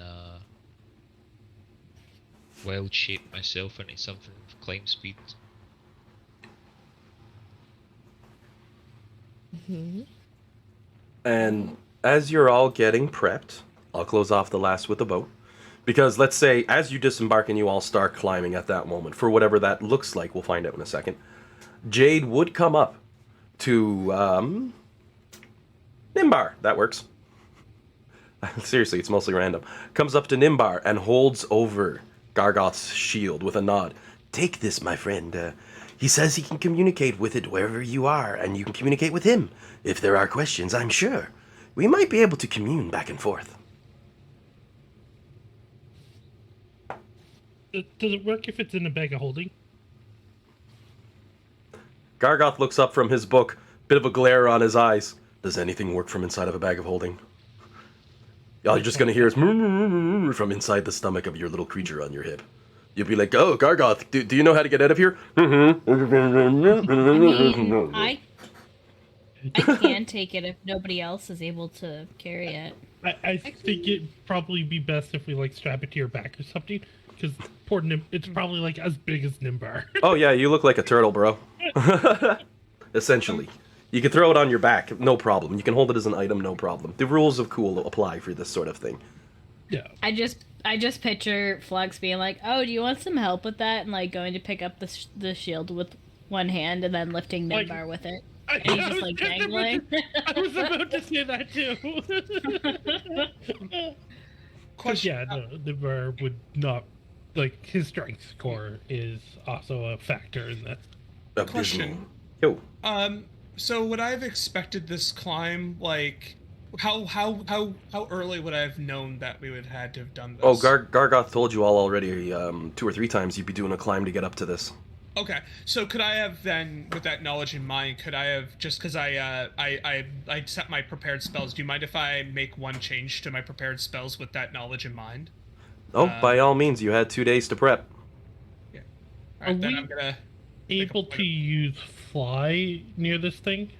wild shape myself into something with climb speed. And as you're all getting prepped, I'll close off the last with the boat. Because let's say, as you disembark and you all start climbing at that moment, for whatever that looks like, we'll find out in a second, Jade would come up to Nimbar. That works. Seriously, it's mostly random. Comes up to Nimbar and holds over Gargoth's shield with a nod. Take this, my friend. He says he can communicate with it wherever you are, and you can communicate with him. If there are questions, I'm sure we might be able to commune back and forth. Does it work if it's in a bag of holding? Gargoth looks up from his book, bit of a glare on his eyes. Does anything work from inside of a bag of holding? All you're just going to hear is from inside the stomach of your little creature on your hip. You'll be like, oh, Gargoth, do you know how to get out of here? I mean, I can take it if nobody else is able to carry it. I think it'd probably be best if we like strap it to your back or something, because poor it's probably like as big as Nimbar. Oh yeah, you look like a turtle, bro. Essentially. You can throw it on your back, no problem. You can hold it as an item, no problem. The rules of cool apply for this sort of thing. Yeah. I just picture Flux being like, "Oh, do you want some help with that?" and like going to pick up the shield with one hand and then lifting Like- Nimbar with it. I, And he's I just was like just dangling. I was about to say that too. 'Cause, yeah, no, Nimbar would not like his strength score is also a factor in this. Question. Yo. So would I have expected this climb, like, how early would I have known that we would had to have done this? Oh, Gargoth told you all already 2 or 3 times you'd be doing a climb to get up to this. Okay, so could I have then, with that knowledge in mind, could I have, just because I set my prepared spells, do you mind if I make one change to my prepared spells with that knowledge in mind? Oh, by all means, you had 2 days to prep. Yeah. Alright, then we- I'm gonna... Able to use fly near this thing?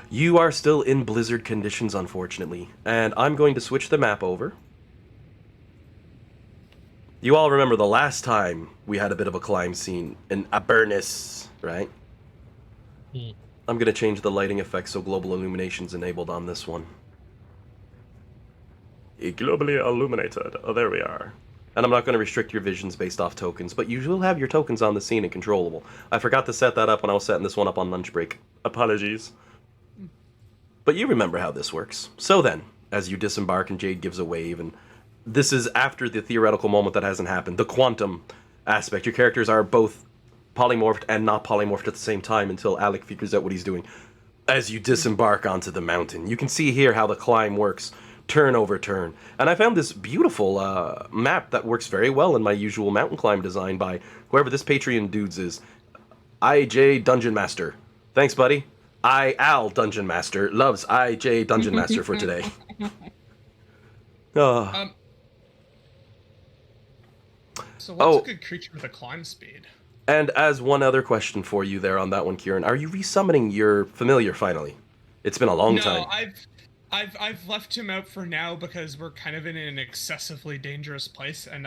You are still in blizzard conditions, unfortunately, and I'm going to switch the map over. You all remember the last time we had a bit of a climb scene in Avernus, right? Hmm. I'm going to change the lighting effect so global illumination's enabled on this one. Globally illuminated. Oh, there we are. And I'm not going to restrict your visions based off tokens, but you will have your tokens on the scene and controllable. I forgot to set that up when I was setting this one up on lunch break. Apologies. But you remember how this works. So then, as you disembark and Jade gives a wave, and this is after the theoretical moment that hasn't happened, the quantum aspect. Your characters are both polymorphed and not polymorphed at the same time until Alec figures out what he's doing. As you disembark onto the mountain, you can see here how the climb works. Turn over turn. And I found this beautiful map that works very well in my usual mountain climb design by whoever this Patreon dudes is. IJ Dungeon Master. Thanks, buddy. Al Dungeon Master loves IJ Dungeon Master for today. So what's a good creature with a climb speed? And as one other question for you there on that one, Kieran, are you resummoning your familiar finally? It's been a long time. No, I've left him out for now because we're kind of in an excessively dangerous place, and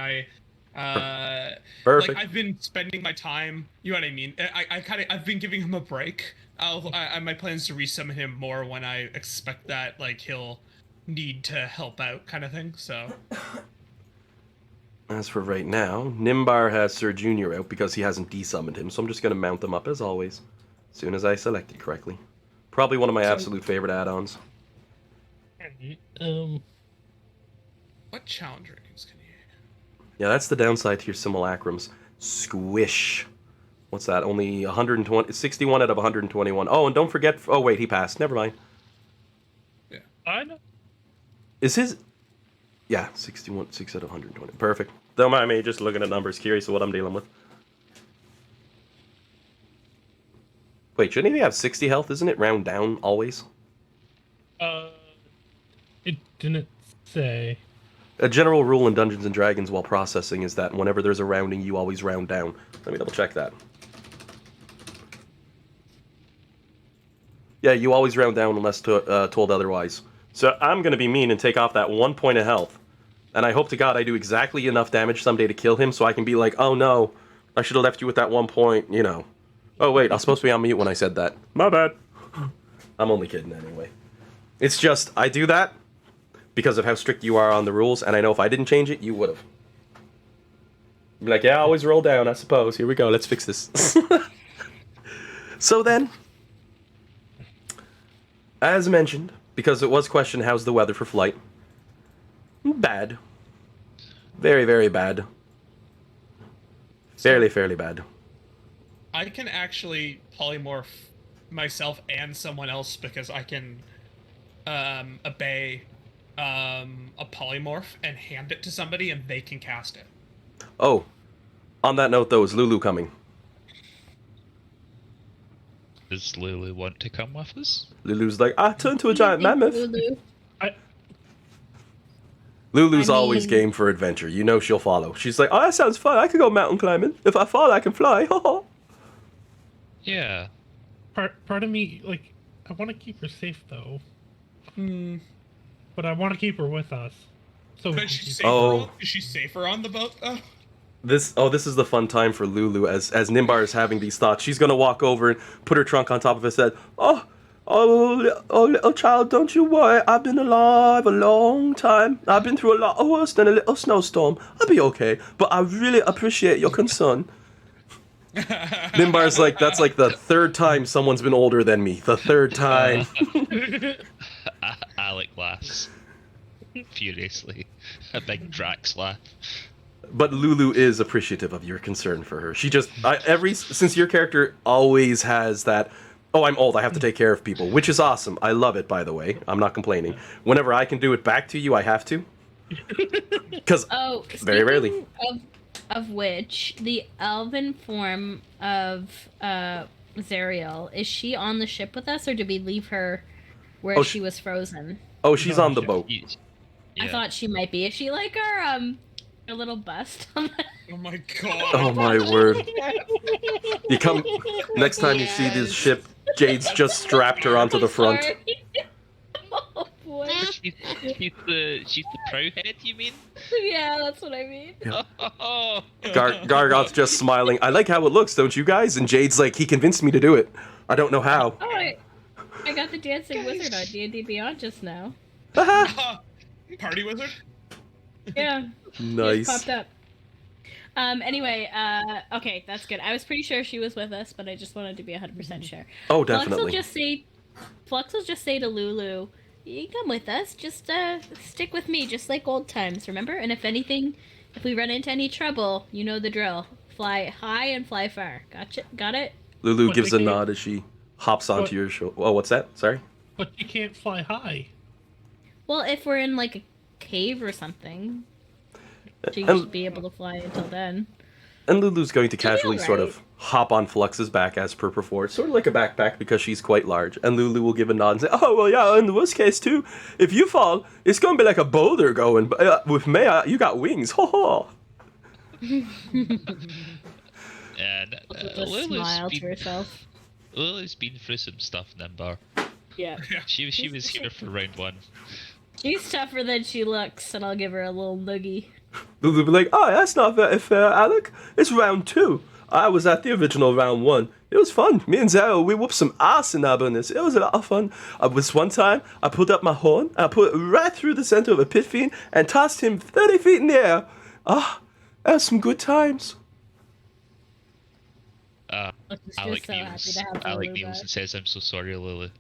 Perfect. like I've been spending my time. You know what I mean? I've been giving him a break. My plan is to resummon him more when I expect that like he'll need to help out, kind of thing. So. As for right now, Nimbar has Sir Junior out because he hasn't desummoned him, so I'm just going to mount them up as always, as soon as I select it correctly. Probably one of my absolute favorite add-ons. What challenge ratings can you? Yeah, that's the downside to your simulacrums. Squish. What's that? Only 120, 61 out of 121. Oh, and don't forget. Oh wait, he passed. Never mind. Yeah. I know. Is his? Yeah, 61, 6 out of 120. Perfect. Don't mind me, just looking at numbers, curious of what I'm dealing with. Wait, shouldn't he have 60 health? Isn't it round down always? It didn't say. A general rule in Dungeons and Dragons while processing is that whenever there's a rounding, you always round down. Let me double check that. Yeah, you always round down unless told otherwise. So I'm going to be mean and take off that 1 point of health. And I hope to God I do exactly enough damage someday to kill him so I can be like, oh no, I should have left you with that 1 point, you know. Oh wait, I was supposed to be on mute when I said that. My bad. I'm only kidding anyway. It's just, I do that because of how strict you are on the rules, and I know if I didn't change it, you would have. Be like, yeah, I always roll down, I suppose. Here we go, let's fix this. So then, as mentioned, because it was questioned, how's the weather for flight? Bad. Very, very bad. Fairly bad. I can actually polymorph myself and someone else because I can obey a polymorph and hand it to somebody and they can cast it. Oh, on that note though, is Lulu coming? Does Lulu want to come with us? Lulu's like, I turned to a giant mammoth. Lulu. Lulu's I always mean- game for adventure. You know she'll follow. She's like, oh, that sounds fun. I could go mountain climbing. If I fall, I can fly. Yeah. Part of me, like, I want to keep her safe though, Hmm. but I want to keep her with us. So we But can she's keep- Oh. is she safer on the boat though? This is the fun time for Lulu as Nimbar is having these thoughts. She's gonna walk over and put her trunk on top of his head. Oh, little child, don't you worry. I've been alive a long time. I've been through a lot worse than a little snowstorm. I'll be okay. But I really appreciate your concern. Nimbar's like, that's like the third time someone's been older than me. The third time. Alec laughs furiously. A big Drax laugh. But Lulu is appreciative of your concern for her. She just since your character always has that, oh, I'm old, I have to take care of people, which is awesome. I love it, by the way. I'm not complaining. Whenever I can do it back to you, I have to. Because very rarely. Of which, the elven form of Zariel, is she on the ship with us, or did we leave her where Oh, she was frozen? Oh, she's No, on the shit. boat. I thought she might be. Is she like our little bust? Oh my god. Oh my word. You come next time you see this ship, Jade's just strapped her onto the front. Sorry. Oh boy. She's the prow head, you mean? Yeah, that's what I mean. Oh. Gargoth's just smiling. I like how it looks, don't you guys? And Jade's like, he convinced me to do it. I don't know how. Oh, I got the dancing wizard on D&D Beyond just now. Party wizard? Yeah. Nice. Just popped up. Anyway, okay, that's good. I was pretty sure she was with us, but I just wanted to be 100% sure. Oh, Flux definitely. will just say to Lulu, you come with us, just stick with me, just like old times, remember? And if we run into any trouble, you know the drill. Fly high and fly far. Gotcha? Got it? Lulu What, gives they a can't- nod as she hops onto What? your shoulder. Oh, what's that? Sorry? But you can't fly high. Well, if we're in like a cave or something, she And- should be able to fly until then. And Lulu's going to She'll be casually sort alright. of hop on Flux's back as per before. It's sort of like a backpack because she's quite large. And Lulu will give a nod and say, oh, well, yeah, in the worst case, too, if you fall, it's going to be like a boulder going. But with me, you got wings. Ho ho. And Just smile to herself. Lulu's been through some stuff, Nimbar. Yeah. She was here for round one. She's tougher than she looks, and I'll give her a little noogie. Lulu will be like, oh, that's not very fair, Alec. It's round 2. I was at the original round 1. It was fun. Me and Zara, we whooped some ass in Avernus. It was a lot of fun. This one time, I pulled up my horn, I put it right through the center of a pit fiend, and tossed him 30 feet in the air. That was some good times. Which is Alec just so happy kneels. to have Alec Lulu kneels back. and says, "I'm so sorry, Lulu."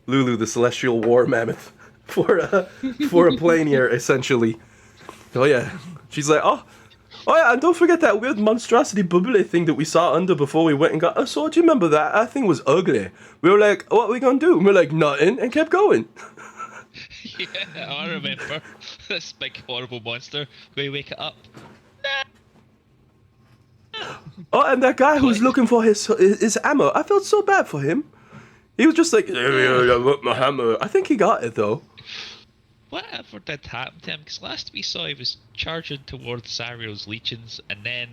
Lulu, the celestial war mammoth, for a planear, essentially. Oh yeah, she's like, oh yeah, and don't forget that weird monstrosity bubbly thing that we saw under before we went and got. Oh, so do you remember that? That thing was ugly. We were like, what are we gonna do? And we're like, nothing, and kept going. Yeah, I remember this big horrible monster. We wake it up. Oh, and that guy who was looking for his hammer, I felt so bad for him. He was just like, I want my hammer. I think he got it though. Whatever did happen to him? Because last we saw, he was charging towards Zariel's legions, and then,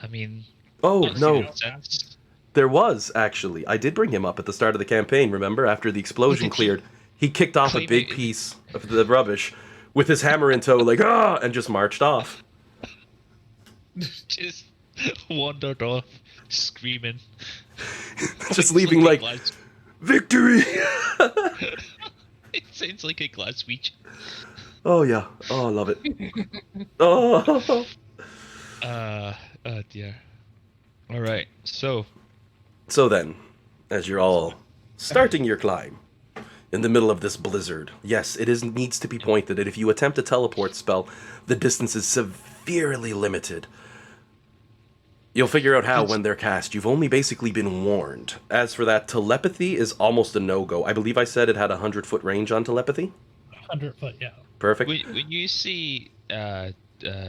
I mean, Oh not no. seen him since. There was, actually. I did bring him up at the start of the campaign, remember? After the explosion cleared. He kicked off a big piece of the rubbish with his hammer in tow, like, and just marched off. Just wandered off, screaming. Just leaving, like, victory! It sounds like a Glaswegian. Oh, yeah. Oh, I love it. Oh. Oh dear. Alright, so. So then, as you're all starting your climb, in the middle of this blizzard, yes, needs to be pointed that if you attempt a teleport spell, the distance is severely limited. You'll figure out how when they're cast. You've only basically been warned. As for that, telepathy is almost a no-go. I believe I said it had a 100-foot range on telepathy? 100 foot, yeah. Perfect. When you say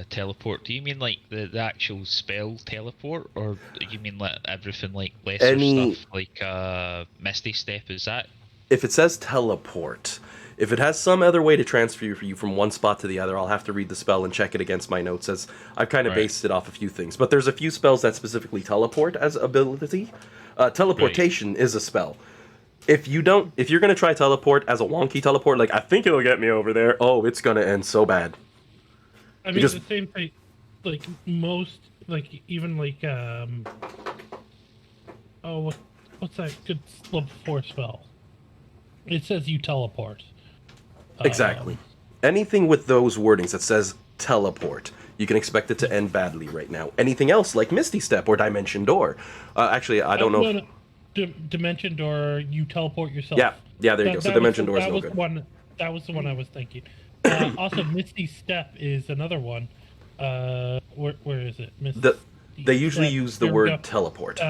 teleport, do you mean like the actual spell teleport, or do you mean like everything like lesser Any- stuff like Misty Step? Is that if it says teleport, if it has some other way to transfer you from one spot to the other, I'll have to read the spell and check it against my notes, as I've kind of based it off a few things. But there's a few spells that specifically teleport as ability. Teleportation is a spell. If you're gonna try teleport as a wonky teleport, like I think it'll get me over there, oh, it's gonna end so bad. I mean, Because- the same thing, like most, like even like what's that good level 4 spell? It says you teleport. Exactly. Anything with those wordings that says teleport, you can expect it to end badly right now. Anything else like Misty Step or Dimension Door. Actually, I don't know. No. Dimension Door, you teleport yourself. Yeah, there you go. So Dimension Door is no good. That was the one I was thinking. Also, Misty Step is another one. Where is it? They usually Step. use the Here we word go. teleport.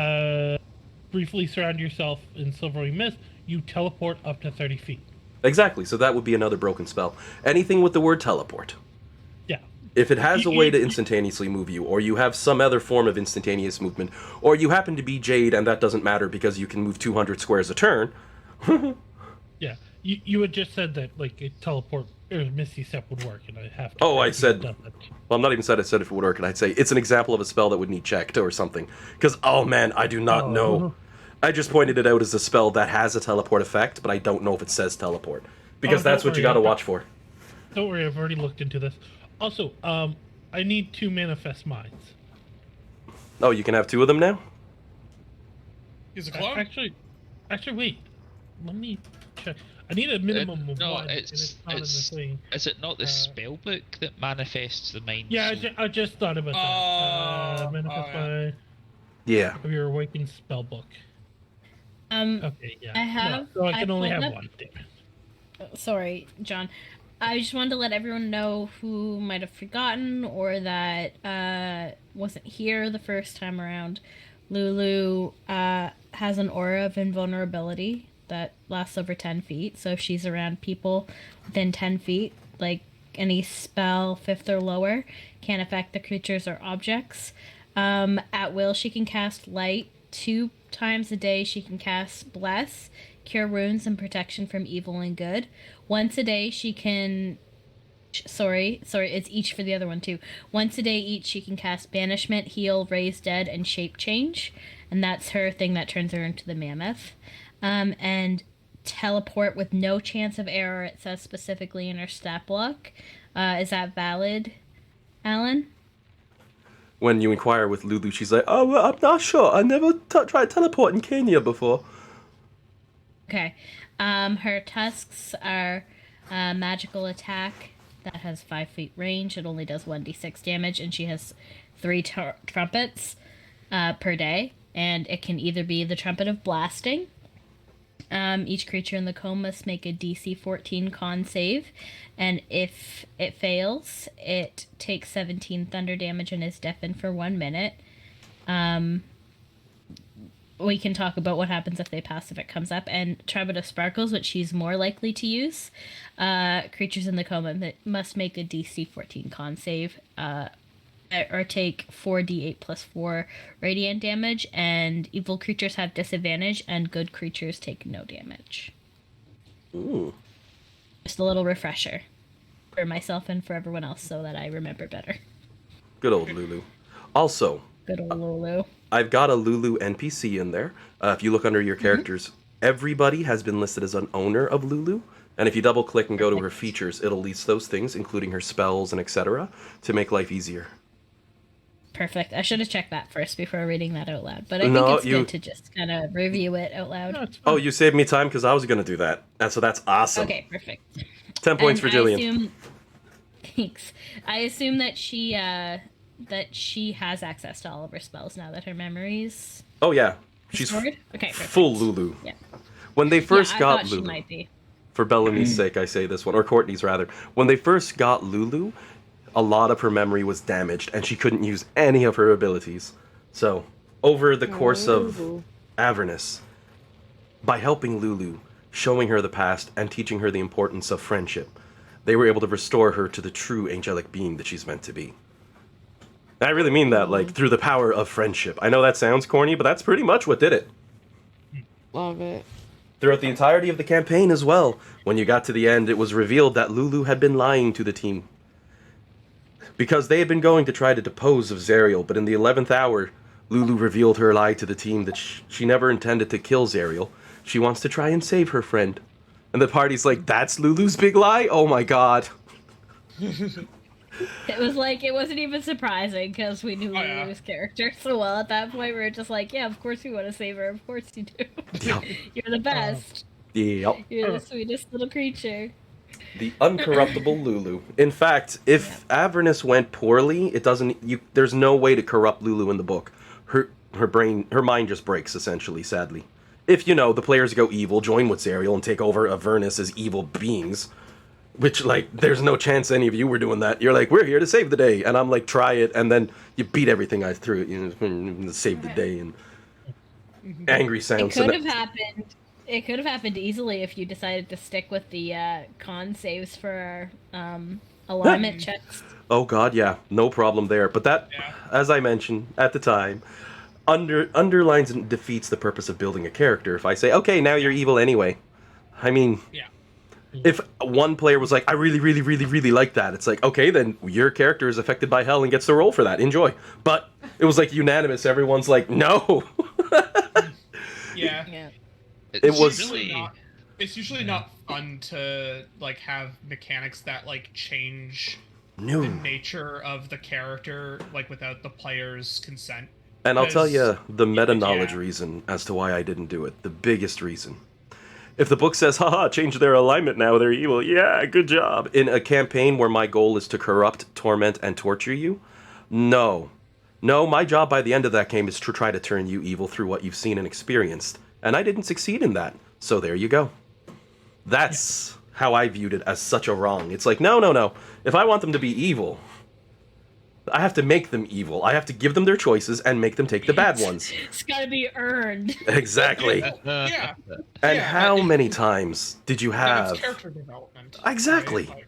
Briefly surround yourself in silvery mist. You teleport up to 30 feet. Exactly. So that would be another broken spell. Anything with the word teleport. Yeah. If it has a way to instantaneously move you, or you have some other form of instantaneous movement, or you happen to be Jade and that doesn't matter because you can move 200 squares a turn. Yeah. You had just said that like a teleport or Misty Step would work, and I have to. Oh, I said. Done that. Well, I'm not even said I said if it would work, and I'd say it's an example of a spell that would need checked or something. Because, oh man, I do not know. I just pointed it out as a spell that has a teleport effect, but I don't know if it says teleport. Because that's what you gotta watch for. Don't worry, I've already looked into this. Also, I need 2 manifest minds. Oh, you can have 2 of them now? He's a clone? Actually, wait. Let me check. I need a minimum of no, 1. and it's not in the thing. Is it not the spell book that manifests the mind? Yeah, I just thought about that. Manifest mind Yeah. of your awakened spell book. Okay, yeah. I have. No, so I can only pulled have up- 1. Damn it. Sorry, John. I just wanted to let everyone know who might have forgotten or that wasn't here the first time around. Lulu has an aura of invulnerability that lasts over 10 feet. So if she's around people within 10 feet, like any spell 5th or lower, can't affect the creatures or objects. At will, she can cast light 2 times a day. She can cast bless, cure wounds, and protection from evil and good. Once a day, she can... Sorry, it's each for the other one, too. Once a day each, she can cast banishment, heal, raise dead, and shape change. And that's her thing that turns her into the mammoth. And teleport with no chance of error, it says specifically in her stat block. Is that valid, Alan? When you inquire with Lulu, she's like, oh, well, I'm not sure. I never tried teleporting Cania before. Okay. Her tusks are magical attack that has 5 feet range. It only does 1d6 damage, and she has 3 trumpets per day. And it can either be the Trumpet of Blasting. Each creature in the cone must make a DC 14 con save. And if it fails, it takes 17 thunder damage and is deafened for 1 minute. We can talk about what happens if they pass if it comes up. And Trumpet of Sparkles, which she's more likely to use. Creatures in the coma must make a DC 14 con save. Or take 4d8 plus 4 radiant damage. And evil creatures have disadvantage. And good creatures take no damage. Ooh. Just a little refresher. For myself and for everyone else so that I remember better. Good old Lulu. Also, Good old Lulu. I've got a Lulu NPC in there. If you look under your characters, everybody has been listed as an owner of Lulu. And if you double click and go to her features, it'll list those things, including her spells and etc., to make life easier. Perfect. I should have checked that first before reading that out loud. But I think No, it's good to just kind of review it out loud. No, it's fine. Oh, you saved me time because I was going to do that. And so that's awesome. Okay, perfect. 10 points And for Jillian. Thanks. I assume that she has access to all of her spells now that her memories Oh, yeah. She's stored. Okay, perfect. full Lulu. Yeah. When they first I got thought Lulu, she might be. for Bellamy's sake, I say this one, or Courtney's rather. When they first got Lulu, a lot of her memory was damaged, and she couldn't use any of her abilities. So, over the course of Avernus, by helping Lulu, showing her the past, and teaching her the importance of friendship, they were able to restore her to the true angelic being that she's meant to be. And I really mean that, like, through the power of friendship. I know that sounds corny, but that's pretty much what did it. Love it. throughout the entirety of the campaign as well. When you got to the end, it was revealed that Lulu had been lying to the team. Because they had been going to try to depose of Zariel, but in the 11th hour, Lulu revealed her lie to the team that she never intended to kill Zariel. She wants to try and save her friend. And the party's like, that's Lulu's big lie? Oh my god. It was like, it wasn't even surprising because we knew Lulu's character so well at that point. We were just like, yeah, of course you want to save her. Of course you do. Yep. You're the best. Yep. You're the sweetest little creature. The uncorruptible Lulu. In fact, if Avernus went poorly, it doesn't. There's no way to corrupt Lulu in the book. Her mind just breaks essentially. Sadly, if the players go evil, join with Zariel and take over Avernus as evil beings, which there's no chance any of you were doing that. You're like, we're here to save the day, and I'm like, try it, and then you beat everything I threw at you, save the day, and angry sounds. It could have happened. It could have happened easily if you decided to stick with the con saves for alignment checks. Oh god, yeah, no problem there. But that, as I mentioned at the time, underlines and defeats the purpose of building a character. If I say, okay, now you're evil anyway. I mean, if one player was like, I really, really, really, really like that, it's like, okay, then your character is affected by hell and gets to roll for that. Enjoy. But it was like unanimous. Everyone's like, no. Yeah. It was it's usually not fun to have mechanics that change the nature of the character without the player's consent. And I'll tell you the meta-knowledge reason as to why I didn't do it. The biggest reason. If the book says, haha, change their alignment now, they're evil, yeah, good job. In a campaign where my goal is to corrupt, torment, and torture you, no, my job by the end of that game is to try to turn you evil through what you've seen and experienced. And I didn't succeed in that. So there you go. That's how I viewed it as such a wrong. It's like, no. If I want them to be evil, I have to make them evil. I have to give them their choices and make them take the bad ones. It's gotta be earned. Exactly. Yeah. And how many times did you have... It's character development. Exactly. Right?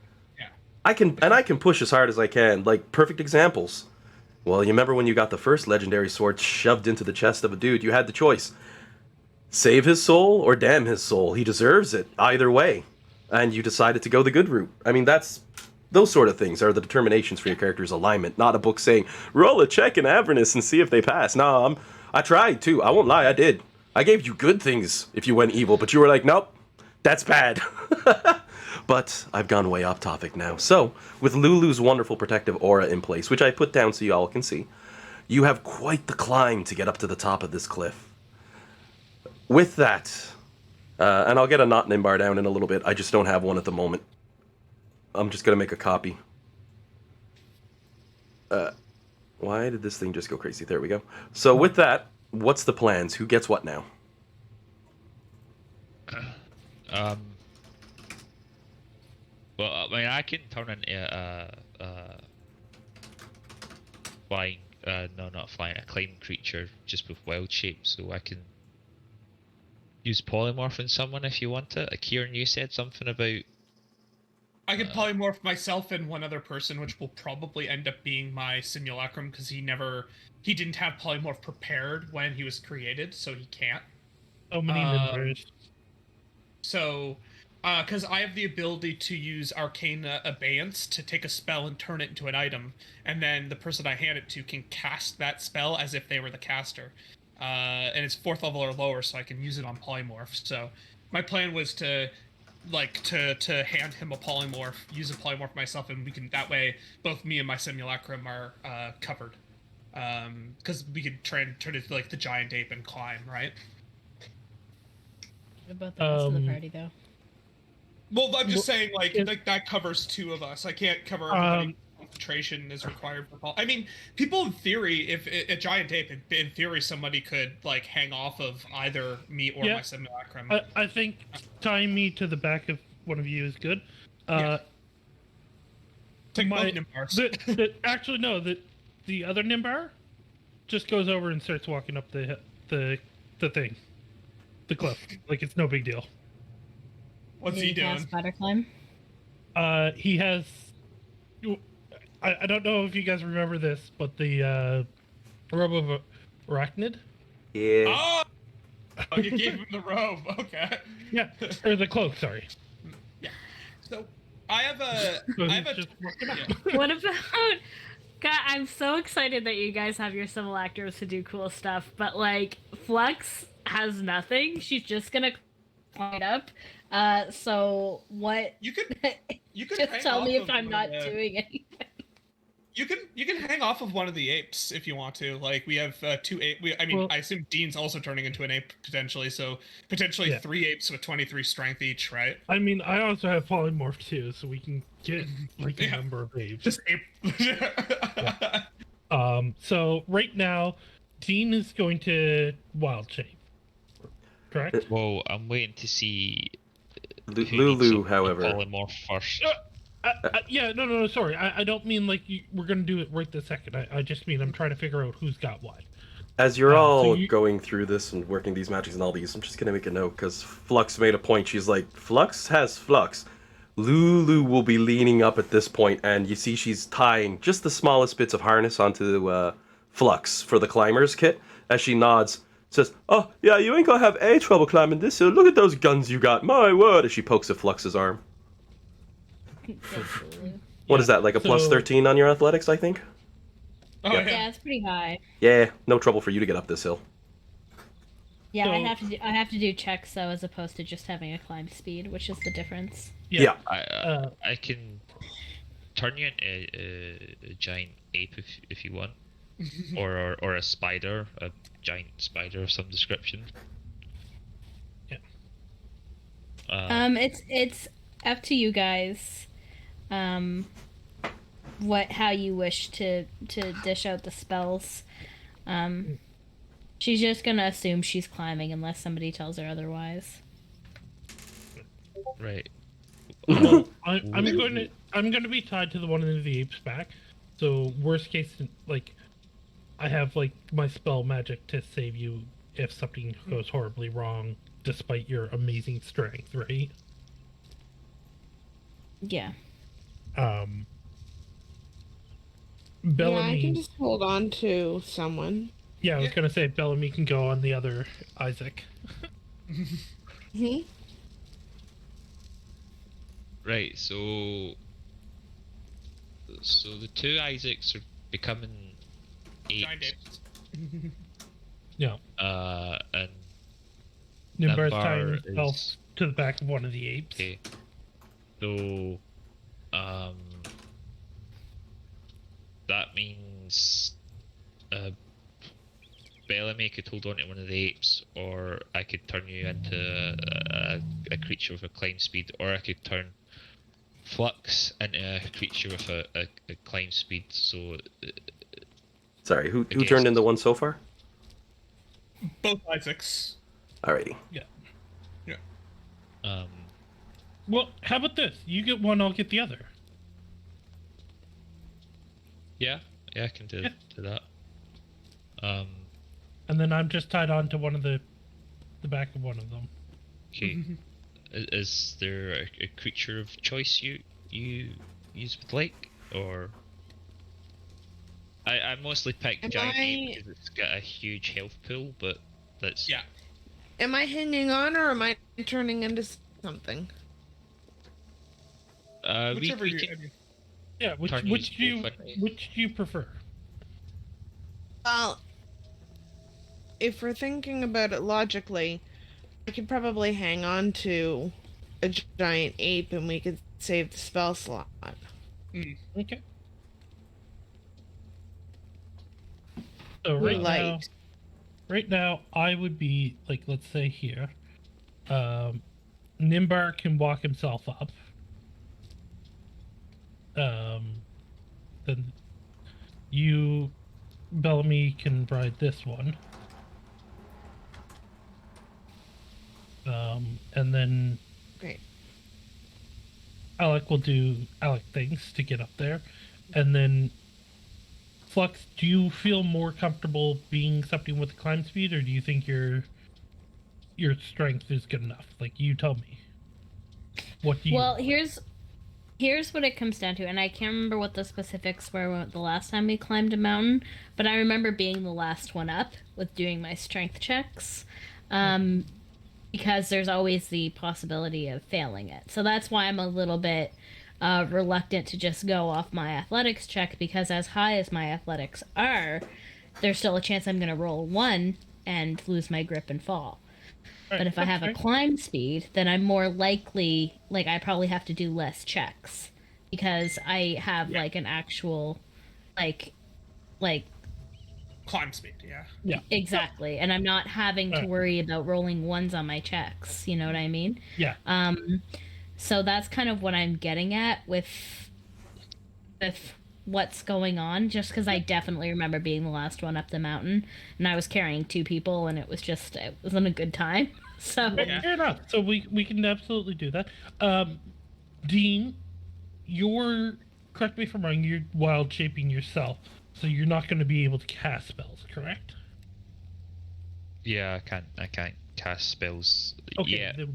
I can push as hard as I can. Perfect examples. Well, you remember when you got the first legendary sword shoved into the chest of a dude, you had the choice. Save his soul or damn his soul. He deserves it either way. And you decided to go the good route. I mean, those sort of things are the determinations for your character's alignment, not a book saying, roll a check in Avernus and see if they pass. No, I tried too. I won't lie, I did. I gave you good things if you went evil, but you were like, nope, that's bad. But I've gone way off topic now. So, with Lulu's wonderful protective aura in place, which I put down so you all can see, you have quite the climb to get up to the top of this cliff. With that, and I'll get a not bar down in a little bit. I just don't have one at the moment. I'm just going to make a copy. Why did this thing just go crazy? There we go. So with that, what's the plans? Who gets what now? Well, I mean, I can turn into flying, no, not flying, a climbing creature just with wild shape, so I can use polymorph in someone if you want it. Kieran, you said something about... I could polymorph myself and one other person, which will probably end up being my simulacrum, because he didn't have polymorph prepared when he was created, so he can't. So many members. So, because I have the ability to use Arcane Abeyance to take a spell and turn it into an item, and then the person I hand it to can cast that spell as if they were the caster. And it's 4th level or lower, so I can use it on polymorph. So my plan was to hand him a polymorph, use a polymorph myself, and we can, that way both me and my simulacrum are covered. Because we could try and turn it to the giant ape and climb, right? What about the rest of the party though? Well, I'm just saying that covers 2 of us. I can't cover everybody. Concentration is required for Paul. I mean, people in theory, if a giant ape, in theory, somebody could hang off of either me or my simulacrum. I think tying me to the back of one of you is good. Take both Nimbars. Actually, no. The other Nimbar just goes over and starts walking up the thing, the cliff. It's no big deal. What's he doing? Spider climb. He has. I don't know if you guys remember this, but the Robe of Arachnid. Yeah. Oh, you gave him the robe. Okay. Yeah, or the cloak. Sorry. So I have a. So I he's have a. just walking up. yeah. What about? God, I'm so excited that you guys have your civil actors to do cool stuff, but like Flux has nothing. She's just gonna climb it up. So what? You can. You can Just hang tell off me of if I'm one of not the- doing anything. You can hang off of one of the apes if you want to. Like we have 2 ape. Well- I assume Dean's also turning into an ape potentially. So potentially Yeah. 3 apes with 23 strength each, right? I mean, I also have polymorph too, so we can get like a Yeah. number of apes. Just ape. So right now, Dean is going to wild shape. Correct? Well, I'm waiting to see. who needs Lulu, a however, polymorph first. Yeah, no, sorry. I don't mean like we're gonna do it right this second. I just mean I'm trying to figure out who's got what. as you're so all you- going through this and working these magics and all these, I'm just gonna make a note because Flux made a point. She's like, Flux has Flux. Lulu will be leaning up at this point, and you see she's tying just the smallest bits of harness onto Flux for the climber's kit. As she nods, says, "Oh yeah, you ain't gonna have any trouble climbing this hill. Look at those guns you got. My word!" As she pokes at Flux's arm. What is that, like a plus so- 13 on your athletics, I think? Oh Yep. yeah. Yeah, it's pretty high. Yeah, no trouble for you to get up this hill. Yeah, So- I have to do checks though, as opposed to just having a climb speed, which is the difference. Yeah. I can turn you into a giant ape if you want, or a spider, a giant spider of some description. Yeah. It's up to you guys. How you wish to dish out the spells. She's just gonna assume she's climbing unless somebody tells her otherwise. Right. I'm going to be tied to the one of the apes back. So worst case, like, I have like my spell magic to save you if something goes horribly wrong, despite your amazing strength, right? Yeah. Bellamy. Yeah, I can just hold on to someone. Yeah, I was gonna say Bellamy can go on the other Isaac. Hmm? Right. So the 2 Isaacs are becoming Giant apes. apes. Yeah. And Nimbar's Nimbar tying himself is- to the back of one of the apes. okay. So, that means Bellamy could hold on to one of the apes, or I could turn you into a creature with a climb speed, or I could turn Flux into a creature with a climb speed. So, Sorry, who guess- turned into one so far? Both Isaacs. Alrighty. Well, how about this? You get one, I'll get the other. yeah, I can do that. And then I'm just tied on to one of the back of one of them. Okay. Is there a creature of choice you would like, or? I mostly pick Am giant I- ape because it's got a huge health pool, but that's Yeah. Am I hanging on or am I turning into something? We Whichever you. can, Yeah, which Turn which do these you both at me. which do you prefer? Well, if we're thinking about it logically, I could probably hang on to a giant ape and we could save the spell slot. Okay. So right now, I would be like, let's say here, Nimbar can walk himself up. Then you, Bellamy, can ride this one. And then Great. Alec will do Alec things to get up there. And then Flux, do you feel more comfortable being something with climb speed, or do you think your strength is good enough? Like, you tell me. What do you Well, here's what it comes down to, and I can't remember what the specifics were the last time we climbed a mountain, but I remember being the last one up with doing my strength checks. because there's always the possibility of failing it. So that's why I'm a little bit reluctant to just go off my athletics check, because as high as my athletics are, there's still a chance I'm going to roll 1 and lose my grip and fall. But if I have a climb speed, then I'm more likely, like, I probably have to do less checks because I have like an actual like Climb speed, yeah. Yeah. exactly, and I'm not having to worry about rolling 1s on my checks, you know what I mean? Yeah. So that's kind of what I'm getting at with what's going on, just because I definitely remember being the last one up the mountain, and I was carrying 2 people, and it wasn't a good time. So Fair enough. So we can absolutely do that. Dean, correct me if I'm wrong, you're wild shaping yourself, so you're not going to be able to cast spells, correct? Yeah, I can't cast spells Okay, yet. then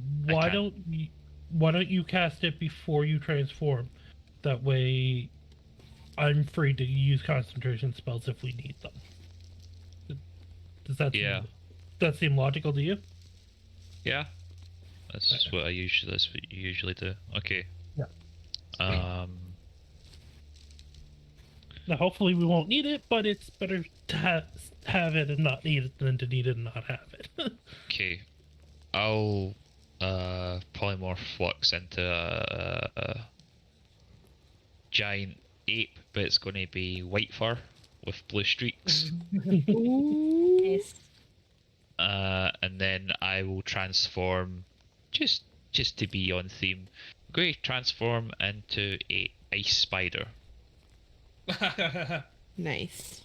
why don't you cast it before you transform? That way, I'm free to use concentration spells if we need them. Does that seem logical to you? Yeah, that's what you usually do. Okay. Yeah. Now, hopefully, we won't need it, but it's better to have it and not need it than to need it and not have it. Okay, I'll polymorph flux into a giant ape, but it's going to be white fur with blue streaks. nice. And then I will transform, just to be on theme. I'm going to transform into a ice spider. Nice.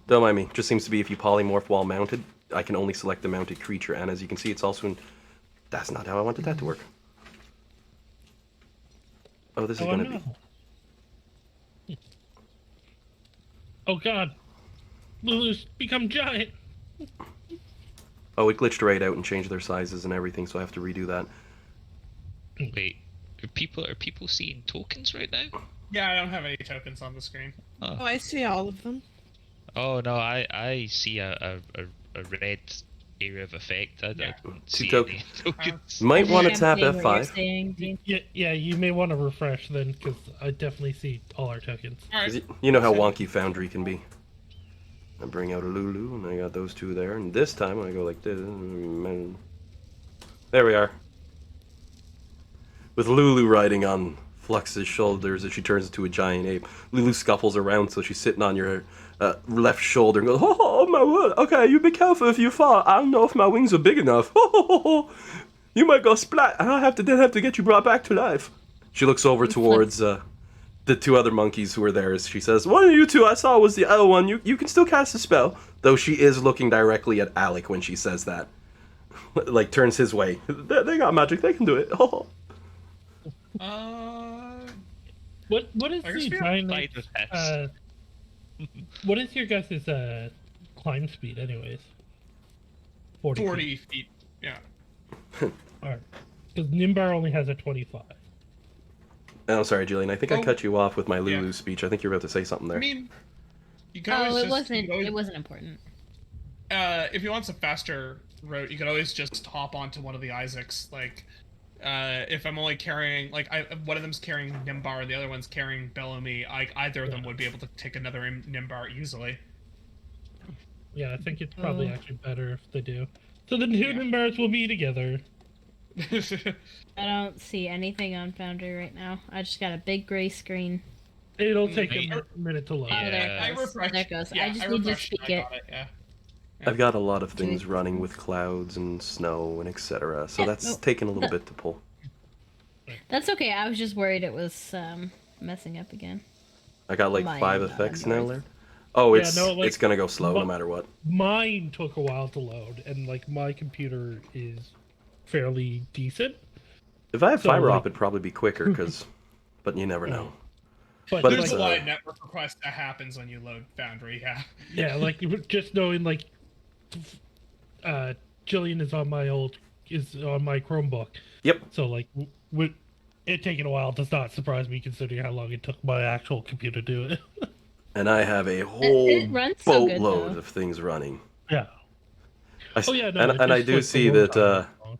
Don't mind me. Just seems to be if you polymorph while mounted, I can only select the mounted creature, and as you can see, it's also in... That's not how I wanted that to work. Oh, this is gonna be... Oh god! Lulu's become giant! Oh, it glitched right out and changed their sizes and everything, so I have to redo that. Wait, are people seeing tokens right now? Yeah, I don't have any tokens on the screen. Oh, I see all of them. Oh no, I see a red area of effect. I don't see any tokens. Might want to I'm tap seeing what you're F5. saying, Dean. Yeah, you may want to refresh then, because I definitely see all our tokens. Alright. You know how wonky Foundry can be. I bring out a Lulu, and I got those 2 there, and this time I go like this. There we are. With Lulu riding on Flux's shoulders as she turns into a giant ape. Lulu scuffles around, so she's sitting on your left shoulder and goes, oh my word, okay, you be careful if you fall. I don't know if my wings are big enough. You might go splat, and I'll then have to get you brought back to life. She looks over towards the 2 other monkeys who are there as she says, one of you 2 I saw was the other one. You can still cast a spell. Though she is looking directly at Alec when she says that. Like, turns his way. They got magic, they can do it. What is the giant? What is your guys' climb speed, anyways? 40 feet. Yeah. Alright. Because Nimbar only has a 25. I'm sorry, Jillian. I think I cut you off with my Lulu speech. I think you were about to say something there. I mean, you can always it wasn't important. If you want some faster route, you could always just hop onto one of the Isaacs. Like, if I'm only carrying, like, one of them's carrying Nimbar and the other one's carrying Bellamy, either of them would be able to take another Nimbar easily. Yeah, I think it's probably actually better if they do. So the 2 Nimbars will be together. I don't see anything on Foundry right now. I just got a big gray screen. It'll take a minute to load. Oh, there it goes. There it goes. Yeah, I just need to speak it. I've got a lot of things running with clouds and snow and etc. So that's taken a little bit to pull. That's okay. I was just worried it was messing up again. I got like Mine, 5 effects now there. Oh, it's gonna go slow no matter what. Mine took a while to load, and like my computer is fairly decent. If I have fiber op, it'd probably be quicker, but you never know. But there's a lot of network requests that happens when you load Foundry, yeah. Yeah, like just knowing like Jillian is on my Chromebook. Yep. So like it taking a while does not surprise me considering how long it took my actual computer to do it. And I have a It whole runs so good, boatload though. of things running. Yeah. I, Oh yeah, no. and I just, do like, the see load that time is long.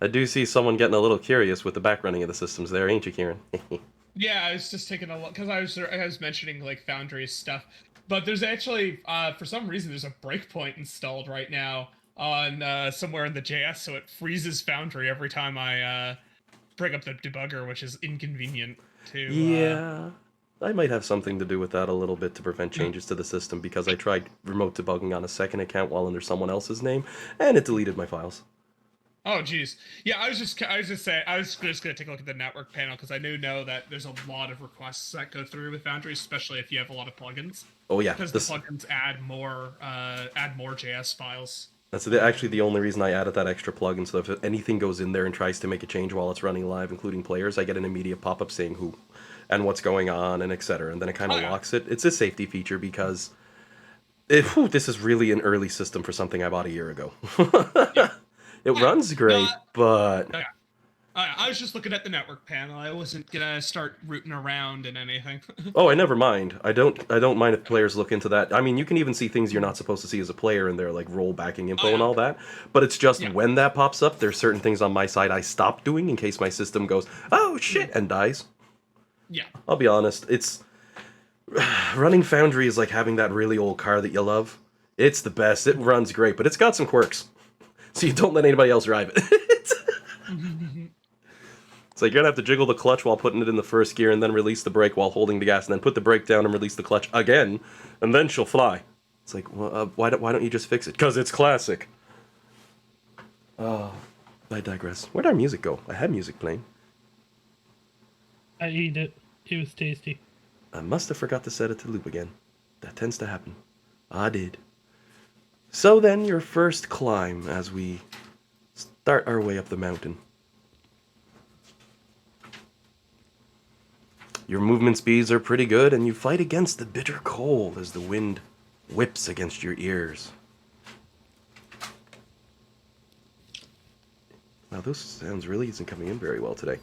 I do see someone getting a little curious with the back running of the systems there, ain't you, Kieran? Yeah, I was just taking a look because I was mentioning like Foundry stuff, but there's actually for some reason there's a breakpoint installed right now on somewhere in the JS, so it freezes Foundry every time I bring up the debugger, which is inconvenient to. Yeah, I might have something to do with that a little bit to prevent changes to the system because I tried remote debugging on a second account while under someone else's name, and it deleted my files. Oh geez, yeah. I was just gonna take a look at the network panel because I know that there's a lot of requests that go through with Foundry, especially if you have a lot of plugins. Oh yeah, Because the plugins add more JS files. That's actually the only reason I added that extra plugin, so if anything goes in there and tries to make a change while it's running live, including players, I get an immediate pop-up saying who and what's going on and etc. And then it kind of locks it. It's a safety feature because this is really an early system for something I bought a year ago. It runs great, but... I was just looking at the network panel. I wasn't gonna start rooting around in anything. Oh, I never mind. I don't mind if players look into that. I mean, you can even see things you're not supposed to see as a player in their like role backing info and all that. But it's just when that pops up, there's certain things on my side I stop doing in case my system goes, oh shit, and dies. Yeah. I'll be honest. It's running Foundry is like having that really old car that you love. It's the best. It runs great, but it's got some quirks. So you don't let anybody else drive it. It's like you're gonna have to jiggle the clutch while putting it in the first gear and then release the brake while holding the gas and then put the brake down and release the clutch again, and then she'll fly. It's like, well, why don't you just fix it? Because it's classic. Oh, I digress. Where'd our music go? I had music playing. I ate it. It was tasty. I must have forgot to set it to loop again. That tends to happen. I did. So then, your first climb as we start our way up the mountain. Your movement speeds are pretty good, and you fight against the bitter cold as the wind whips against your ears. Wow, those sounds really isn't coming in very well today.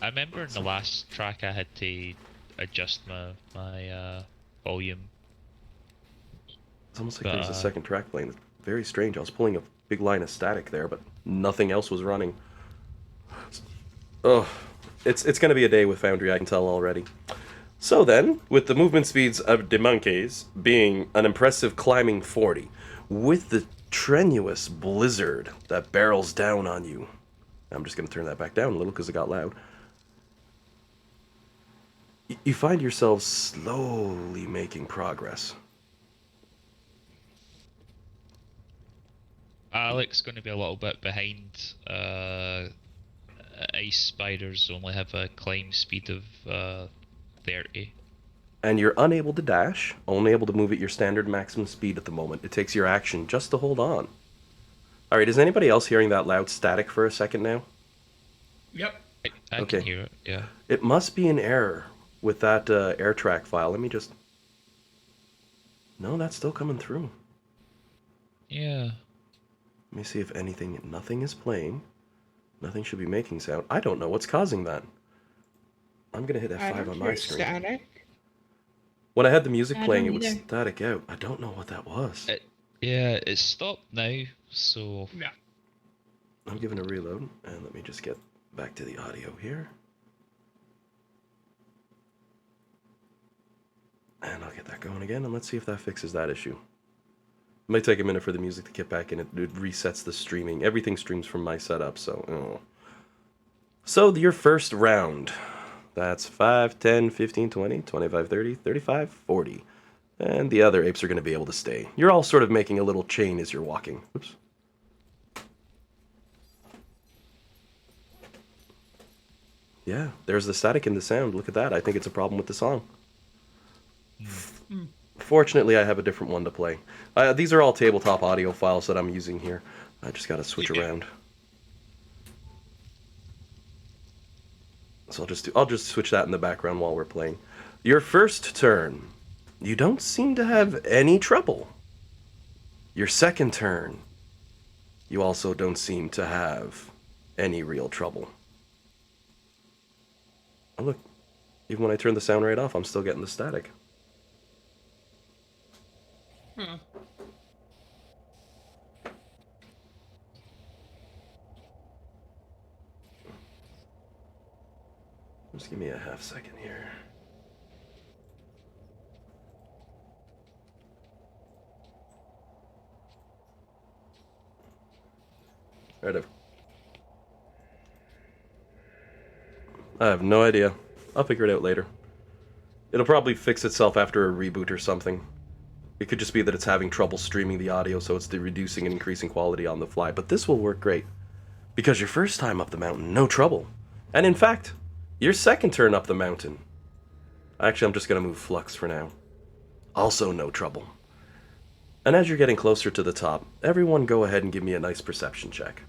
I remember in the last track I had to adjust my volume. It's almost like there's a second track playing. It's very strange. I was pulling a big line of static there, but nothing else was running. Oh, it's going to be a day with Foundry, I can tell already. So then, with the movement speeds of the monkeys being an impressive climbing 40, with the strenuous blizzard that barrels down on you, I'm just going to turn that back down a little because it got loud. You find yourselves slowly making progress. Alex going to be a little bit behind. Ice spiders only have a climb speed of 30. And you're unable to dash, only able to move at your standard maximum speed at the moment. It takes your action just to hold on. Alright, is anybody else hearing that loud static for a second now? Yep. I can hear it, yeah. It must be an error with that air track file. Let me just... No, that's still coming through. Yeah. Let me see if anything... Nothing is playing. Nothing should be making sound. I don't know what's causing that. I'm going to hit F5 on my screen. Static. When I had the music I playing, it don't would either. static out. I don't know what that was. Yeah, it's stopped now, so... Yeah. I'm giving a reload, and let me just get back to the audio here. And I'll get that going again, and let's see if that fixes that issue. It might take a minute for the music to get back in. It resets the streaming. Everything streams from my setup, so... Oh. So, your first round. That's 5, 10, 15, 20, 25, 30, 35, 40. And the other apes are going to be able to stay. You're all sort of making a little chain as you're walking. Oops. Yeah, there's the static in the sound. Look at that. I think it's a problem with the song. Fortunately, I have a different one to play. These are all tabletop audio files that I'm using here. I just got to switch around. So I'll just switch that in the background while we're playing. Your first turn, you don't seem to have any trouble. Your second turn, you also don't seem to have any real trouble. Oh, look. Even when I turn the sound rate off, I'm still getting the static. Hmm. Just give me a half second here. Right. I have no idea. I'll figure it out later. It'll probably fix itself after a reboot or something. It could just be that it's having trouble streaming the audio, so it's reducing and increasing quality on the fly. But this will work great. Because your first time up the mountain, no trouble. And in fact, your second turn up the mountain. Actually, I'm just going to move Flux for now. Also no trouble. And as you're getting closer to the top, everyone go ahead and give me a nice perception check.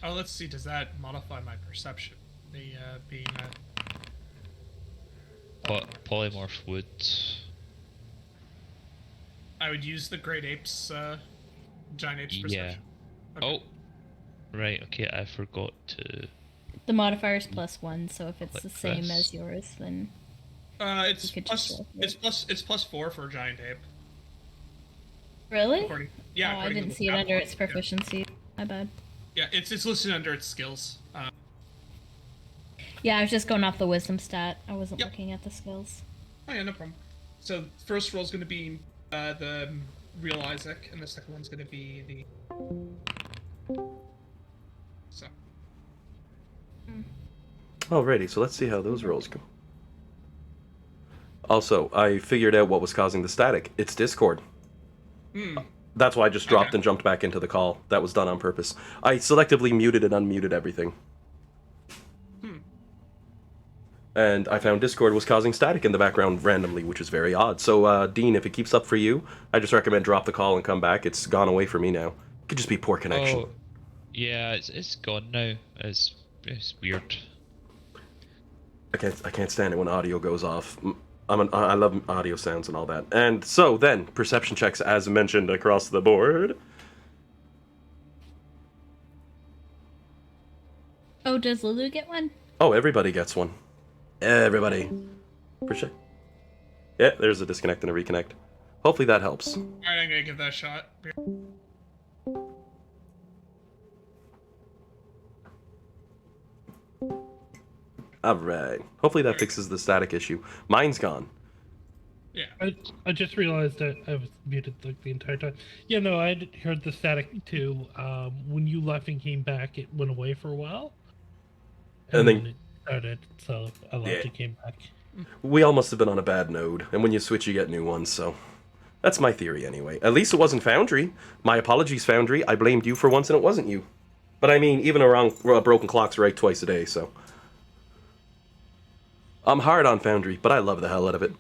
Oh, let's see. Does that modify my perception? The being a Polymorph would. I would use the Great Apes, Giant Apes Yeah. perception. Okay. Oh, right. Okay, I forgot to. The modifier is +1, so if it's Click the same press. as yours, then It's you could plus. just go for it. It's +4 for Giant Ape. Really? According, Oh, yeah. I according to didn't the see it map under mod, its proficiency. My bad. Yeah, it's listed under its skills. Yeah, I was just going off the wisdom stat. I wasn't Yep. looking at the skills. Oh yeah, no problem. So first roll's going to be the real Isaac, and the second one's going to be the. So. Alrighty, so let's see how those rolls go. Also, I figured out what was causing the static. It's Discord. Hmm. That's why I just dropped Okay. and jumped back into the call. That was done on purpose. I selectively muted and unmuted everything. And I found Discord was causing static in the background randomly, which is very odd. So, Dean, if it keeps up for you, I just recommend drop the call and come back. It's gone away for me now. It could just be poor connection. Oh, yeah, it's gone now. It's weird. I can't stand it when audio goes off. I love audio sounds and all that. And so then, perception checks as mentioned across the board. Oh, does Lulu get one? Oh, everybody gets one. Everybody. Appreciate. Yeah, there's a disconnect and a reconnect. Hopefully that helps. All right, I'm going to give that a shot. Alright. Hopefully that fixes the static issue. Mine's gone. Yeah. I just realized that I was muted like the entire time. Yeah, no, I heard the static too. When you left and came back, it went away for a while, And then- it started. So I left Yeah. and came back. We all must have been on a bad node, and when you switch you get new ones, so... That's my theory anyway. At least it wasn't Foundry. My apologies, Foundry. I blamed you for once and it wasn't you. But I mean, even around broken clocks right twice a day, so... I'm hard on Foundry, but I love the hell out of it.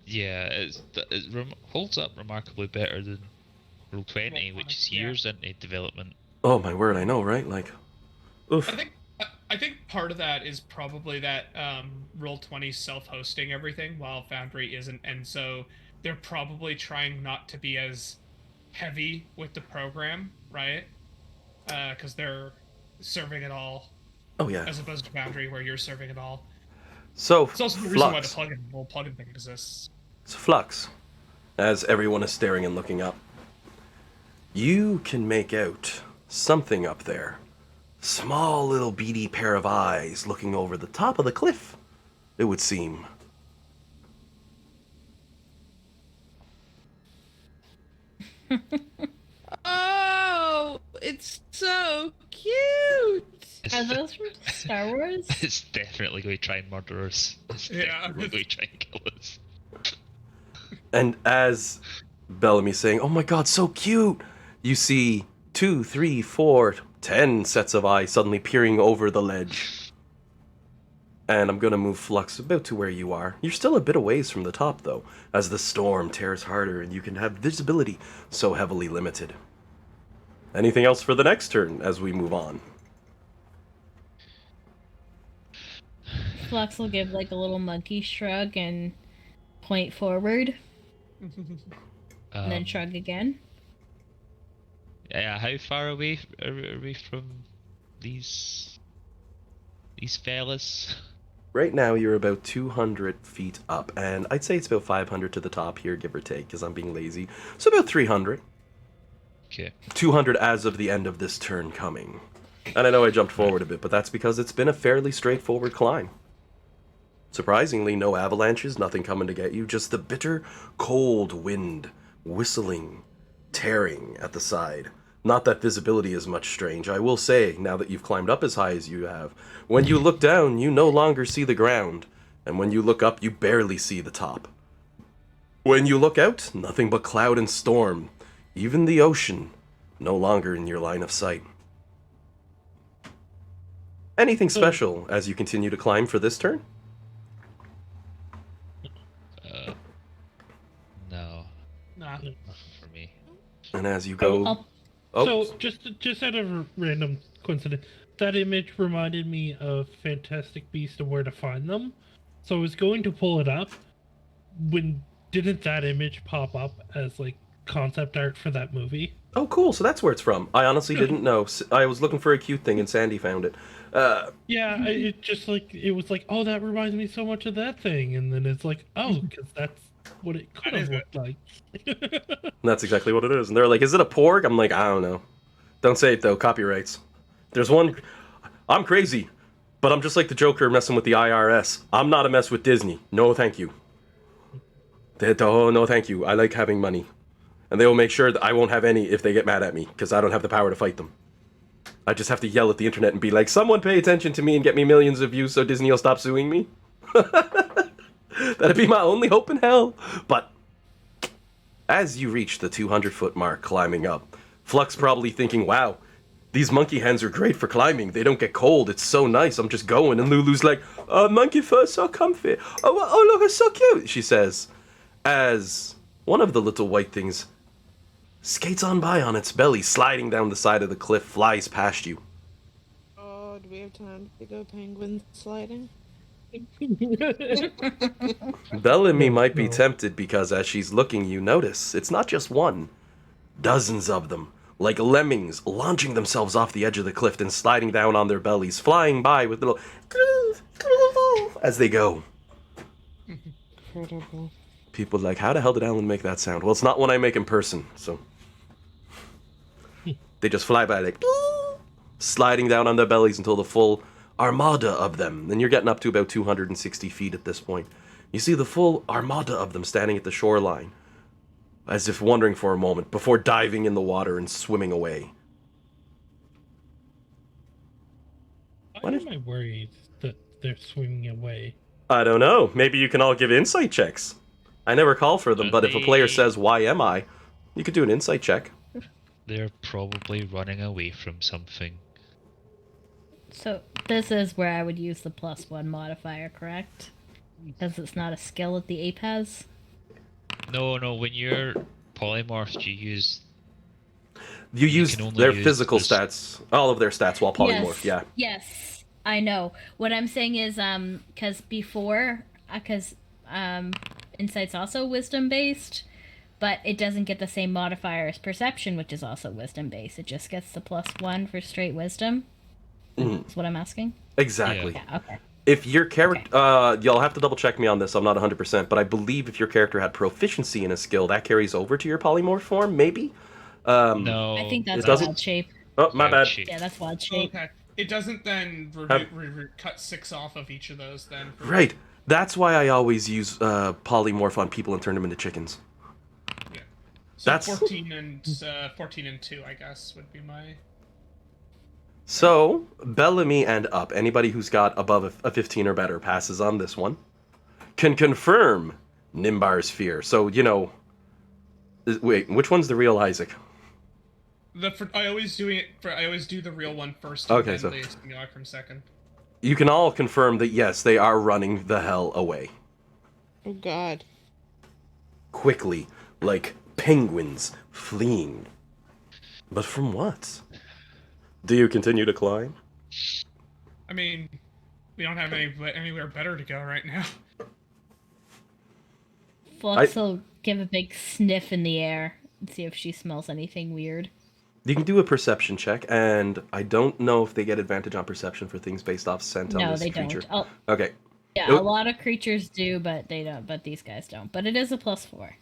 Yeah. It holds up remarkably better than Roll20, which is Yeah. years into development. Oh my word, I know, right? Like... Oof. I think part of that is probably that Roll20 self-hosting everything while Foundry isn't, and so they're probably trying not to be as heavy with the program, right? Because they're serving it all, Oh yeah. as opposed to Foundry where you're serving it all. So, It's also the reason why the Flux. plugin thing exists. So Flux, as everyone is staring and looking up, you can make out something up there. Small little beady pair of eyes looking over the top of the cliff, it would seem. Oh, it's so cute. Are those from Star Wars? It's definitely going to try and murder us. It's Yeah. definitely going to try and kill us. And as Bellamy's saying, "Oh my god, so cute!" you see 2, 3, 4, 10 sets of eyes suddenly peering over the ledge. And I'm gonna move Flux about to where you are. You're still a bit a ways from the top, though, as the storm tears harder and you can have visibility so heavily limited. Anything else for the next turn as we move on? Flux will give like a little monkey shrug and point forward, and then shrug again. How far away are we from these fellas? Right now, you're about 200 feet up, and I'd say it's about 500 to the top here, give or take, because I'm being lazy. So about 300. Okay. 200 as of the end of this turn coming. And I know I jumped forward a bit, but that's because it's been a fairly straightforward climb. Surprisingly, no avalanches, nothing coming to get you, just the bitter, cold wind whistling, tearing at the side. Not that visibility is much strange. I will say, now that you've climbed up as high as you have, when you look down, you no longer see the ground, and when you look up, you barely see the top. When you look out, nothing but cloud and storm. Even the ocean, no longer in your line of sight. Anything special as you continue to climb for this turn? No, Nah. nothing for me. And as you go... So, just out of a random coincidence, that image reminded me of Fantastic Beasts and Where to Find Them. So I was going to pull it up. When didn't that image pop up as like concept art for that movie? Oh, cool. So that's where it's from. I honestly didn't know. I was looking for a cute thing, and Sandy found it. Yeah, it just like it was like, oh, that reminds me so much of that thing, and then it's like, oh, because that's what it could have looked like. That's exactly what it is. And they're like, is it a porg? I'm like, I don't know. Don't say it, though. Copyrights. There's one... I'm crazy, but I'm just like the Joker messing with the IRS. I'm not a mess with Disney. No, thank you. Oh, no, thank you. I like having money. And they will make sure that I won't have any if they get mad at me, because I don't have the power to fight them. I just have to yell at the internet and be like, someone pay attention to me and get me millions of views so Disney will stop suing me. That'd be my only hope in hell. But as you reach the 200-foot mark climbing up, Flux probably thinking, wow, these monkey hens are great for climbing. They don't get cold. It's so nice. I'm just going. And Lulu's like, monkey fur, so comfy. Oh, look, it's so cute, she says. As one of the little white things skates on by on its belly, sliding down the side of the cliff, flies past you. Oh, do we have time to go penguin sliding? Bellamy might be tempted because as she's looking, you notice it's not just one. Dozens of them, like lemmings, launching themselves off the edge of the cliff and sliding down on their bellies, flying by with little as they go. Incredible. People are like, how the hell did Alan make that sound? Well, it's not one I make in person, so... They just fly by like... sliding down on their bellies until the full armada of them. And you're getting up to about 260 feet at this point. You see the full armada of them standing at the shoreline, as if wondering for a moment, before diving in the water and swimming away. Why am I worried that they're swimming away? I don't know. Maybe you can all give insight checks. I never call for them, but if a player says, why am I? You could do an insight check. They're probably running away from something. So this is where I would use the +1 modifier, correct? Because it's not a skill that the ape has? No, when you're polymorphed, you use... You use can only their use physical this- stats, all of their stats while polymorphed, yeah. Yes, I know. What I'm saying is, because before, insight's also wisdom-based, but it doesn't get the same modifier as perception, which is also wisdom-based. It just gets the +1 for straight wisdom. That's what I'm asking? Exactly. Yeah, okay. If your character, you'll have to double check me on this, I'm not 100%, but I believe if your character had proficiency in a skill, that carries over to your polymorph form, maybe? No. I think that's it doesn't- wild shape. Oh, my bad. Yeah, that's wild shape. Okay. It doesn't then cut 6 off of each of those then. Right. That's why I always use polymorph on people and turn them into chickens. Yeah. So That's- 14 and 2, I guess, would be my... So, Bellamy and up, anybody who's got above a 15 or better passes on this one, can confirm Nimbar's fear. So, wait, which one's the real Isaac? I always do the real one first. Okay, and so- then the simulacrum second. You can all confirm that, yes, they are running the hell away. Oh God. Quickly, like penguins fleeing. But from what? Do you continue to climb? I mean, we don't have anywhere better to go right now. Flux will give a big sniff in the air and see if she smells anything weird. You can do a perception check, and I don't know if they get advantage on perception for things based off scent on No, this they creature. don't. Okay. Yeah, a lot of creatures do, but they don't. But these guys don't. But it is a +4.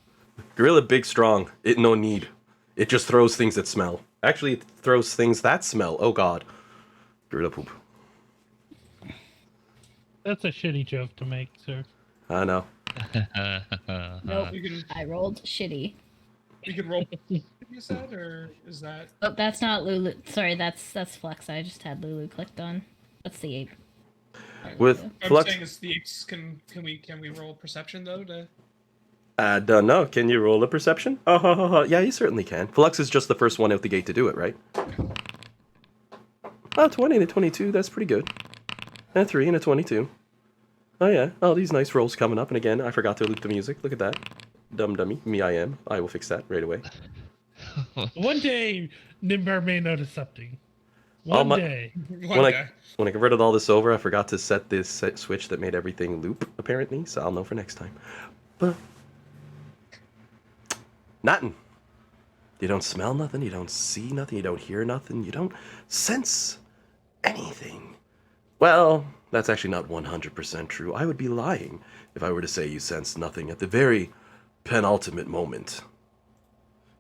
Gorilla big strong. It no need. It just throws things that smell. Actually, it throws things that smell. Oh god. Gorilla poop. That's a shitty joke to make, sir. I know. Nope. You can I rolled shitty. you can roll. You said, or is that? Oh, that's not Lulu. Sorry, that's Flux. I just had Lulu clicked on. That's the ape. Sorry, With Lulu. I'm Flux. saying is the apes can we roll perception though to? I don't know. Can you roll a perception? Oh, yeah, you certainly can. Flux is just the first one out the gate to do it, right? Oh, 20 and a 22. That's pretty good. And 3 and a 22. Oh, yeah. All these nice rolls coming up. And again, I forgot to loop the music. Look at that. Dumb dummy. Me, I am. I will fix that right away. One day, Nimbar may notice something. All One my- day. When I converted all this over, I forgot to set this switch that made everything loop, apparently. So I'll know for next time. But nothing. You don't smell nothing. You don't see nothing. You don't hear nothing. You don't sense anything. Well, that's actually not 100% true. I would be lying if I were to say you sense nothing at the very penultimate moment.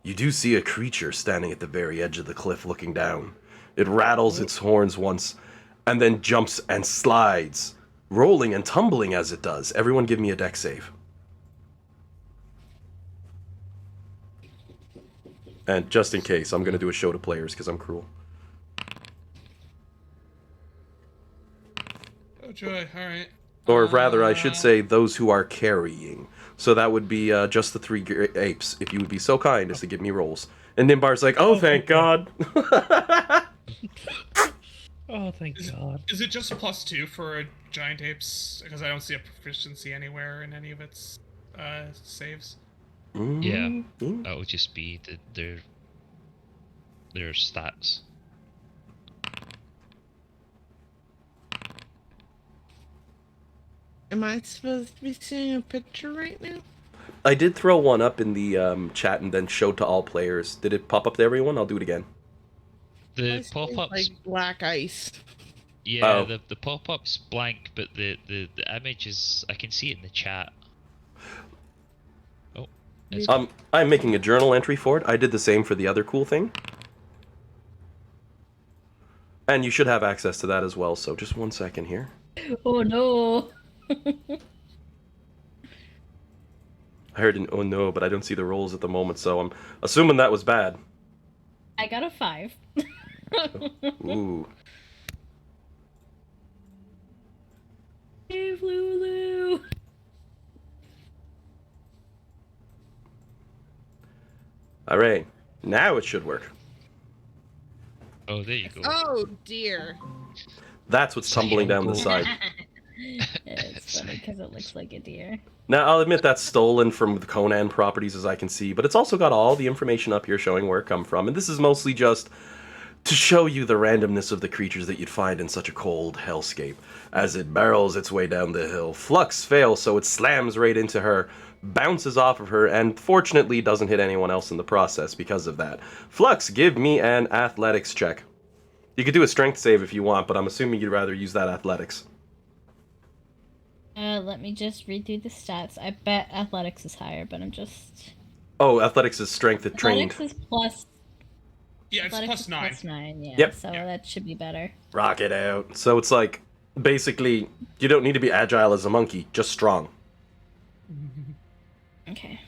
You do see a creature standing at the very edge of the cliff looking down. It rattles its horns once, and then jumps and slides, rolling and tumbling as it does. Everyone give me a dex save. And just in case, I'm going to do a show to players because I'm cruel. Oh joy! All right. Or rather, I should say those who are carrying. So that would be just the 3 apes, if you would be so kind as to give me rolls. And Nimbar's like, oh, thank God. Oh, thank God. Is it just +2 for giant apes? Because I don't see a proficiency anywhere in any of its saves. Yeah, that would just be their stats. Am I supposed to be seeing a picture right now? I did throw one up in the chat and then showed to all players. Did it pop up to everyone? I'll do it again. The I see, pop-ups, like black ice. yeah, Oh. the pop-up's blank, but the image is, I can see it in the chat. Oh, it's I'm making a journal entry for it. I did the same for the other cool thing. And you should have access to that as well, so just 1 second here. Oh no. I heard an oh no, but I don't see the rolls at the moment, so I'm assuming that was bad. I got a 5. Ooh. Save Lulu. Alright. Now it should work. oh, there you go. Oh dear. That's what's tumbling down the side. It's funny because it looks like a deer. Now, I'll admit that's stolen from the Conan properties as I can see, but it's also got all the information up here showing where it come from, and this is mostly just to show you the randomness of the creatures that you'd find in such a cold hellscape. As it barrels its way down the hill, Flux fails, so it slams right into her, bounces off of her, and fortunately doesn't hit anyone else in the process because of that. Flux, give me an athletics check. You could do a strength save if you want, but I'm assuming you'd rather use that athletics. Let me just read through the stats. I bet athletics is higher, but I'm just... Oh, athletics is strength at trained. Athletics is plus... Yeah, it's Athletics is +9. +9, yeah. Yep. So that should be better. Rock it out. So it's like, basically, you don't need to be agile as a monkey, just strong. Okay.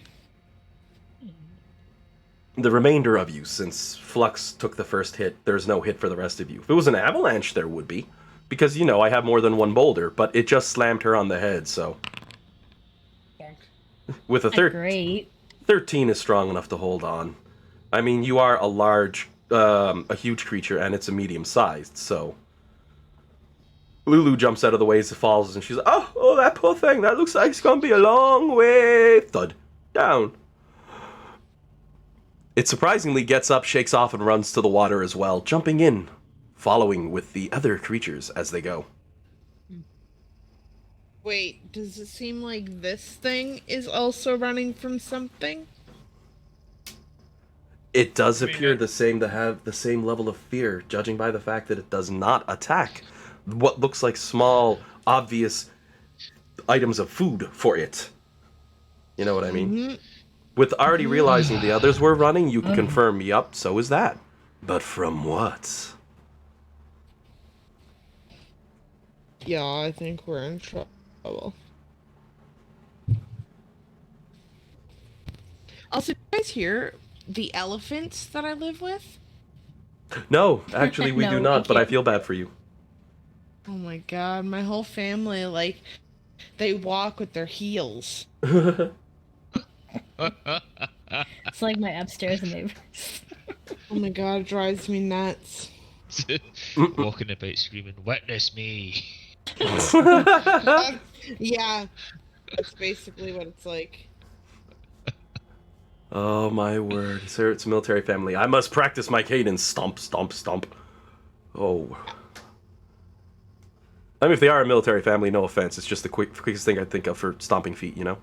The remainder of you, since Flux took the first hit, there's no hit for the rest of you. If it was an avalanche, there would be. Because, you know, I have more than one boulder, but it just slammed her on the head, so... Bonk. With a Great. 13 is strong enough to hold on. I mean, you are a huge creature, and it's a medium-sized, so... Lulu jumps out of the way as it falls, and she's like, oh, that poor thing, that looks like it's gonna be a long way... Thud. Down. It surprisingly gets up, shakes off, and runs to the water as well, jumping in, following with the other creatures as they go. Wait, does it seem like this thing is also running from something? It does I mean, appear the same to have the same level of fear, judging by the fact that it does not attack what looks like small, obvious items of food for it. You know what I mean? With already realizing the others were running, you can confirm, yup, so is that. But from what? Yeah, I think we're in trouble. Also, do you guys hear the elephants that I live with? No, actually we No, do we not, but I can't. feel bad for you. Oh my god, my whole family, like, they walk with their heels. It's like my upstairs neighbors. Oh my god, it drives me nuts. Walking about screaming, "Witness me!" Yeah, that's basically what it's like. Oh my word. Sir, it's a military family. I must practice my cadence. Stomp, stomp, stomp. Oh. I mean, if they are a military family, no offense. It's just the quickest thing I think of for stomping feet, you know?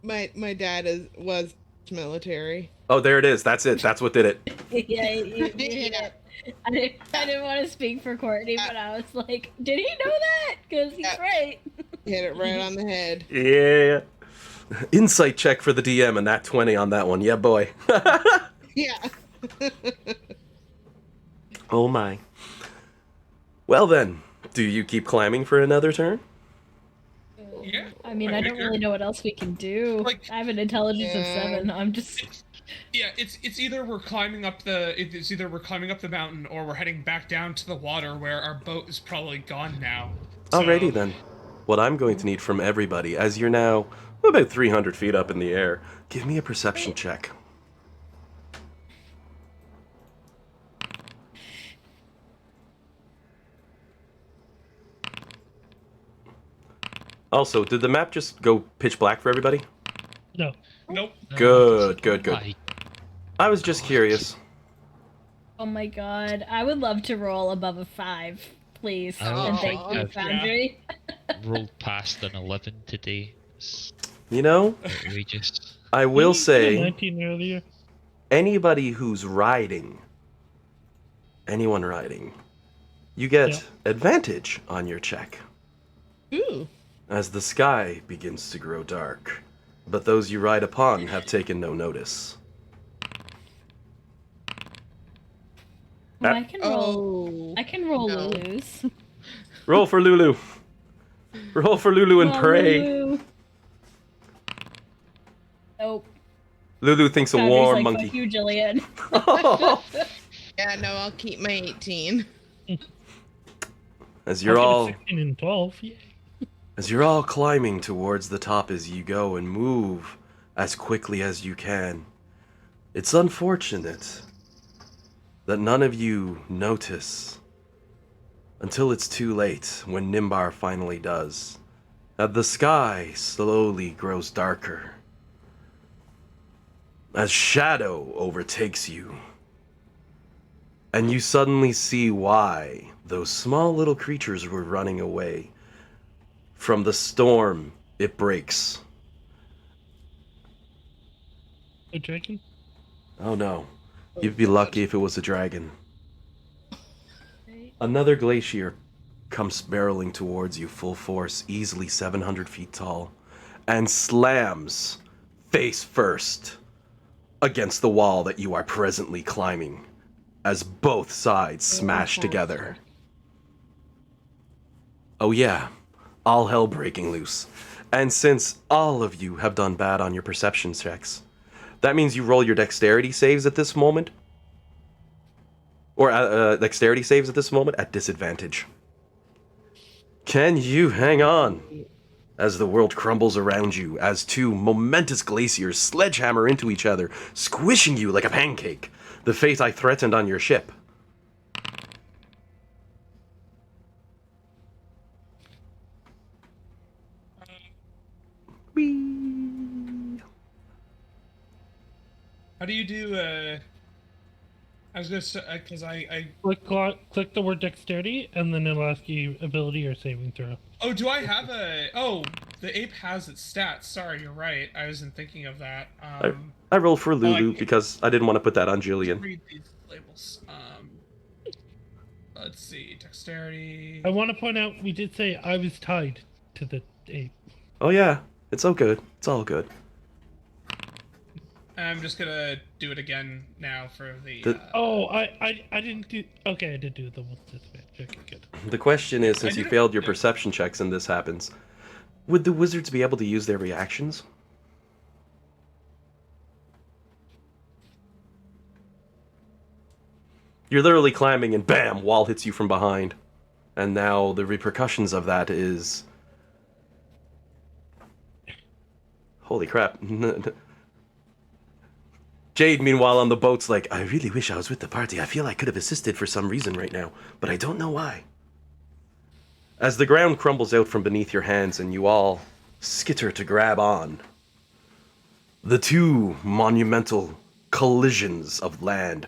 My dad was military. Oh, there it is. That's it. That's what did it. Yeah, you hit Yeah. it. I didn't want to speak for Courtney, but I was like, did he know that? Because he's right. Hit it right on the head. Yeah. Insight check for the DM and that 20 on that one. Yeah, boy. Yeah. Oh my. Well then, do you keep climbing for another turn? Yeah. I mean, I don't figure- really know what else we can do. Like- I have an intelligence of Yeah. 7. I'm just. Yeah, it's either we're climbing up the mountain or we're heading back down to the water where our boat is probably gone now. So- Alrighty then. What I'm going to need from everybody, as you're now about 300 feet up in the air, give me a perception check. Also, did the map just go pitch black for everybody? No. Nope. Good, good, good. Why? I was just curious. Oh my god. I would love to roll above a 5, please. I don't And think thank you, I've- Foundry. Rolled past an 11 today. It's You know, outrageous. I will say, 19 earlier. anybody who's riding, anyone riding, you get Yeah. advantage on your check Ooh. as the sky begins to grow dark, but those you ride upon have taken no notice. Oh, I can roll. Oh. I can roll No. Lulu's. Roll for Lulu. Roll for Lulu and Come on, pray. Lulu. Nope. Lulu thinks a Foundry's warm like, monkey. Fuck you, Jillian. Yeah, no, I'll keep my 18. As you're I'll all give it 16 and 12. Yeah. As you're all climbing towards the top as you go and move as quickly as you can, it's unfortunate that none of you notice until it's too late when Nimbar finally does, that the sky slowly grows darker as shadow overtakes you. And you suddenly see why those small little creatures were running away. From the storm, it breaks. A dragon? Oh no. You'd be lucky if it was a dragon. Another glacier comes barreling towards you full force, easily 700 feet tall, and slams face first against the wall that you are presently climbing as both sides smash together. Oh yeah, all hell breaking loose. And since all of you have done bad on your perception checks, that means you roll your dexterity saves at this moment. Or dexterity saves at this moment at disadvantage. Can you hang on as the world crumbles around you as two momentous glaciers sledgehammer into each other, squishing you like a pancake? The fate I threatened on your ship. Whee! How do you do? I was gonna say because I. Click the word dexterity, and then it'll ask you ability or saving throw. Oh, do I have a? Oh, the ape has its stats. Sorry, you're right. I wasn't thinking of that. I I rolled for I Lulu like- because I didn't want to put that on Jillian. Read these labels. Let's see. Dexterity. I want to point out we did say I was tied to the ape. Oh yeah, it's all good. It's all good. I'm just gonna do it again now for the. Oh, I didn't do. Okay, I did do the disadvantage. Okay, good. The question is, since I you didn't- failed your perception checks and this happens, would the wizards be able to use their reactions? You're literally climbing and bam, wall hits you from behind. And now the repercussions of that is... Holy crap. Jade, meanwhile, on the boat's like, I really wish I was with the party. I feel I could have assisted for some reason right now, but I don't know why. As the ground crumbles out from beneath your hands and you all skitter to grab on, the two monumental collisions of land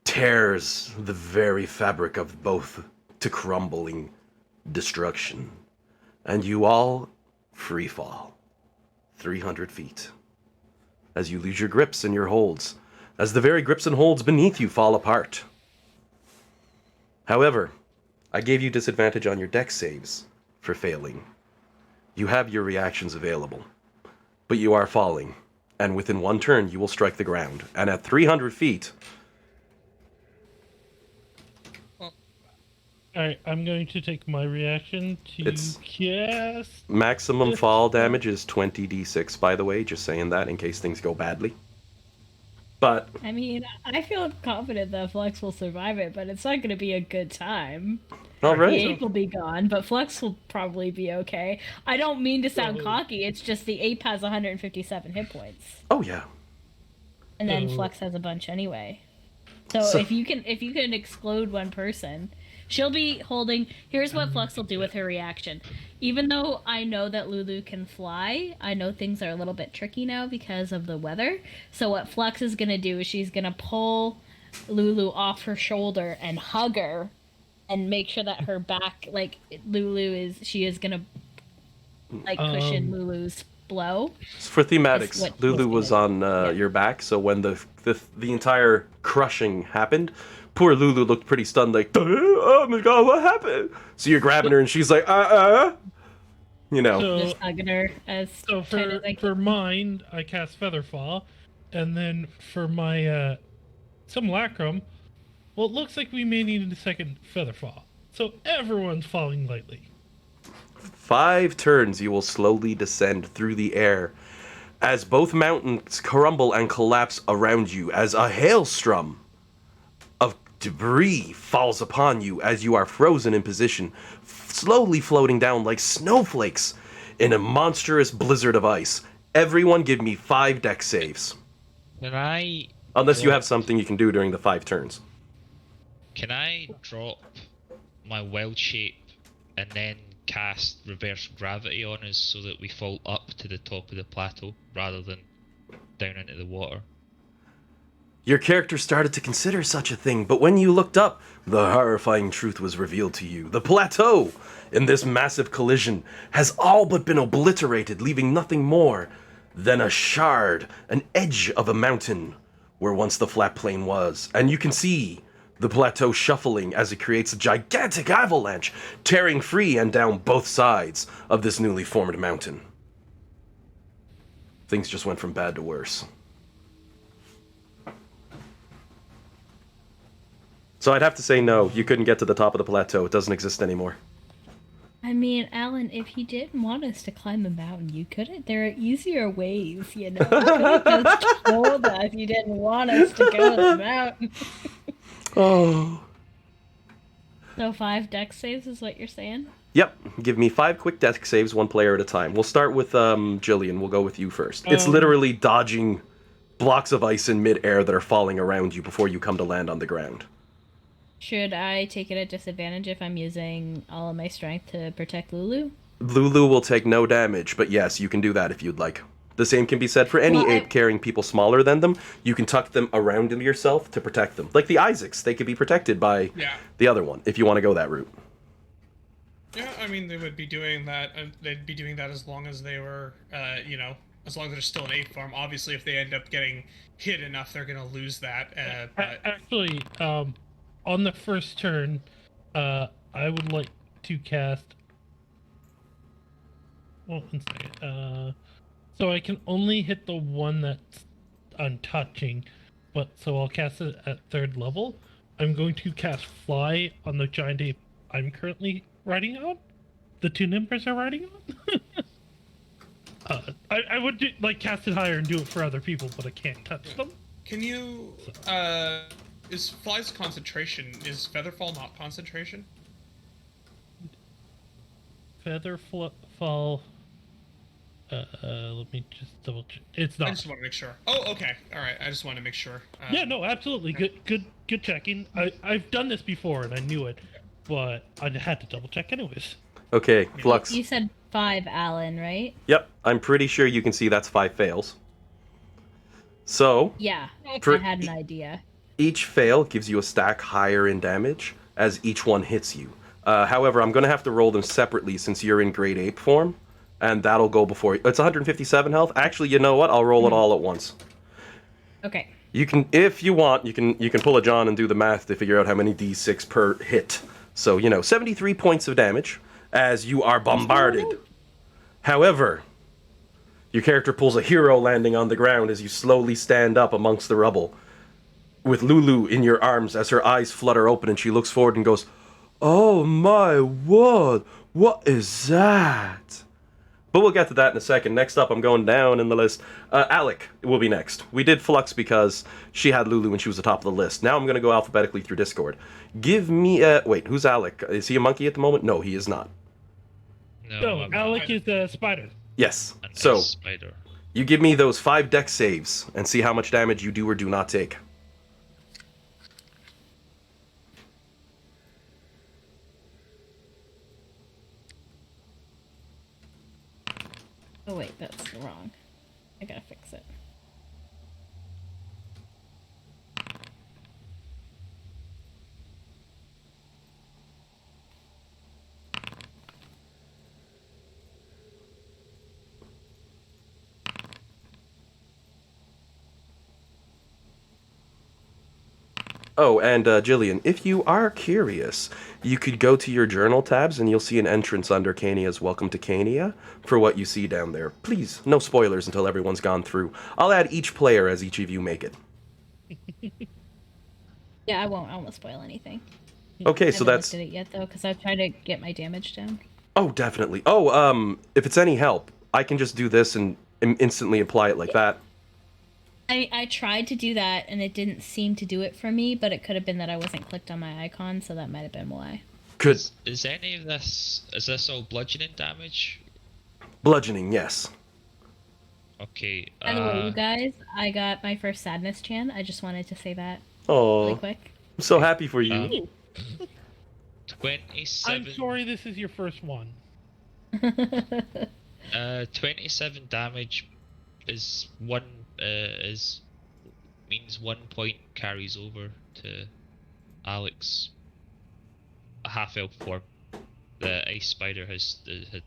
tears the very fabric of both to crumbling destruction. And you all free fall 300 feet as you lose your grips and your holds, as the very grips and holds beneath you fall apart. However, I gave you disadvantage on your dex saves for failing. You have your reactions available, but you are falling, and within one turn you will strike the ground, and at 300 feet... Alright, I'm going to take my reaction to It's- cast. Maximum fall damage is 20d6, by the way, just saying that in case things go badly. But, I mean, I feel confident that Flex will survive it, but it's not going to be a good time. The alright. ape will be gone, but Flex will probably be okay. I don't mean to sound So- cocky, it's just the ape has 157 hit points. Oh yeah. And then So- Flex has a bunch anyway. So, So- if you can explode one person, she'll be holding. Here's what Flux will do with her reaction. Even though I know that Lulu can fly, I know things are a little bit tricky now because of the weather. So what Flux is gonna do is she's gonna pull Lulu off her shoulder and hug her, and make sure that her back, like she is gonna like cushion Lulu's blow. For That's thematics, what Lulu was was gonna- on your back, so when the entire crushing happened, poor Lulu looked pretty stunned, like, oh my god, what happened? So you're grabbing her, and she's like, you know. So, Just hugging her as so tight as I for can. mine, I cast Featherfall, and then for my simulacrum, well, it looks like we may need a second Featherfall. So everyone's falling lightly. 5 turns you will slowly descend through the air as both mountains crumble and collapse around you as a hailstorm of debris falls upon you as you are frozen in position, slowly floating down like snowflakes in a monstrous blizzard of ice. Everyone give me 5 dex saves. Can I Unless you have something you can do during the 5 turns. drop my wild shape and then cast reverse gravity on us so that we fall up to the top of the plateau rather than down into the water? Your character started to consider such a thing, but when you looked up, the horrifying truth was revealed to you. The plateau, in this massive collision, has all but been obliterated, leaving nothing more than a shard, an edge of a mountain, where once the flat plain was. And you can see the plateau shuffling as it creates a gigantic avalanche, tearing free and down both sides of this newly formed mountain. Things just went from bad to worse. So I'd have to say no, you couldn't get to the top of the plateau. It doesn't exist anymore. I mean, Alan, if you didn't want us to climb a mountain, you couldn't. There are easier ways, you know. You could have just told us you didn't want us to go to the mountain. Oh. So 5 dex saves is what you're saying? Yep, give me 5 quick deck saves, 1 player at a time. We'll start with Jillian. We'll go with you first. It's literally dodging blocks of ice in midair that are falling around you before you come to land on the ground. Should I take it at disadvantage if I'm using all of my strength to protect Lulu? Lulu will take no damage, but yes, you can do that if you'd like. The same can be said for any Well, ape carrying people smaller than them. You can tuck them around into yourself to protect them. Like the Isaacs, they could be protected by Yeah. the other one, if you want to go that route. Yeah, I mean, they would be doing that, and they'd be doing that as long as they were, as long as they're still in ape form. Obviously, if they end up getting hit enough, they're gonna lose that. But Actually, on the first turn, I would like to cast. Well, one second. So I can only hit the one that's I'm touching, but so I'll cast it at 3rd level. I'm going to cast Fly on the giant ape I'm currently riding on. The 2 nymphs are riding on. I would cast it higher and do it for other people, but I can't touch them. can you? Is Fly's concentration? Is Featherfall not concentration? Featherfall. Let me just double check. It's I not. just want to make sure. Oh, okay. All right. I just want to make sure. Yeah, no, absolutely. Good checking. I've done this before and I knew it, but I had to double check anyways. Okay, Flux. You said 5, Alan, right? Yep, I'm pretty sure you can see that's 5 fails. So, Yeah, For- I had an idea. each fail gives you a stack higher in damage as each one hits you. However, I'm going to have to roll them separately since you're in grade ape form, and that'll go before you. It's 157 health. Actually, you know what? I'll roll it all at once. Okay. You can, if you want, you can pull a John and do the math to figure out how many d6 per hit. So, 73 points of damage as you are bombarded. However, your character pulls a hero landing on the ground as you slowly stand up amongst the rubble, with Lulu in your arms as her eyes flutter open and she looks forward and goes, "Oh my word, what is that?" But we'll get to that in a second. Next up, I'm going down in the list. Alec will be next. We did Flux because she had Lulu and she was the top of the list. Now I'm going to go alphabetically through Discord. Give me a... Wait, who's Alec? Is he a monkey at the moment? No, he is not. No, Alec is a spider. Yes. An So, ice spider. you give me those 5 dex saves and see how much damage you do or do not take. Oh wait, that's wrong. I gotta fix it. Oh, and Jillian, if you are curious, you could go to your journal tabs and you'll see an entrance under Cania's Welcome to Cania for what you see down there. Please, no spoilers until everyone's gone through. I'll add each player as each of you make it. Yeah, I won't spoil anything. Okay, I so haven't that's... looked at it yet though, because I've tried to get my damage down. Oh, definitely. Oh, if it's any help, I can just do this and instantly apply it like that. I tried to do that and it didn't seem to do it for me, but it could have been that I wasn't clicked on my icon, so that might have been why. Good. Is any of this... Is this all bludgeoning damage? Bludgeoning, yes. Okay, By the way, you guys, I got my first sadness chan. I just wanted to say that Oh, really quick. I'm so happy for you. 27... I'm sorry this is your first one. 27 damage is means 1 point carries over to Alex. A half elf form. The ice spider had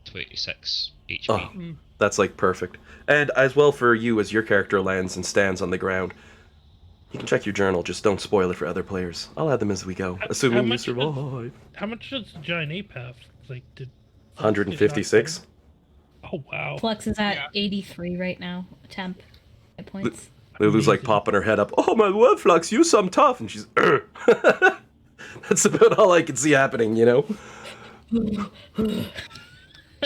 26 HP. Oh, that's like perfect. And as well for you, as your character lands and stands on the ground, you can check your journal, just don't spoil it for other players. I'll add them as we go, assuming you survive. How much does the giant ape have? Did 156? Oh, wow. Flux is at Yeah. 83 right now. Temp hit points. Lulu's like Amazing. popping her head up. Oh my word, Flux, you some tough. And she's, That's about all I can see happening,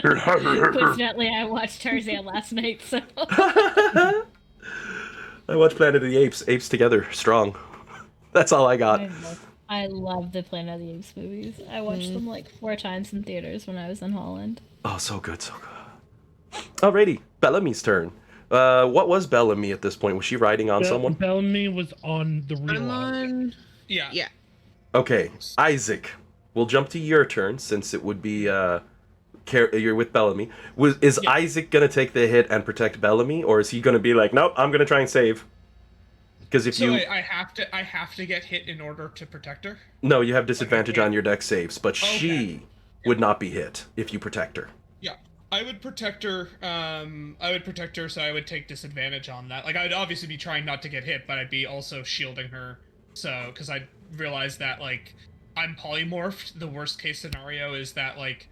Coincidentally, I watched Tarzan last night, so... I watched Planet of the Apes. Apes together, strong. That's all I got. I love the Planet of the Apes movies. I watched them like 4 times in theaters when I was in Holland. Oh, so good, so good. Alrighty, Bellamy's turn. What was Bellamy at this point? Was she riding on someone? Bellamy was on the real I'm on. Yeah. Yeah. Okay, Isaac. We'll jump to your turn since it would be you're with Bellamy. Is Yeah. Isaac gonna take the hit and protect Bellamy, or is he gonna be like, nope, I'm gonna try and save? Because if So you I have to get hit in order to protect her. no, you have disadvantage Okay. on your dex saves, but she would not be hit if you protect her. Yeah. I would protect her. I would protect her, so I would take disadvantage on that. Like, I'd obviously be trying not to get hit, but I'd be also shielding her. So, because I realized that like I'm polymorphed. The worst case scenario is that like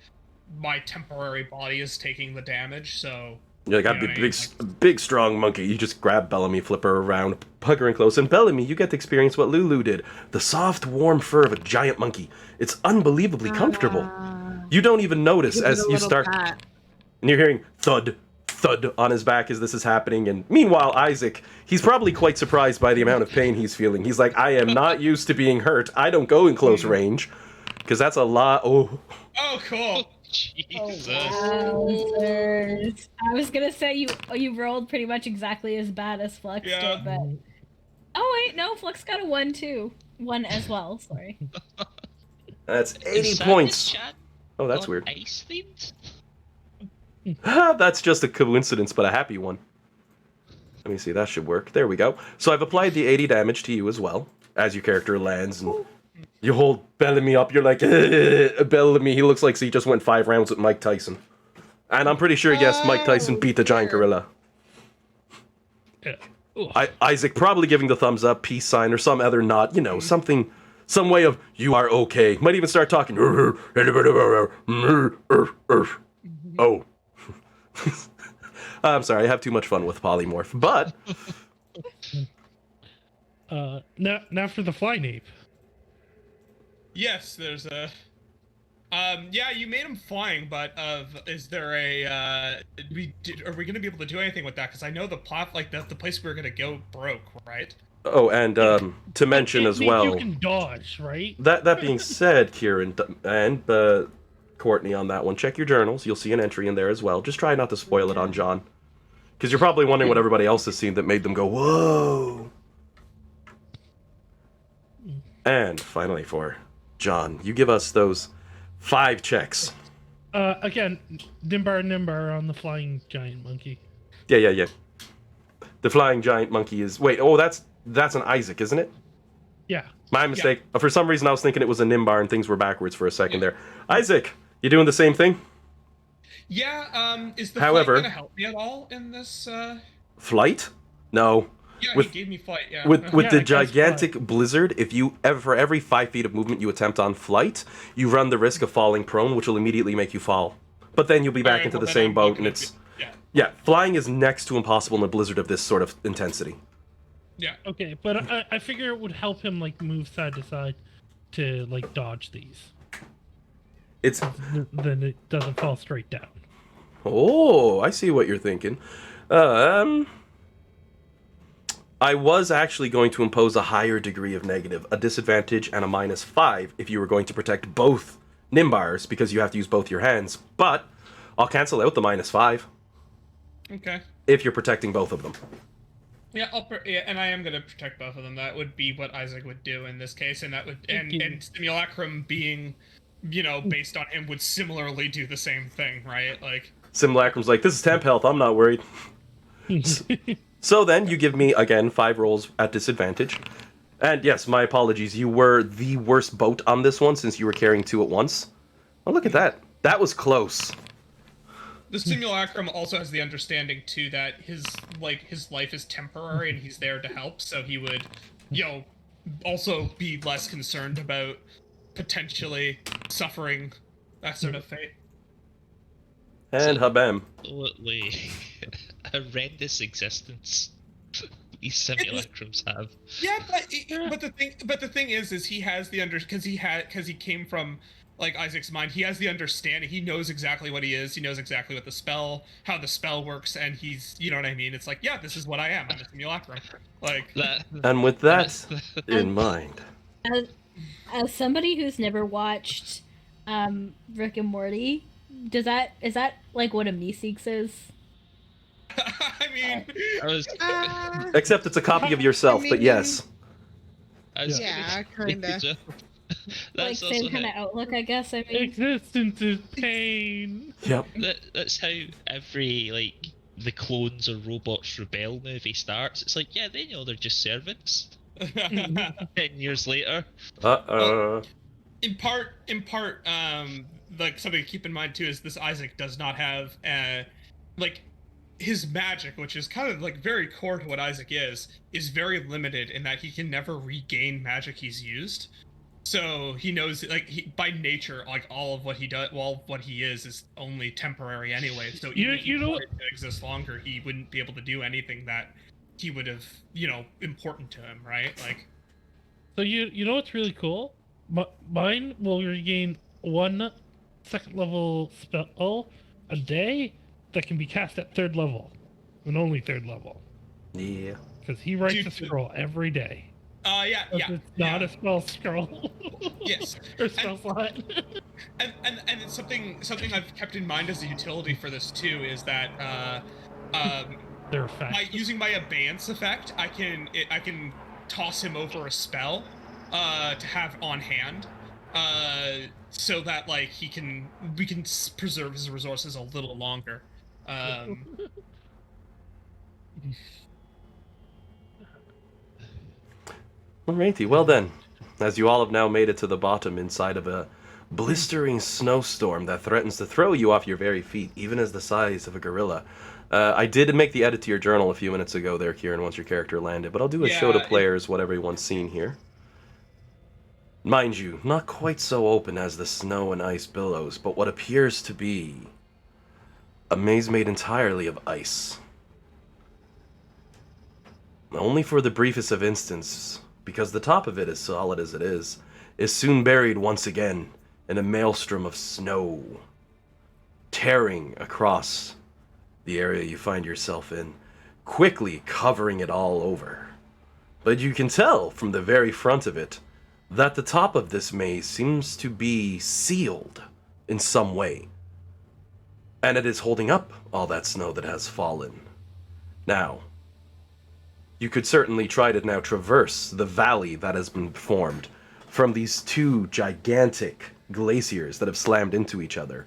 my temporary body is taking the damage. So You got know a what I big, mean? big, strong monkey. You just grab Bellamy, flip her around, hug her in close, and Bellamy, you get to experience what Lulu did. The soft, warm fur of a giant monkey. It's unbelievably comfortable. You don't even notice Give it as a you little start, pat. and you're hearing thud, thud on his back as this is happening. And meanwhile, Isaac, he's probably quite surprised by the amount of pain he's feeling. He's like, I am not used to being hurt. I don't go in close range, because that's a lot. Oh, Oh, cool. Jesus. Wowzers. I was gonna say you rolled pretty much exactly as bad as Flux Yeah. did, but oh wait, no, Flux got a 1 too. 1 as well. Sorry. that's 80 Is that points. the chat Oh, that's on weird. Ice themed? That's just a coincidence, but a happy one. Let me see, that should work. There we go. So I've applied the 80 damage to you as well, as your character lands, and you hold Bellamy up, you're like, Bellamy, he looks like he just went 5 rounds with Mike Tyson. And I'm pretty sure, yes, Mike Tyson beat the giant gorilla. Yeah. Isaac probably giving the thumbs up, peace sign, or some other nod, something, some way of, you are okay. Might even start talking. Oh. I'm sorry, I have too much fun with polymorph, but Now for the flying ape. Yes, there's a. Yeah, you made him flying, but is there a? Are we gonna be able to do anything with that? Because I know the plot, like the place we were gonna go broke, right? oh, and to mention It as means well, you can dodge, right? that being said, Kieran and Courtney on that one, check your journals. You'll see an entry in there as well. Just try not to spoil it on John, because you're probably wondering what everybody else has seen that made them go whoa. And finally, for John, you give us those 5 checks. Again, Nimbar on the flying giant monkey. Yeah. The flying giant monkey is that's an Isaac, isn't it? Yeah. My mistake. For some reason, I was thinking it was a Nimbar and things were backwards for a second there. Isaac, you doing the same thing? Yeah. Is the However- flight gonna help me at all in this? Flight? No. Yeah, With- he gave me flight. Yeah. With Yeah, the it does gigantic blizzard, if you for every 5 feet of movement you attempt on flight, you run the risk of falling prone, which will immediately make you fall. But then you'll be back Alright, into well, the then same I'm boat, looking and at it's Yeah. yeah, flying is next to impossible in a blizzard of this sort of intensity. Yeah. Okay, but I figure it would help him like move side to side to like dodge these. It's Then it doesn't fall straight down. oh, I see what you're thinking. I was actually going to impose a higher degree of negative, a disadvantage and a -5 if you were going to protect both Nimbars, because you have to use both your hands. But I'll cancel out the -5 Okay. if you're protecting both of them. Yeah, and I am gonna protect both of them. That would be what Isaac would do in this case, and that would and Simulacrum being, based on him would similarly do the same thing, right? Like. Simulacrum's like, this is temp health, I'm not worried. So then you give me, again, 5 rolls at disadvantage. And yes, my apologies, you were the worst boat on this one since you were carrying 2 at once. Oh, look at that. That was close. The simulacrum also has the understanding too that his life is temporary and he's there to help, so he would, also be less concerned about potentially suffering that sort of fate. And habam. Absolutely horrendous existence these simulacrums have. Yeah, but the thing is he has the because he came from like Isaac's mind. He has the understanding. He knows exactly what he is. He knows exactly what how the spell works, and he's, you know what I mean. It's like, yeah, this is what I am. I'm a simulacrum. Like And with that in mind, As somebody who's never watched Rick and Morty, is that like what a Meeseeks is? I mean, I was, except it's a copy of yourself, but yes. I was Yeah, gonna kinda. say, Like That's also same kind of outlook, I guess. I mean, Existence is pain. Yep. that's how every the clones or robots rebel movie starts. It's like, yeah, they know they're just servants. 10 years later. Uh-oh. in part, like something to keep in mind too is this Isaac does not have like his magic, which is kind of like very core to what Isaac is very limited in that he can never regain magic he's used. So he knows, like, by nature, like, all of what he does, well, what he is only temporary anyway. So even if he wanted to exist longer, he wouldn't be able to do anything that he would have, important to him, right? Like, So you know what's really cool? Mine will regain 1 second level spell a day that can be cast at 3rd level, and only 3rd level. Yeah. Because he writes a scroll every day. Yeah. It's not a spell scroll. Yes. Or spell slot. and it's something I've kept in mind as a utility for this too is that Their effect. by using my abeyance effect, I can toss him over a spell to have on hand, so that like we can preserve his resources a little longer. Alrighty, well then, as you all have now made it to the bottom inside of a blistering snowstorm that threatens to throw you off your very feet, even as the size of a gorilla. I did make the edit to your journal a few minutes ago there, Kieran, once your character landed, but I'll do a show to players what everyone's seen here. Mind you, not quite so open as the snow and ice billows, but what appears to be a maze made entirely of ice. Only for the briefest of instants, because the top of it, as solid as it is soon buried once again in a maelstrom of snow, tearing across the area you find yourself in, quickly covering it all over. But you can tell from the very front of it that the top of this maze seems to be sealed in some way, and it is holding up all that snow that has fallen. Now, you could certainly try to now traverse the valley that has been formed from these 2 gigantic glaciers that have slammed into each other.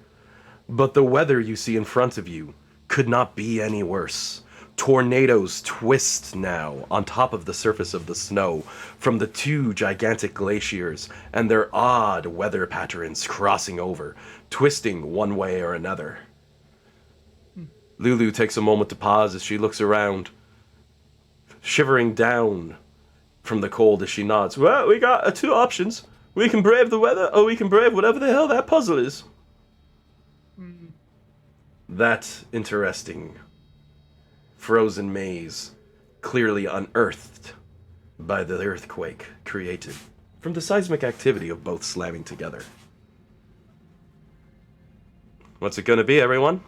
But the weather you see in front of you could not be any worse. Tornadoes twist now on top of the surface of the snow from the 2 gigantic glaciers and their odd weather patterns crossing over, twisting one way or another. Lulu takes a moment to pause as she looks around, shivering down from the cold as she nods. Well, we got 2 options. We can brave the weather, or we can brave whatever the hell that puzzle is. That interesting frozen maze, clearly unearthed by the earthquake created from the seismic activity of both slamming together. What's it gonna be, everyone?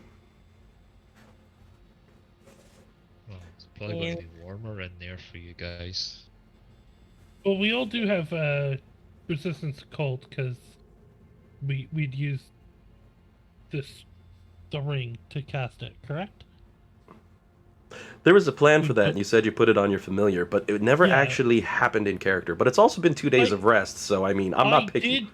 Well, it's probably going to be warmer in there for you guys. Well, we all do have resistance to cold because we'd use the ring to cast it, correct? There was a plan for that, and you said you put it on your familiar, but it never actually happened in character. But it's also been 2 days of rest, so I mean, I'm not picky.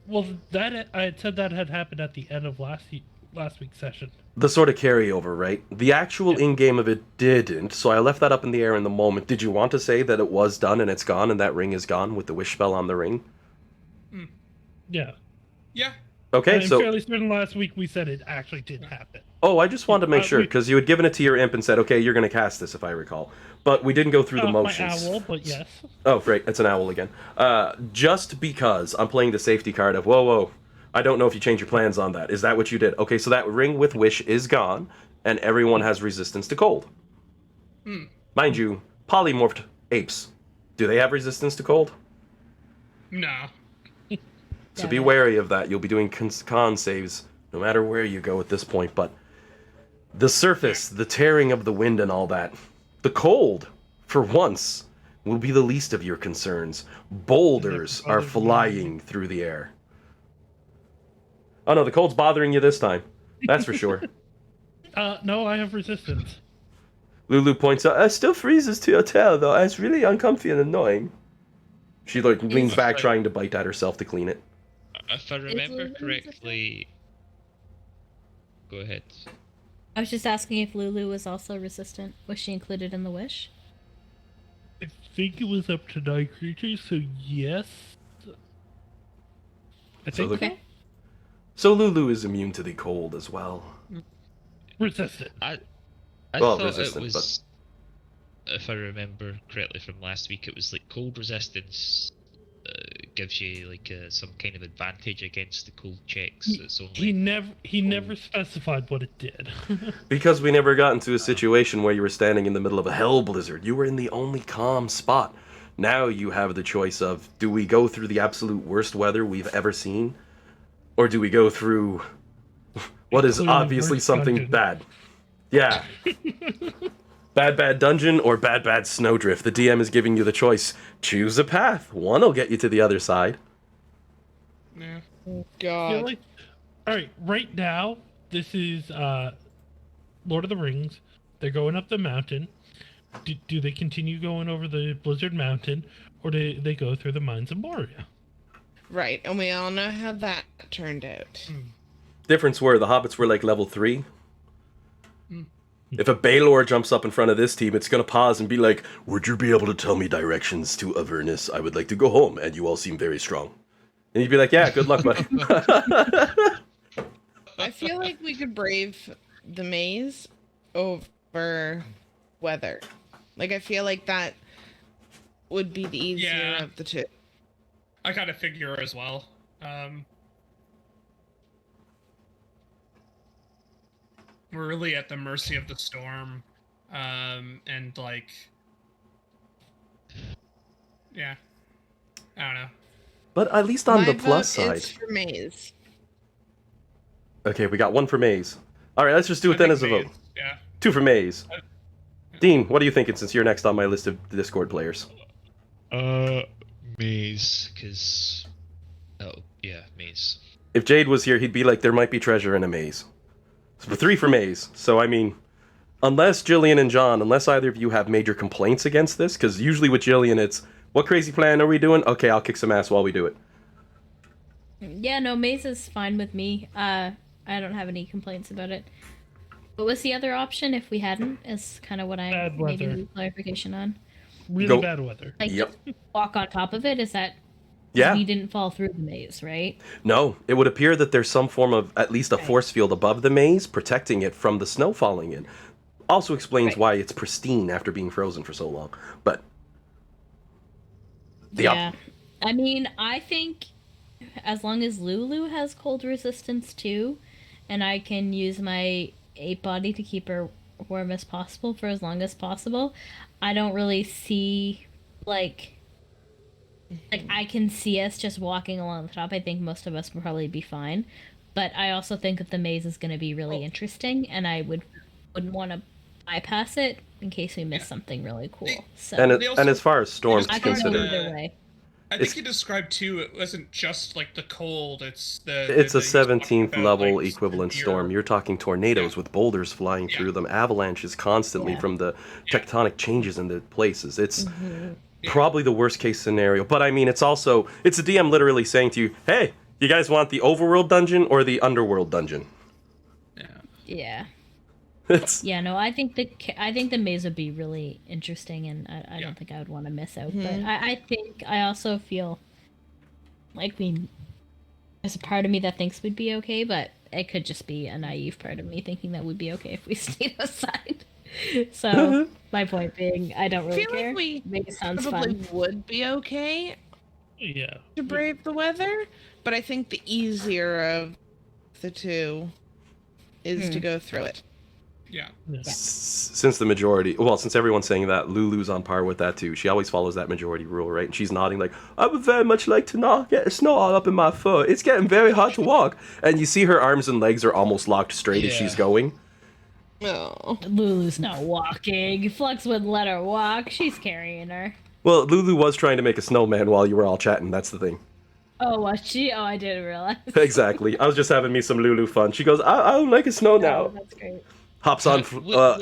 Well, that I had said that had happened at the end of last week's session. The sort of carryover, right? The actual in-game of it didn't, so I left that up in the air in the moment. Did you want to say that it was done and it's gone and that ring is gone with the wish spell on the ring? Yeah. Yeah. Okay, I'm fairly certain last week we said it actually did happen. Oh, I just wanted to make sure, because you had given it to your imp and said, okay, you're going to cast this, if I recall. But we didn't go through the motions. My owl, but yes. Oh, great, it's an owl again. Just because I'm playing the safety card of, whoa, I don't know if you changed your plans on that. Is that what you did? Okay, so that ring with wish is gone, and everyone has resistance to cold. Mind you, polymorphed apes, do they have resistance to cold? Nah. So be wary of that. You'll be doing con saves no matter where you go at this point. But the surface, the tearing of the wind and all that, the cold, for once, will be the least of your concerns. Boulders are flying through the air. Oh no, the cold's bothering you this time. That's for sure. No, I have resistance. Lulu points out, it still freezes to your tail, though. It's really uncomfy and annoying. She leans back, trying to bite at herself to clean it. If I remember correctly... Go ahead. I was just asking if Lulu was also resistant. Was she included in the wish? I think it was up to 9 creatures, so yes. I think. Okay. So Lulu is immune to the cold as well. Resistant. I Well, thought resistant, it was, if I remember correctly from last week, it was like cold resistance gives you like some kind of advantage against the cold checks. It's only He never specified what it did. Because we never got into a situation where you were standing in the middle of a hell blizzard. You were in the only calm spot. Now you have the choice of, do we go through the absolute worst weather we've ever seen? Or do we go through what is Clearly obviously worst something dungeon. bad? Yeah. Bad dungeon or bad snowdrift. The DM is giving you the choice. Choose a path. One will get you to the other side. Yeah. God. All right, right now this is Lord of the Rings. They're going up the mountain. Do they continue going over the Blizzard Mountain, or do they go through the mines of Moria? Right, and we all know how that turned out. Difference were the hobbits were like level 3. If a Baelor jumps up in front of this team, it's going to pause and be like, would you be able to tell me directions to Avernus? I would like to go home, and you all seem very strong. And you'd be like, yeah, good luck, buddy. I feel like we could brave the maze over weather. Like, I feel like that would be the easier Yeah. of the two. I kind of figure as well. We're really at the mercy of the storm, and like, yeah, I don't know. But at least on My the plus vote side. is for maze. Okay, we got 1 for Maze. All right, let's just do I it then think as a vote. maze, yeah. 2 for Maze. Dean, what are you thinking since you're next on my list of Discord players? Maze, because maze. If Jade was here, he'd be like, there might be treasure in a maze. So 3 for Maze. So, I mean, unless Jillian and John, unless either of you have major complaints against this, because usually with Jillian it's, what crazy plan are we doing? Okay, I'll kick some ass while we do it. Yeah, no, maze is fine with me. I don't have any complaints about it. What was the other option if we hadn't? Is kind of what I Bad maybe weather. need clarification on. Really Go- bad weather. Like, Yep. just walk on top of it? Is that... Yeah. We didn't fall through the maze, right? No, it would appear that there's some form of, at least a force field above the maze, protecting it from the snow falling in. Also explains Right. why it's pristine after being frozen for so long. But... Yeah. I mean, I think as long as Lulu has cold resistance too, and I can use my 8 body to keep her warm as possible for as long as possible, I don't really see, like I can see us just walking along the top. I think most of us will probably be fine. But I also think that the maze is going to be really interesting, and I wouldn't want to bypass it in case we miss something really cool. So And, They also- and as far as storms I I can go considered, either way. I It's- think you described too. It wasn't just like the cold. It's the. it's a you was talking 17th about, level like, equivalent severe- storm. You're talking tornadoes Yeah. with boulders flying Yeah. through them, avalanches constantly Yeah. from the Yeah. tectonic changes in the places. It's Yeah. probably the worst case scenario. But I mean, it's also, it's a DM literally saying to you, hey, you guys want the overworld dungeon or the underworld dungeon? Yeah. Yeah. It's, Yeah, no, I think the maze would be really interesting, and I Yeah. don't think I would want to miss out. But I think I also feel like there's a part of me that thinks we'd be okay, but it could just be a naive part of me thinking that we'd be okay if we stayed aside. So my point being, I don't I really feel care. like we Maybe sounds probably fun. would be okay Yeah. to brave the weather, but I think the easier of the two is to go through it. Yeah. since the majority, well, since everyone's saying that, Lulu's on par with that too. She always follows that majority rule, right? And she's nodding like, I would very much like to not get the snow all up in my foot. It's getting very hard to walk. And you see her arms and legs are almost locked straight as she's Yeah. going. Oh. Lulu's not walking. Flux wouldn't let her walk. She's carrying her. Well, Lulu was trying to make a snowman while you were all chatting. That's the thing. Oh, was she? Oh, I didn't realize. Exactly. I was just having me some Lulu fun. She goes, I don't like a snow Oh, now. that's great. Hops on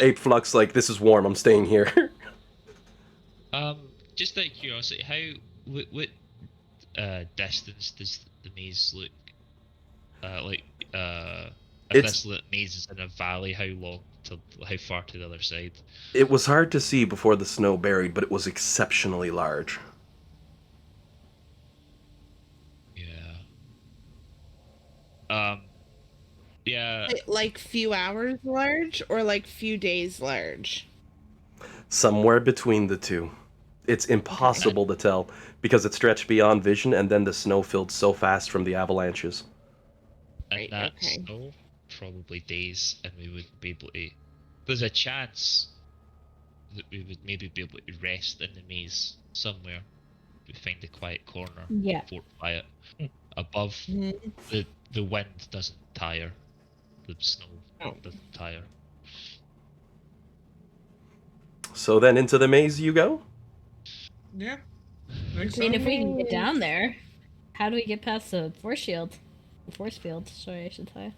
Ape Flux like, this is warm. I'm staying here. Just out of curiosity, what distance does the maze look? If It's- this maze is in a valley, how far to the other side? It was hard to see before the snow buried, but it was exceptionally large. Yeah. Yeah. Like few hours large or like few days large? Somewhere between the two. It's impossible to tell because it stretched beyond vision and then the snow filled so fast from the avalanches. And Right, that's okay. still probably days, and we would be able to. There's a chance that we would maybe be able to rest in the maze somewhere. We find a quiet corner, Yeah. fortify it. Above, the wind doesn't tire, the snow doesn't tire. So then into the maze you go? Yeah. I mean, if we can get down there, how do we get past the force shield? The force field, sorry, I should say.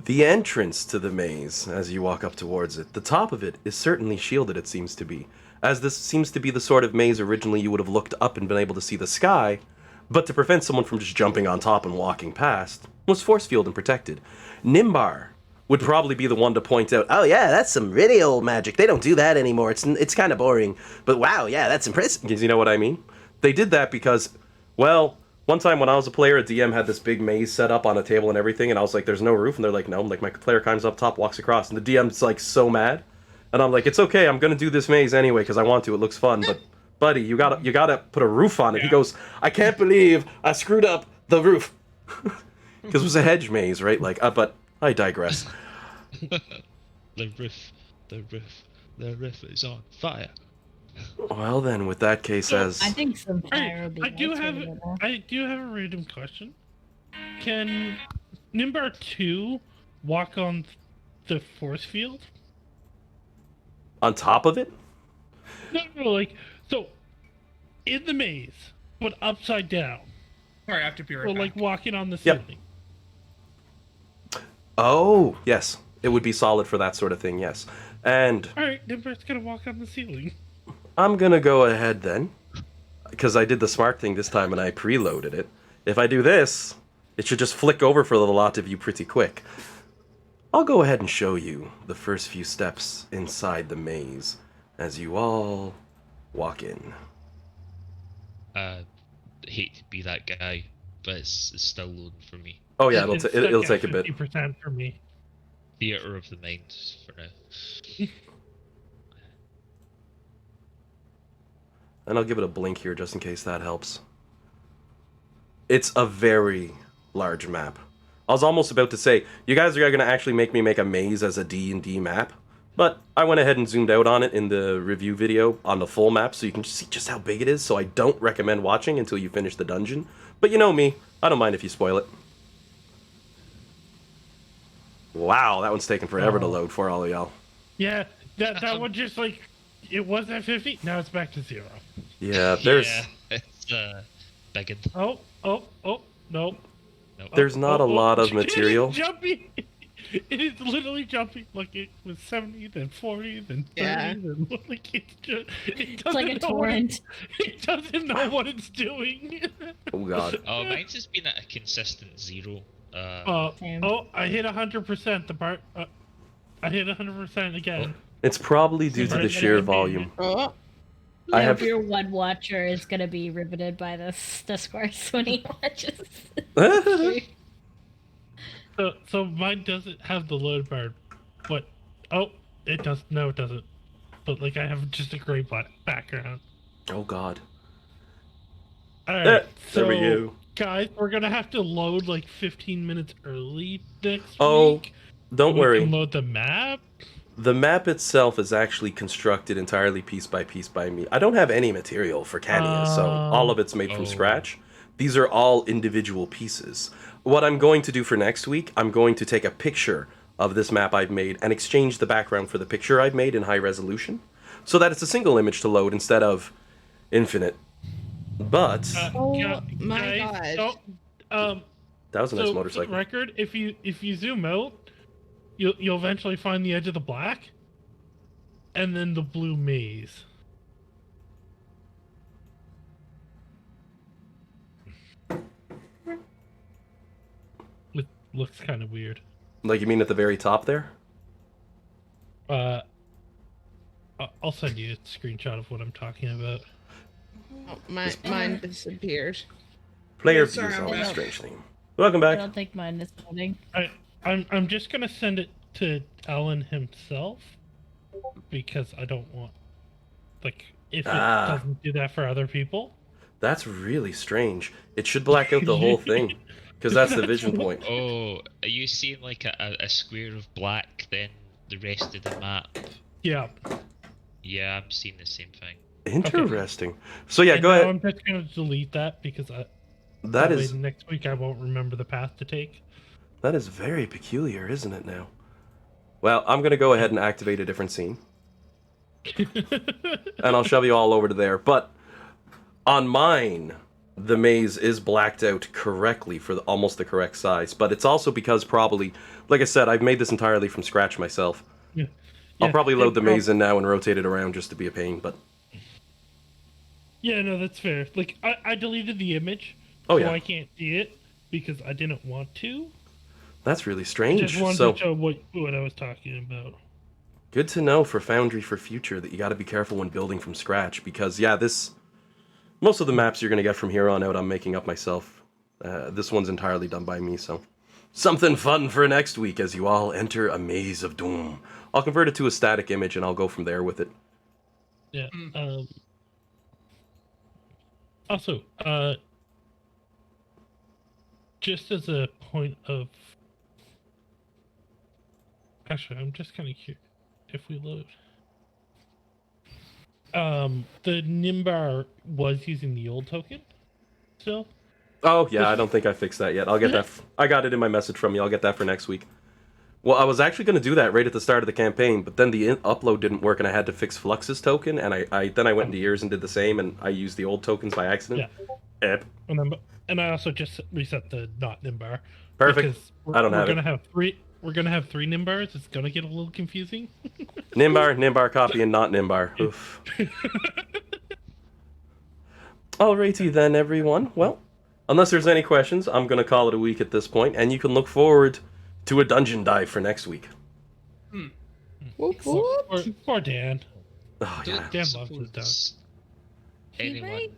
The entrance to the maze, as you walk up towards it, the top of it is certainly shielded, it seems to be, as this seems to be the sort of maze originally you would have looked up and been able to see the sky, but to prevent someone from just jumping on top and walking past, was force fielded and protected. Nimbar would probably be the one to point out, oh yeah, that's some really old magic. They don't do that anymore. It's kind of boring. But wow, yeah, that's impressive. Because you know what I mean? They did that because, well, one time when I was a player, a DM had this big maze set up on a table and everything, and I was like, there's no roof, and they're like, no. Like, my player climbs up top, walks across, and the DM's like so mad. And I'm like, it's okay, I'm gonna do this maze anyway, because I want to, it looks fun, but buddy, you gotta put a roof on it. Yeah. He goes, I can't believe I screwed up the roof. Because it was a hedge maze, right? Like, but I digress. The roof is on fire. Well then, with that case, as I think some fire would be I do have a random question. Can Nimbar 2 walk on the force field? On top of it? No, like, so in the maze, but upside down. Sorry, I have to be right Or back. like walking on the ceiling. Oh, yes. It would be solid for that sort of thing, yes. And alright, Nimbar's gonna walk on the ceiling. I'm gonna go ahead then, because I did the smart thing this time and I preloaded it. If I do this, it should just flick over for the lot of you pretty quick. I'll go ahead and show you the first few steps inside the maze as you all walk in. Hate to be that guy, but it's still loading for me. Oh yeah, it'll take a bit. 50% for me. Theater of the mind for now. And I'll give it a blink here just in case that helps. It's a very large map. I was almost about to say, you guys are going to actually make me make a maze as a D&D map, but I went ahead and zoomed out on it in the review video on the full map so you can see just how big it is, so I don't recommend watching until you finish the dungeon. But you know me, I don't mind if you spoil it. Wow, that one's taking forever to load for all of y'all. Yeah, that one just like, it was at 50, now it's back to 0. Yeah, there's... Yeah, it's big. No. There's not a lot of material. It is jumping. It is literally jumping. Look, it was 70, then 40, then 30, then like it's like a torrent. It doesn't know what it's doing. Oh god. Oh, mine's just been at a consistent 0. I hit 100%. The part. I hit 100% again. It's probably due to the sheer volume. I hope your one watcher is gonna be riveted by this discourse when he watches. So mine doesn't have the load bar, but it does. No, it doesn't. But like I have just a gray background. Oh god. All right, there we go. Guys, we're gonna have to load like 15 minutes early next week. Don't worry. We can load the map. The map itself is actually constructed entirely piece by me. I don't have any material for Cania, so all of it's made from scratch. These are all individual pieces. What I'm going to do for next week, I'm going to take a picture of this map I've made and exchange the background for the picture I've made in high resolution, so that it's a single image to load instead of infinite. But my god. that was a nice motorcycle. For the record, if you zoom out, you'll eventually find the edge of the black, and then the blue maze. It looks kind of weird. Like you mean at the very top there? I'll send you a screenshot of what I'm talking about. Mine disappeared. Player views are always a strange thing. Welcome back. I don't think mine is loading. I'm just gonna send it to Alan himself because I don't want, like, if it doesn't do that for other people. That's really strange. It should black out the whole thing, because that's the vision point. Oh, are you seeing like a square of black, then the rest of the map? Yeah. Yeah, I'm seeing the same thing. Interesting. So yeah, And go now ahead. I'm just gonna delete that because That is next week I won't remember the path to take. that is very peculiar, isn't it now? Well, I'm gonna go ahead and activate a different scene, and I'll shove you all over to there. But on mine, the maze is blacked out correctly for almost the correct size. But it's also because probably, like I said, I've made this entirely from scratch myself. Yeah. I'll Yeah, probably load it the maze in now and rotate it around just to be a pain. But Yeah, no, that's fair. Like, I deleted the image, Oh, so yeah. I can't see it because I didn't want to. that's really I strange. just wanted So to show what I was talking about. good to know for Foundry for future that you got to be careful when building from scratch, because yeah, most of the maps you're gonna get from here on out, I'm making up myself. This one's entirely done by me, so something fun for next week as you all enter a maze of doom. I'll convert it to a static image and I'll go from there with it. Yeah. Also, just as a point of, actually, I'm just kind of curious if we load. The Nimbar was using the old token still. Oh yeah, I don't think I fixed that yet. I'll get that. I got it in my message from you. I'll get that for next week. Well, I was actually going to do that right at the start of the campaign, but then the upload didn't work, and I had to fix Flux's token, and I went into yours and did the same, and I used the old tokens by accident. Yeah. Ep. And I also just reset the not Nimbar. Perfect. Because I don't have We're it. gonna have three. We're gonna have three Nimbars. It's gonna get a little confusing. Nimbar copy, and not Nimbar. Oof. Alrighty then, everyone. Well, unless there's any questions, I'm going to call it a week at this point, and you can look forward to a dungeon dive for next week. Poor Dan. Oh, yeah. Dan loves his dog. Anyone? Right?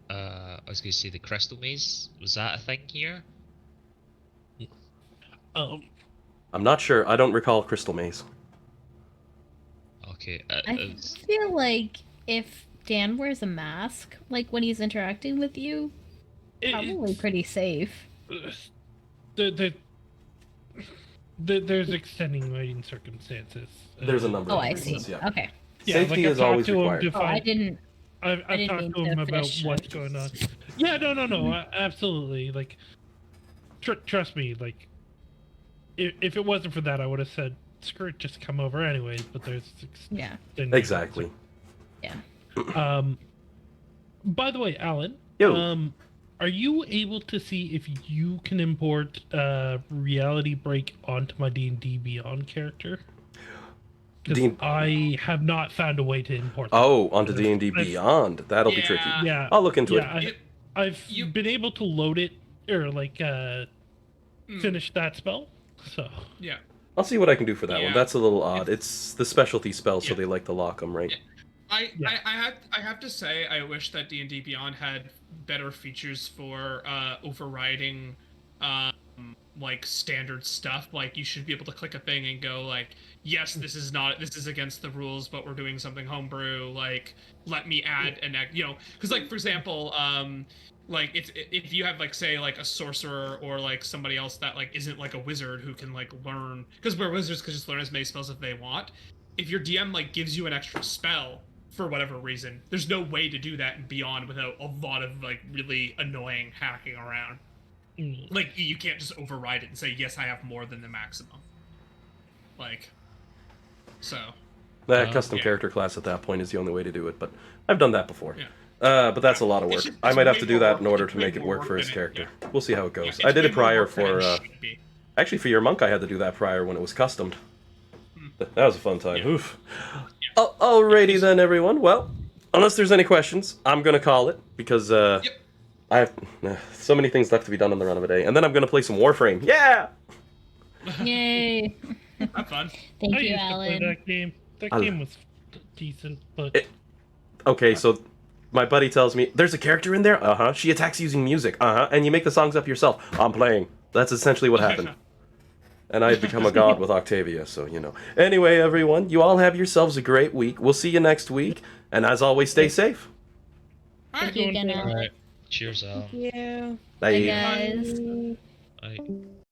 I was going to say the crystal maze. Was that a thing here? I'm not sure. I don't recall Crystal Maze. Okay. I feel like if Dan wears a mask, like when he's interacting with you, probably pretty safe. There's extenuating circumstances. There's a number Oh, of I see. reasons, yeah. Okay. Yeah, Safety like, is I've always talked to him required. to Oh, I find- didn't. I've didn't talked mean to him to about fish. what's going on. Yeah, no, absolutely. Like, trust me. Like, if it wasn't for that, I would have said, "Screw it, just come over anyways." But there's Yeah. Exactly. Yeah. By the way, Alan. Yo. Are you able to see if you can import Reality Break onto my D&D Beyond character? Because I have not found a way to import that. Oh, onto D&D Beyond. That'll be tricky. Yeah, I'll look into it. I've been able to load it or like finish that spell. So Yeah. I'll see what I can do for that one. Yeah. That's a little odd. It's the specialty spell, so they like to lock them, right? I have to say I wish that D&D Beyond had better features for overriding like standard stuff. Like you should be able to click a thing and go like, yes, this is against the rules, but we're doing something homebrew. Like let me add an because like for example, like if you have like say like a sorcerer or like somebody else that like isn't like a wizard who can like learn, because where wizards can just learn as many spells if they want. If your DM like gives you an extra spell for whatever reason, there's no way to do that in Beyond without a lot of like really annoying hacking around. Like you can't just override it and say yes, I have more than the maximum. Like, so. That custom character class at that point is the only way to do it, but I've done that before. But that's a lot of work. I might have to do that in order to make it work for his character. We'll see how it goes. I did it prior for... actually, for your monk, I had to do that prior when it was customed. That was a fun time. Yeah. Oof. Alrighty then, everyone. Well, unless there's any questions, I'm going to call it, because I have so many things left to be done on the run of a day. And then I'm going to play some Warframe. Yeah! Yay! Have fun. Thank I you, used to play Alan. that game. That game was decent, but Okay, so my buddy tells me, there's a character in there? Uh-huh. She attacks using music. Uh-huh. And you make the songs up yourself. I'm playing. That's essentially what happened. And I've become a god with Octavia, so you know. Anyway, everyone, you all have yourselves a great week. We'll see you next week, and as always, stay safe. Thank you again. Alright. Cheers out. Yeah. Bye. Bye, guys. Bye.